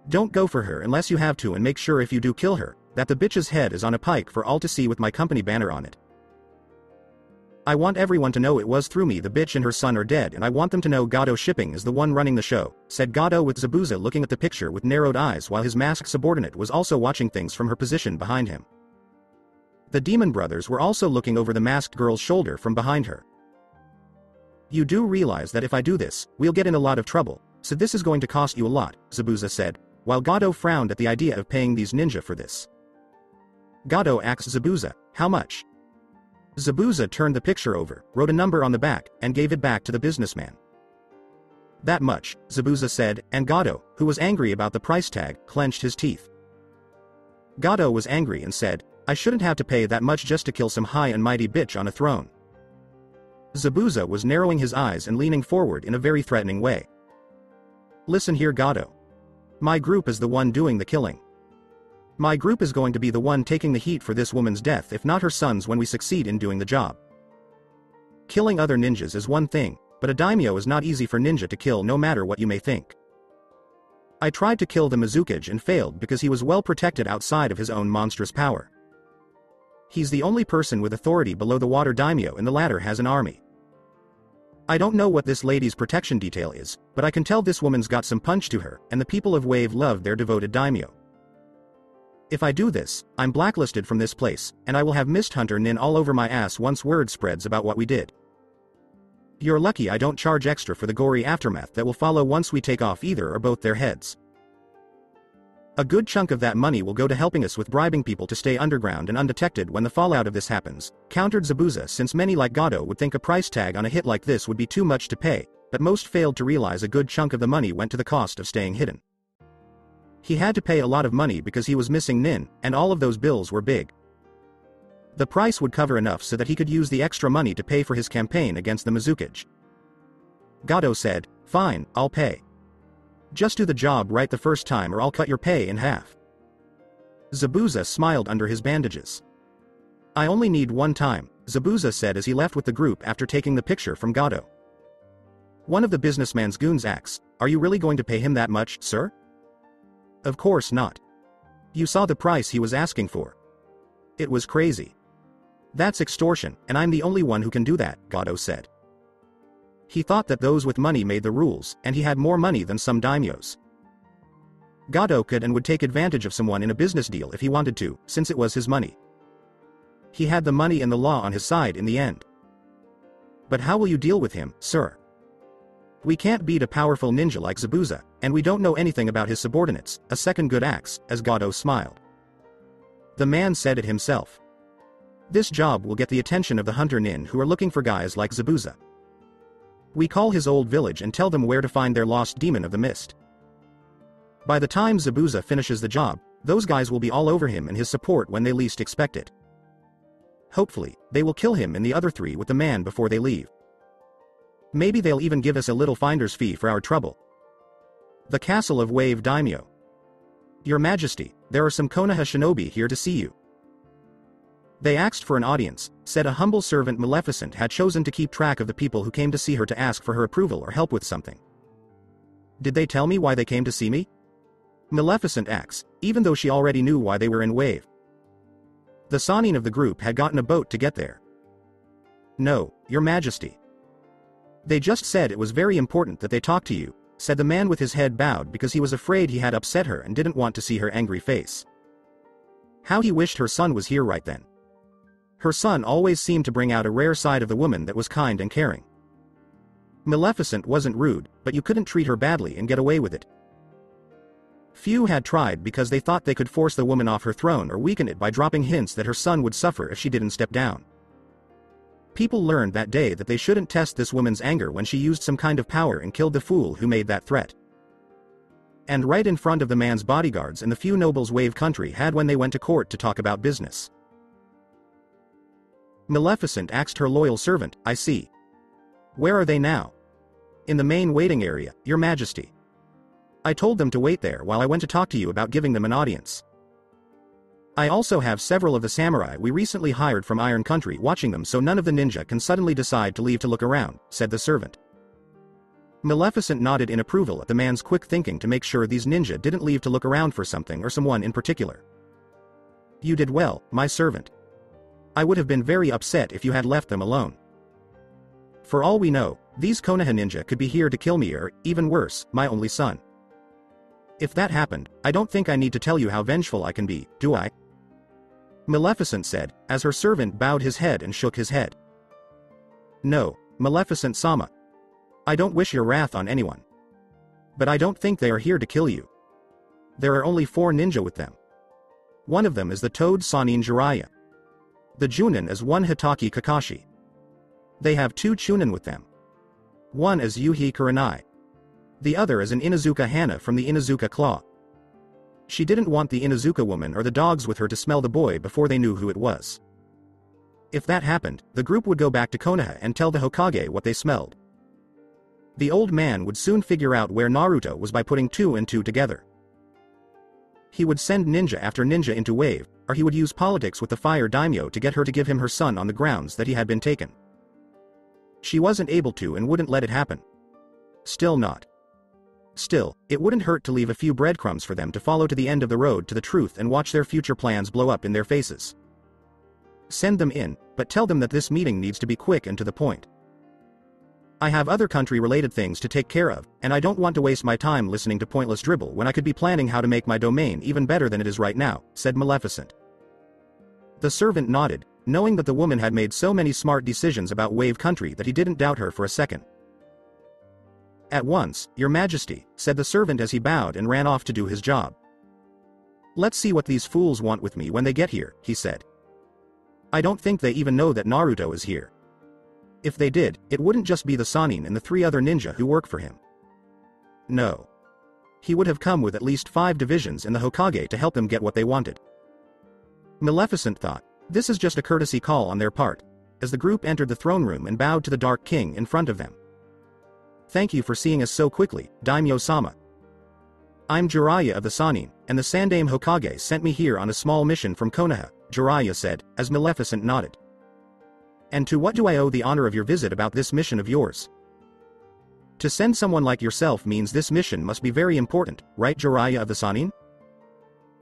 S2: Don't go for her unless you have to, and make sure if you do kill her, that the bitch's head is on a pike for all to see with my company banner on it. I want everyone to know it was through me the bitch and her son are dead, and I want them to know Gado Shipping is the one running the show, said Gado, with Zabuza looking at the picture with narrowed eyes while his masked subordinate was also watching things from her position behind him. The Demon Brothers were also looking over the masked girl's shoulder from behind her. You do realize that if I do this, we'll get in a lot of trouble, so this is going to cost you a lot, Zabuza said, while Gado frowned at the idea of paying these ninja for this. Gado asked Zabuza, how much? Zabuza turned the picture over, wrote a number on the back, and gave it back to the businessman. That much, Zabuza said, and Gado, who was angry about the price tag, clenched his teeth. Gado was angry and said, I shouldn't have to pay that much just to kill some high and mighty bitch on a throne. Zabuza was narrowing his eyes and leaning forward in a very threatening way. Listen here, Gado. My group is the one doing the killing. My group is going to be the one taking the heat for this woman's death, if not her son's, when we succeed in doing the job. Killing other ninjas is one thing, but a daimyo is not easy for ninja to kill, no matter what you may think. I tried to kill the Mizukage and failed because he was well protected outside of his own monstrous power. He's the only person with authority below the water daimyo, and the latter has an army. I don't know what this lady's protection detail is, but I can tell this woman's got some punch to her, and the people of Wave love their devoted daimyo. If I do this, I'm blacklisted from this place, and I will have Mist Hunter Nin all over my ass once word spreads about what we did. You're lucky I don't charge extra for the gory aftermath that will follow once we take off either or both their heads. A good chunk of that money will go to helping us with bribing people to stay underground and undetected when the fallout of this happens, countered Zabuza, since many like Gado would think a price tag on a hit like this would be too much to pay, but most failed to realize a good chunk of the money went to the cost of staying hidden. He had to pay a lot of money because he was missing Nin, and all of those bills were big. The price would cover enough so that he could use the extra money to pay for his campaign against the Mizukage. Gado said, fine, I'll pay. Just do the job right the first time or I'll cut your pay in half. Zabuza smiled under his bandages. I only need one time, Zabuza said as he left with the group after taking the picture from Gado. One of the businessman's goons asks, are you really going to pay him that much, sir? Of course not. You saw the price he was asking for. It was crazy. That's extortion, and I'm the only one who can do that, Gado said. He thought that those with money made the rules, and he had more money than some daimyos. Gado could and would take advantage of someone in a business deal if he wanted to, since it was his money. He had the money and the law on his side in the end. But how will you deal with him, sir? We can't beat a powerful ninja like Zabuza, and we don't know anything about his subordinates, a second good axe, as Gado smiled. The man said it himself. This job will get the attention of the Hunter Nin who are looking for guys like Zabuza. We call his old village and tell them where to find their lost demon of the mist. By the time Zabuza finishes the job, those guys will be all over him and his support when they least expect it. Hopefully, they will kill him and the other three with the man before they leave. Maybe they'll even give us a little finder's fee for our trouble. The Castle of Wave Daimyo. Your Majesty, there are some Konoha shinobi here to see you. They asked for an audience, said a humble servant Maleficent had chosen to keep track of the people who came to see her to ask for her approval or help with something. Did they tell me why they came to see me? Maleficent asks, even though she already knew why they were in Wave. The Sanin of the group had gotten a boat to get there. No, Your Majesty. They just said it was very important that they talk to you, said the man with his head bowed because he was afraid he had upset her and didn't want to see her angry face. How he wished her son was here right then. Her son always seemed to bring out a rare side of the woman that was kind and caring. Maleficent wasn't rude, but you couldn't treat her badly and get away with it. Few had tried because they thought they could force the woman off her throne or weaken it by dropping hints that her son would suffer if she didn't step down. People learned that day that they shouldn't test this woman's anger when she used some kind of power and killed the fool who made that threat. And right in front of the man's bodyguards and the few nobles Wave Country had when they went to court to talk about business. Maleficent asked her loyal servant, I see. Where are they now? In the main waiting area, Your Majesty. I told them to wait there while I went to talk to you about giving them an audience. I also have several of the samurai we recently hired from Iron Country watching them so none of the ninja can suddenly decide to leave to look around, said the servant. Maleficent nodded in approval at the man's quick thinking to make sure these ninja didn't leave to look around for something or someone in particular. You did well, my servant. I would have been very upset if you had left them alone. For all we know, these Konoha ninja could be here to kill me or, even worse, my only son. If that happened, I don't think I need to tell you how vengeful I can be, do I? Maleficent said, as her servant bowed his head and shook his head. No, Maleficent-sama. I don't wish your wrath on anyone. But I don't think they are here to kill you. There are only 4 ninja with them. One of them is the Toad Sannin Jiraiya. The Junin is one Hitaki Kakashi. They have 2 Chunin with them. One is Yuhi Kurenai. The other is an Inuzuka Hana from the Inuzuka Claw. She didn't want the Inuzuka woman or the dogs with her to smell the boy before they knew who it was. If that happened, the group would go back to Konoha and tell the Hokage what they smelled. The old man would soon figure out where Naruto was by putting 2 and 2 together. He would send ninja after ninja into Wave, or he would use politics with the Fire Daimyo to get her to give him her son on the grounds that he had been taken. She wasn't able to and wouldn't let it happen. Still not. Still, it wouldn't hurt to leave a few breadcrumbs for them to follow to the end of the road to the truth and watch their future plans blow up in their faces. Send them in, but tell them that this meeting needs to be quick and to the point. I have other country-related things to take care of, and I don't want to waste my time listening to pointless dribble when I could be planning how to make my domain even better than it is right now, said Maleficent. The servant nodded, knowing that the woman had made so many smart decisions about Wave Country that he didn't doubt her for a second. At once, Your Majesty, said the servant as he bowed and ran off to do his job. Let's see what these fools want with me when they get here, he said. I don't think they even know that Naruto is here. If they did, it wouldn't just be the Sannin and the 3 other ninja who work for him. No. He would have come with at least 5 divisions and the Hokage to help them get what they wanted. Maleficent thought, this is just a courtesy call on their part, as the group entered the throne room and bowed to the Dark King in front of them. Thank you for seeing us so quickly, Daimyo-sama. I'm Jiraiya of the Sannin, and the Sandaime Hokage sent me here on a small mission from Konoha, Jiraiya said, as Maleficent nodded. And to what do I owe the honor of your visit about this mission of yours? To send someone like yourself means this mission must be very important, right Jiraiya of the Sannin?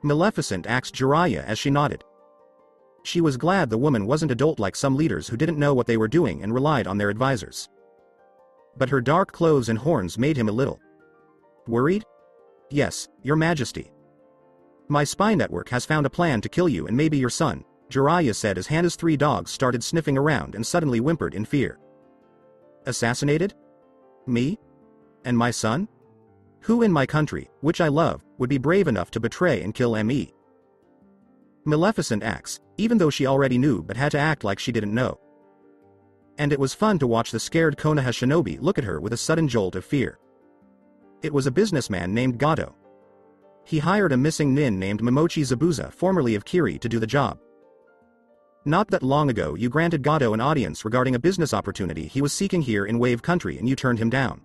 S2: Maleficent asked Jiraiya as she nodded. She was glad the woman wasn't adult like some leaders who didn't know what they were doing and relied on their advisors. But her dark clothes and horns made him a little worried? Yes, Your Majesty. My spy network has found a plan to kill you and maybe your son, Jiraiya said as Hana's 3 dogs started sniffing around and suddenly whimpered in fear. Assassinated? Me? And my son? Who in my country, which I love, would be brave enough to betray and kill me? Maleficent acts, even though she already knew but had to act like she didn't know. And it was fun to watch the scared Konoha shinobi look at her with a sudden jolt of fear. It was a businessman named Gato. He hired a missing nin named Momochi Zabuza, formerly of Kiri, to do the job. Not that long ago you granted Gato an audience regarding a business opportunity he was seeking here in Wave Country and you turned him down.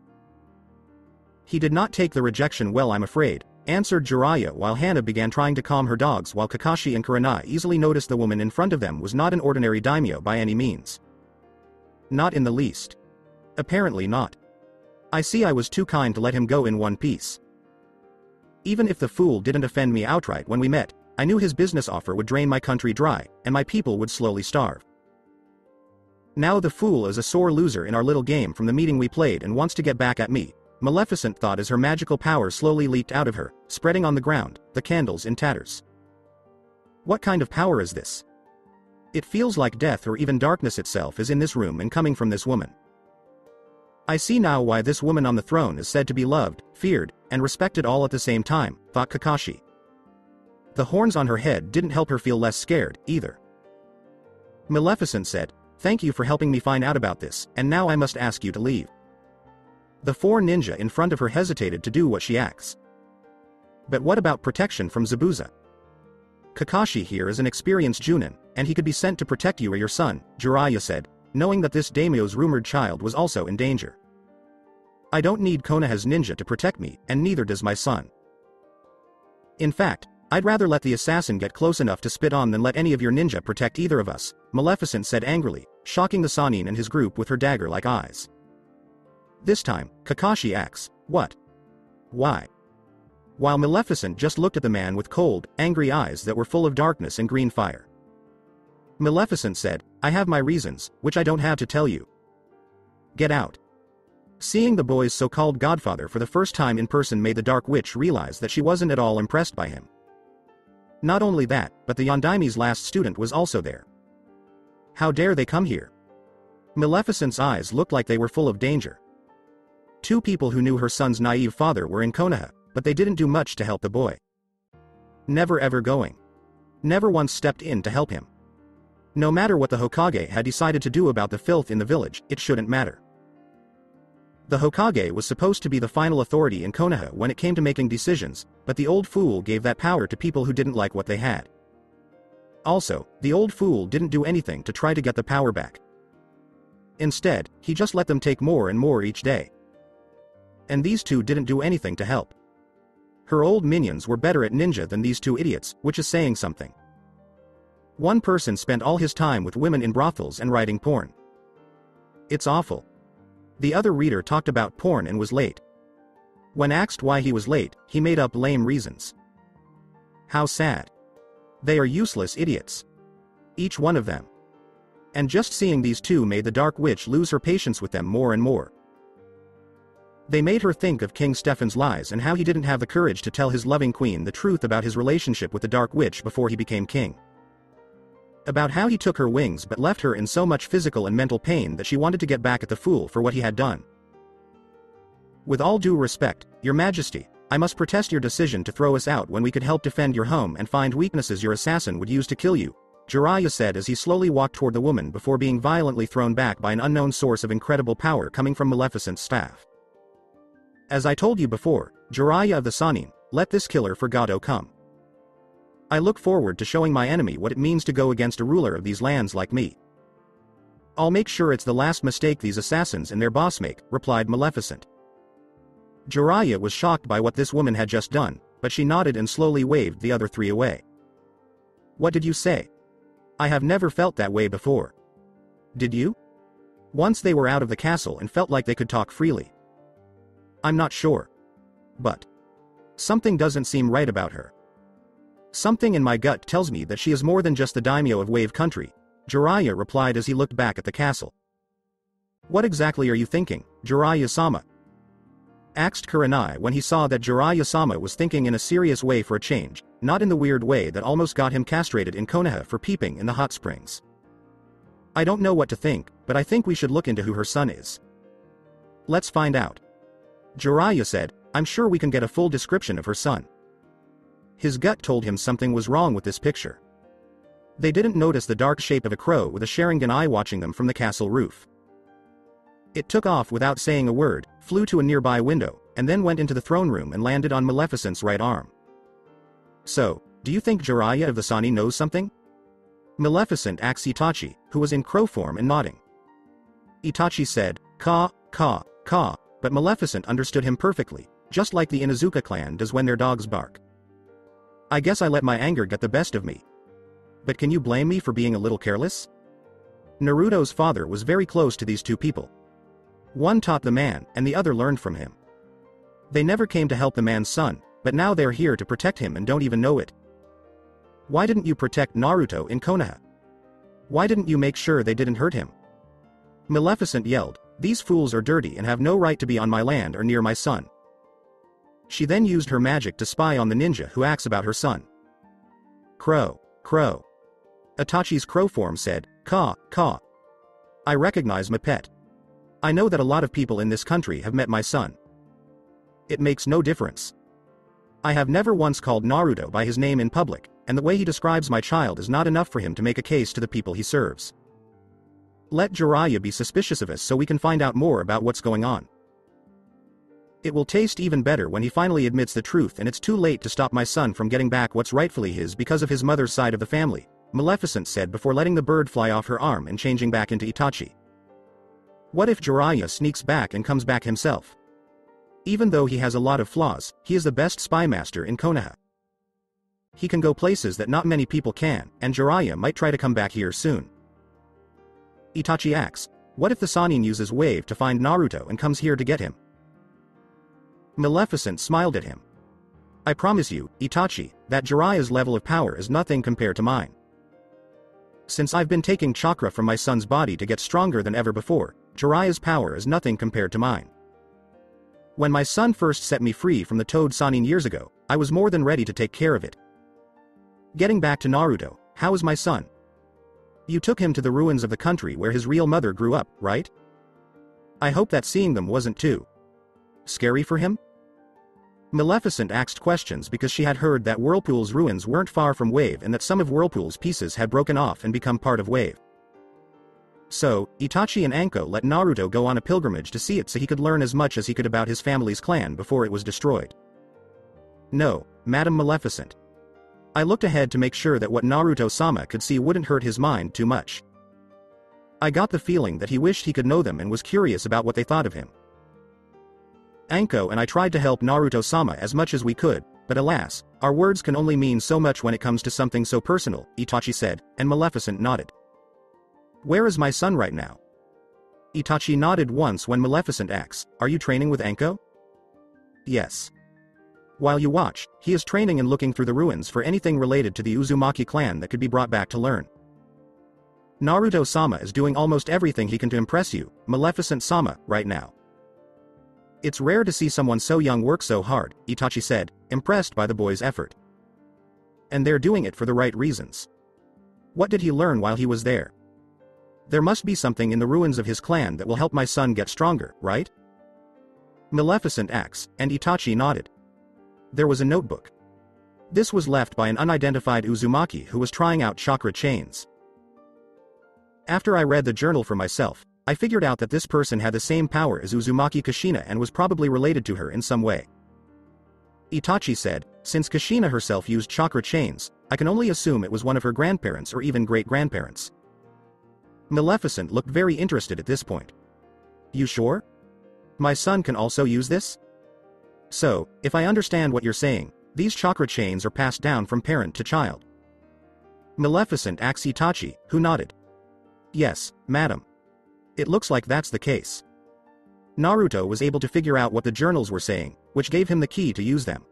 S2: He did not take the rejection well, I'm afraid, answered Jiraiya while Hana began trying to calm her dogs while Kakashi and Kurenai easily noticed the woman in front of them was not an ordinary daimyo by any means. Not in the least. Apparently not. I see I was too kind to let him go in one piece. Even if the fool didn't offend me outright when we met, I knew his business offer would drain my country dry, and my people would slowly starve. Now the fool is a sore loser in our little game from the meeting we played and wants to get back at me, Maleficent thought as her magical power slowly leaked out of her, spreading on the ground, the candles in tatters. What kind of power is this? It feels like death or even darkness itself is in this room and coming from this woman. I see now why this woman on the throne is said to be loved, feared, and respected all at the same time, thought Kakashi. The horns on her head didn't help her feel less scared, either. Maleficent said, Thank you for helping me find out about this, and now I must ask you to leave. The 4 ninja in front of her hesitated to do what she asks. But what about protection from Zabuza? Kakashi here is an experienced Junin, and he could be sent to protect you or your son, Jiraiya said, knowing that this daimyo's rumored child was also in danger. I don't need Konoha's ninja to protect me, and neither does my son. In fact, I'd rather let the assassin get close enough to spit on than let any of your ninja protect either of us, Maleficent said angrily, shocking the Sannin and his group with her dagger-like eyes. This time, Kakashi asks, what? Why? While Maleficent just looked at the man with cold, angry eyes that were full of darkness and green fire. Maleficent said, I have my reasons, which I don't have to tell you. Get out. Seeing the boy's so-called godfather for the first time in person made the Dark Witch realize that she wasn't at all impressed by him. Not only that, but the Yondaimi's last student was also there. How dare they come here? Maleficent's eyes looked like they were full of danger. 2 people who knew her son's naive father were in Konoha, but they didn't do much to help the boy. Never ever going. Never once stepped in to help him. No matter what the Hokage had decided to do about the filth in the village, it shouldn't matter. The Hokage was supposed to be the final authority in Konoha when it came to making decisions, but the old fool gave that power to people who didn't like what they had. Also, the old fool didn't do anything to try to get the power back. Instead, he just let them take more and more each day. And these 2 didn't do anything to help. Her old minions were better at ninja than these 2 idiots, which is saying something. One person spent all his time with women in brothels and writing porn. It's awful. The other reader talked about porn and was late. When asked why he was late, he made up lame reasons. How sad. They are useless idiots. Each one of them. And just seeing these 2 made the Dark Witch lose her patience with them more and more. They made her think of King Stefan's lies and how he didn't have the courage to tell his loving queen the truth about his relationship with the Dark Witch before he became king. About how he took her wings but left her in so much physical and mental pain that she wanted to get back at the fool for what he had done. With all due respect, Your Majesty, I must protest your decision to throw us out when we could help defend your home and find weaknesses your assassin would use to kill you, Jiraiya said as he slowly walked toward the woman before being violently thrown back by an unknown source of incredible power coming from Maleficent's staff. As I told you before, Jiraiya of the Sannin, let this killer for Gado come. I look forward to showing my enemy what it means to go against a ruler of these lands like me. I'll make sure it's the last mistake these assassins and their boss make, replied Maleficent. Jiraiya was shocked by what this woman had just done, but she nodded and slowly waved the other 3 away. What did you say? I have never felt that way before. Did you? Once they were out of the castle and felt like they could talk freely. I'm not sure. But something doesn't seem right about her. Something in my gut tells me that she is more than just the daimyo of Wave Country, Jiraiya replied as he looked back at the castle. What exactly are you thinking, Jiraiya-sama? Asked Kurenai when he saw that Jiraiya-sama was thinking in a serious way for a change, not in the weird way that almost got him castrated in Konoha for peeping in the hot springs. I don't know what to think, but I think we should look into who her son is. Let's find out. Jiraiya said, I'm sure we can get a full description of her son. His gut told him something was wrong with this picture. They didn't notice the dark shape of a crow with a Sharingan eye watching them from the castle roof. It took off without saying a word, flew to a nearby window, and then went into the throne room and landed on Maleficent's right arm. So, do you think Jiraiya of the Sannin knows something? Maleficent asked Itachi, who was in crow form and nodding. Itachi said, Ka, but Maleficent understood him perfectly, just like the Inuzuka clan does when their dogs bark. I guess I let my anger get the best of me. But can you blame me for being a little careless? Naruto's father was very close to these 2 people. One taught the man, and the other learned from him. They never came to help the man's son, but now they're here to protect him and don't even know it. Why didn't you protect Naruto in Konoha? Why didn't you make sure they didn't hurt him? Maleficent yelled, these fools are dirty and have no right to be on my land or near my son. She then used her magic to spy on the ninja who asks about her son. Crow. Itachi's crow form said, Ka. I recognize my pet. I know that a lot of people in this country have met my son. It makes no difference. I have never once called Naruto by his name in public, and the way he describes my child is not enough for him to make a case to the people he serves. Let Jiraiya be suspicious of us so we can find out more about what's going on. It will taste even better when he finally admits the truth, and it's too late to stop my son from getting back what's rightfully his because of his mother's side of the family, Maleficent said before letting the bird fly off her arm and changing back into Itachi. What if Jiraiya sneaks back and comes back himself? Even though he has a lot of flaws, he is the best spy master in Konoha. He can go places that not many people can, and Jiraiya might try to come back here soon. Itachi asks, what if the Sannin uses Wave to find Naruto and comes here to get him? Maleficent smiled at him. I promise you, Itachi, that Jiraiya's level of power is nothing compared to mine. Since I've been taking chakra from my son's body to get stronger than ever before, Jiraiya's power is nothing compared to mine. When my son first set me free from the Toad Sannin years ago, I was more than ready to take care of it. Getting back to Naruto, how is my son? You took him to the ruins of the country where his real mother grew up, right? I hope that seeing them wasn't too scary for him? Maleficent asked questions because she had heard that Whirlpool's ruins weren't far from Wave and that some of Whirlpool's pieces had broken off and become part of Wave. So, Itachi and Anko let Naruto go on a pilgrimage to see it so he could learn as much as he could about his family's clan before it was destroyed. No, Madam Maleficent. I looked ahead to make sure that what Naruto-sama could see wouldn't hurt his mind too much. I got the feeling that he wished he could know them and was curious about what they thought of him. Anko and I tried to help Naruto-sama as much as we could, but alas, our words can only mean so much when it comes to something so personal, Itachi said, and Maleficent nodded. Where is my son right now? Itachi nodded once when Maleficent asks, are you training with Anko? Yes. While you watch, he is training and looking through the ruins for anything related to the Uzumaki clan that could be brought back to learn. Naruto-sama is doing almost everything he can to impress you, Maleficent-sama, right now. It's rare to see someone so young work so hard, Itachi said, impressed by the boy's effort. And they're doing it for the right reasons. What did he learn while he was there? There must be something in the ruins of his clan that will help my son get stronger, right? Maleficent asks, and Itachi nodded. There was a notebook. This was left by an unidentified Uzumaki who was trying out chakra chains. After I read the journal for myself, I figured out that this person had the same power as Uzumaki Kushina and was probably related to her in some way. Itachi said, since Kushina herself used chakra chains, I can only assume it was one of her grandparents or even great-grandparents. Maleficent looked very interested at this point. You sure? My son can also use this? So, if I understand what you're saying, these chakra chains are passed down from parent to child. Maleficent asked Itachi, who nodded. Yes, madam. It looks like that's the case. Naruto was able to figure out what the journals were saying, which gave him the key to use them.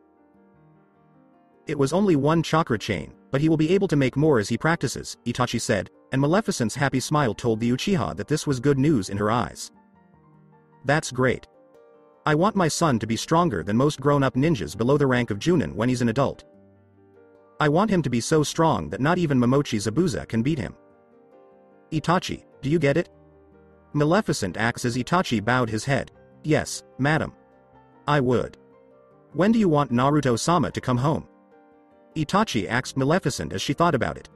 S2: It was only one chakra chain, but he will be able to make more as he practices, Itachi said, and Maleficent's happy smile told the Uchiha that this was good news in her eyes. That's great. I want my son to be stronger than most grown-up ninjas below the rank of Junin when he's an adult. I want him to be so strong that not even Momochi Zabuza can beat him. Itachi, do you get it? Maleficent asks as Itachi bowed his head. Yes, madam. I would. When do you want Naruto-sama to come home? Itachi asked Maleficent as she thought about it.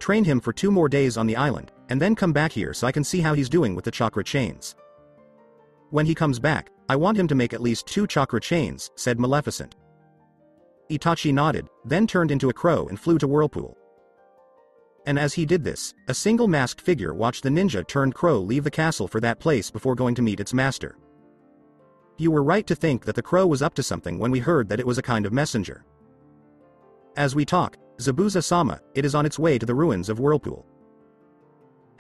S2: Train him for 2 more days on the island, and then come back here so I can see how he's doing with the chakra chains. When he comes back, I want him to make at least 2 chakra chains, said Maleficent. Itachi nodded, then turned into a crow and flew to Whirlpool. And as he did this, a single masked figure watched the ninja-turned crow leave the castle for that place before going to meet its master. You were right to think that the crow was up to something when we heard that it was a kind of messenger. As we talk, Zabuza-sama, it is on its way to the ruins of Whirlpool.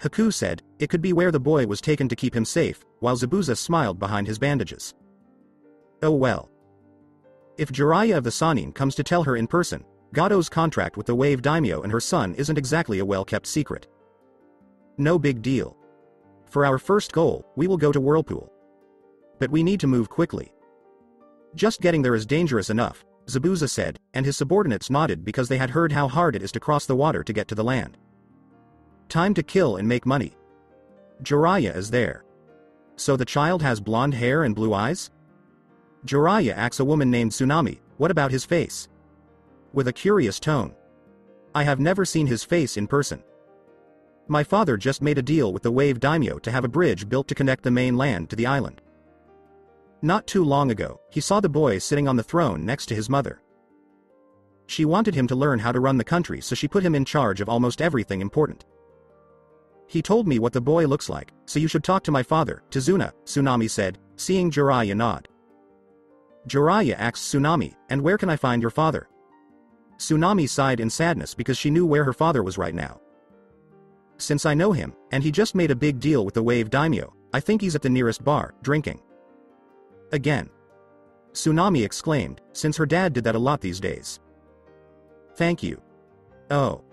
S2: Haku said, it could be where the boy was taken to keep him safe, while Zabuza smiled behind his bandages. Oh well. If Jiraiya of the Sannin comes to tell her in person, Gado's contract with the Wave Daimyo and her son isn't exactly a well-kept secret. No big deal. For our first goal, we will go to Whirlpool. But we need to move quickly. Just getting there is dangerous enough, Zabuza said, and his subordinates nodded because they had heard how hard it is to cross the water to get to the land. Time to kill and make money. Jiraiya is there. So the child has blonde hair and blue eyes? Jiraiya asks a woman named Tsunami, what about his face? With a curious tone. I have never seen his face in person. My father just made a deal with the Wave Daimyo to have a bridge built to connect the main land to the island. Not too long ago, he saw the boy sitting on the throne next to his mother. She wanted him to learn how to run the country, so she put him in charge of almost everything important. He told me what the boy looks like, so you should talk to my father, Tazuna, Tsunami said, seeing Jiraiya nod. Jiraiya asked Tsunami, and where can I find your father? Tsunami sighed in sadness because she knew where her father was right now. Since I know him, and he just made a big deal with the Wave Daimyo, I think he's at the nearest bar, drinking. Again. Tsunami exclaimed, since her dad did that a lot these days. Thank you. Oh.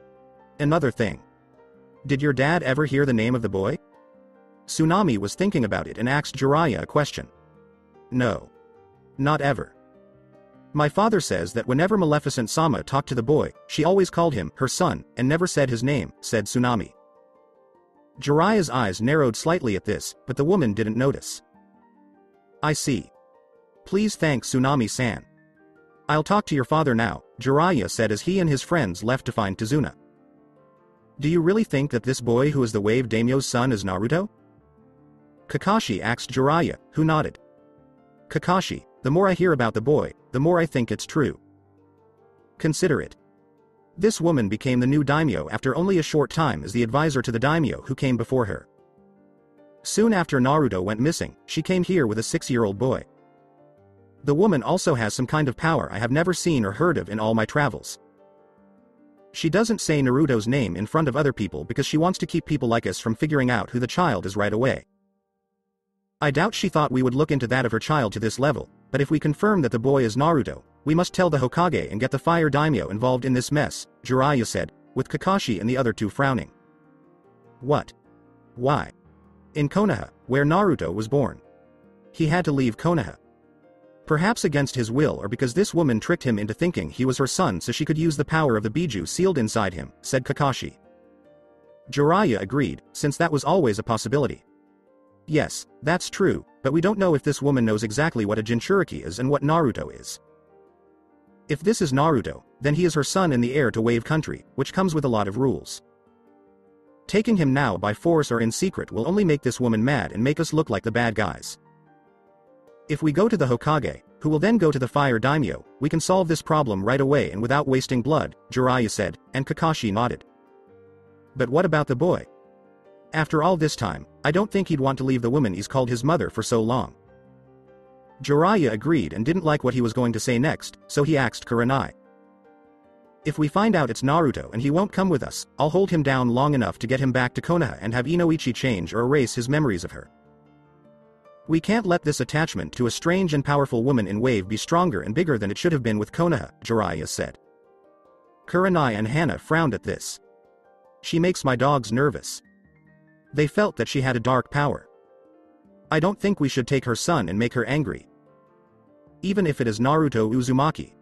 S2: Another thing. Did your dad ever hear the name of the boy? Tsunami was thinking about it and asked Jiraiya a question. No. Not ever. My father says that whenever Maleficent-sama talked to the boy, she always called him her son, and never said his name, said Tsunami. Jiraiya's eyes narrowed slightly at this, but the woman didn't notice. I see. Please thank Tsunami-san. I'll talk to your father now, Jiraiya said as he and his friends left to find Tazuna. Do you really think that this boy who is the Wave Daimyo's son is Naruto? Kakashi asked Jiraiya, who nodded. Kakashi, the more I hear about the boy, the more I think it's true. Consider it. This woman became the new daimyo after only a short time as the advisor to the daimyo who came before her. Soon after Naruto went missing, she came here with a 6-year-old boy. The woman also has some kind of power I have never seen or heard of in all my travels. She doesn't say Naruto's name in front of other people because she wants to keep people like us from figuring out who the child is right away. I doubt she thought we would look into that of her child to this level, but if we confirm that the boy is Naruto, we must tell the Hokage and get the Fire Daimyo involved in this mess, Jiraiya said, with Kakashi and the other two frowning. What? Why? In Konoha, where Naruto was born. He had to leave Konoha. Perhaps against his will or because this woman tricked him into thinking he was her son so she could use the power of the Biju sealed inside him, said Kakashi. Jiraiya agreed, since that was always a possibility. Yes, that's true, but we don't know if this woman knows exactly what a Jinchuriki is and what Naruto is. If this is Naruto, then he is her son and the heir to Wave Country, which comes with a lot of rules. Taking him now by force or in secret will only make this woman mad and make us look like the bad guys. If we go to the Hokage, who will then go to the Fire Daimyo, we can solve this problem right away and without wasting blood, Jiraiya said, and Kakashi nodded. But what about the boy? After all this time, I don't think he'd want to leave the woman he's called his mother for so long. Jiraiya agreed and didn't like what he was going to say next, so he asked Kurenai. If we find out it's Naruto and he won't come with us, I'll hold him down long enough to get him back to Konoha and have Inoichi change or erase his memories of her. We can't let this attachment to a strange and powerful woman in Wave be stronger and bigger than it should have been with Konoha, Jiraiya said. Kurenai and Hana frowned at this. She makes my dogs nervous. They felt that she had a dark power. I don't think we should take her son and make her angry. Even if it is Naruto Uzumaki.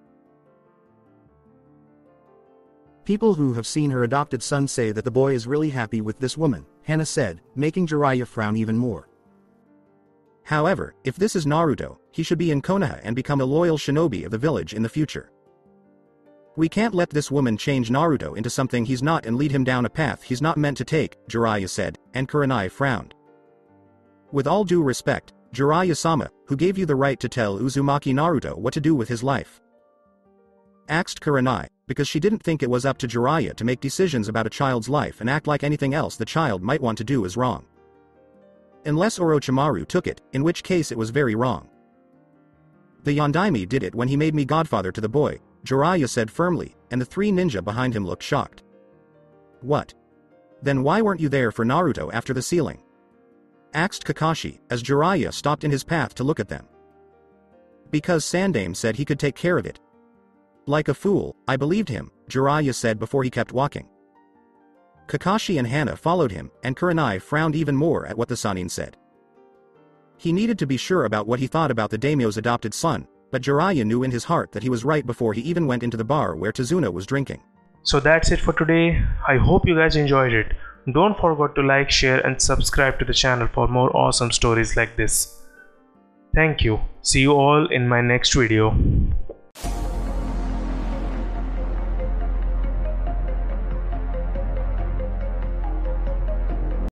S3: People who have seen her adopted son say that the boy is really happy with this woman, Hana said, making Jiraiya frown even more.
S2: However, if this is Naruto, he should be in Konoha and become a loyal shinobi of the village in the future. We can't let this woman change Naruto into something he's not and lead him down a path he's not meant to take, Jiraiya said, and Kurenai frowned. With all due respect, Jiraiya-sama, who gave you the right to tell Uzumaki Naruto what to do with his life? Asked Kurenai, because she didn't think it was up to Jiraiya to make decisions about a child's life and act like anything else the child might want to do is wrong. Unless Orochimaru took it, in which case it was very wrong. The Yondaime did it when he made me godfather to the boy, Jiraiya said firmly, and the three ninja behind him looked shocked. What? Then why weren't you there for Naruto after the sealing? Asked Kakashi, as Jiraiya stopped in his path to look at them. Because Sandaime said he could take care of it. Like a fool, I believed him, Jiraiya said before he kept walking. Kakashi and Hana followed him, and Kurenai frowned even more at what the Sannin said. He needed to be sure about what he thought about the daimyo's adopted son, but Jiraiya knew in his heart that he was right before he even went into the bar where Tazuna was drinking.
S1: So that's it for today. I hope you guys enjoyed it. Don't forget to like, share and subscribe to the channel for more awesome stories like this. Thank you. See you all in my next video.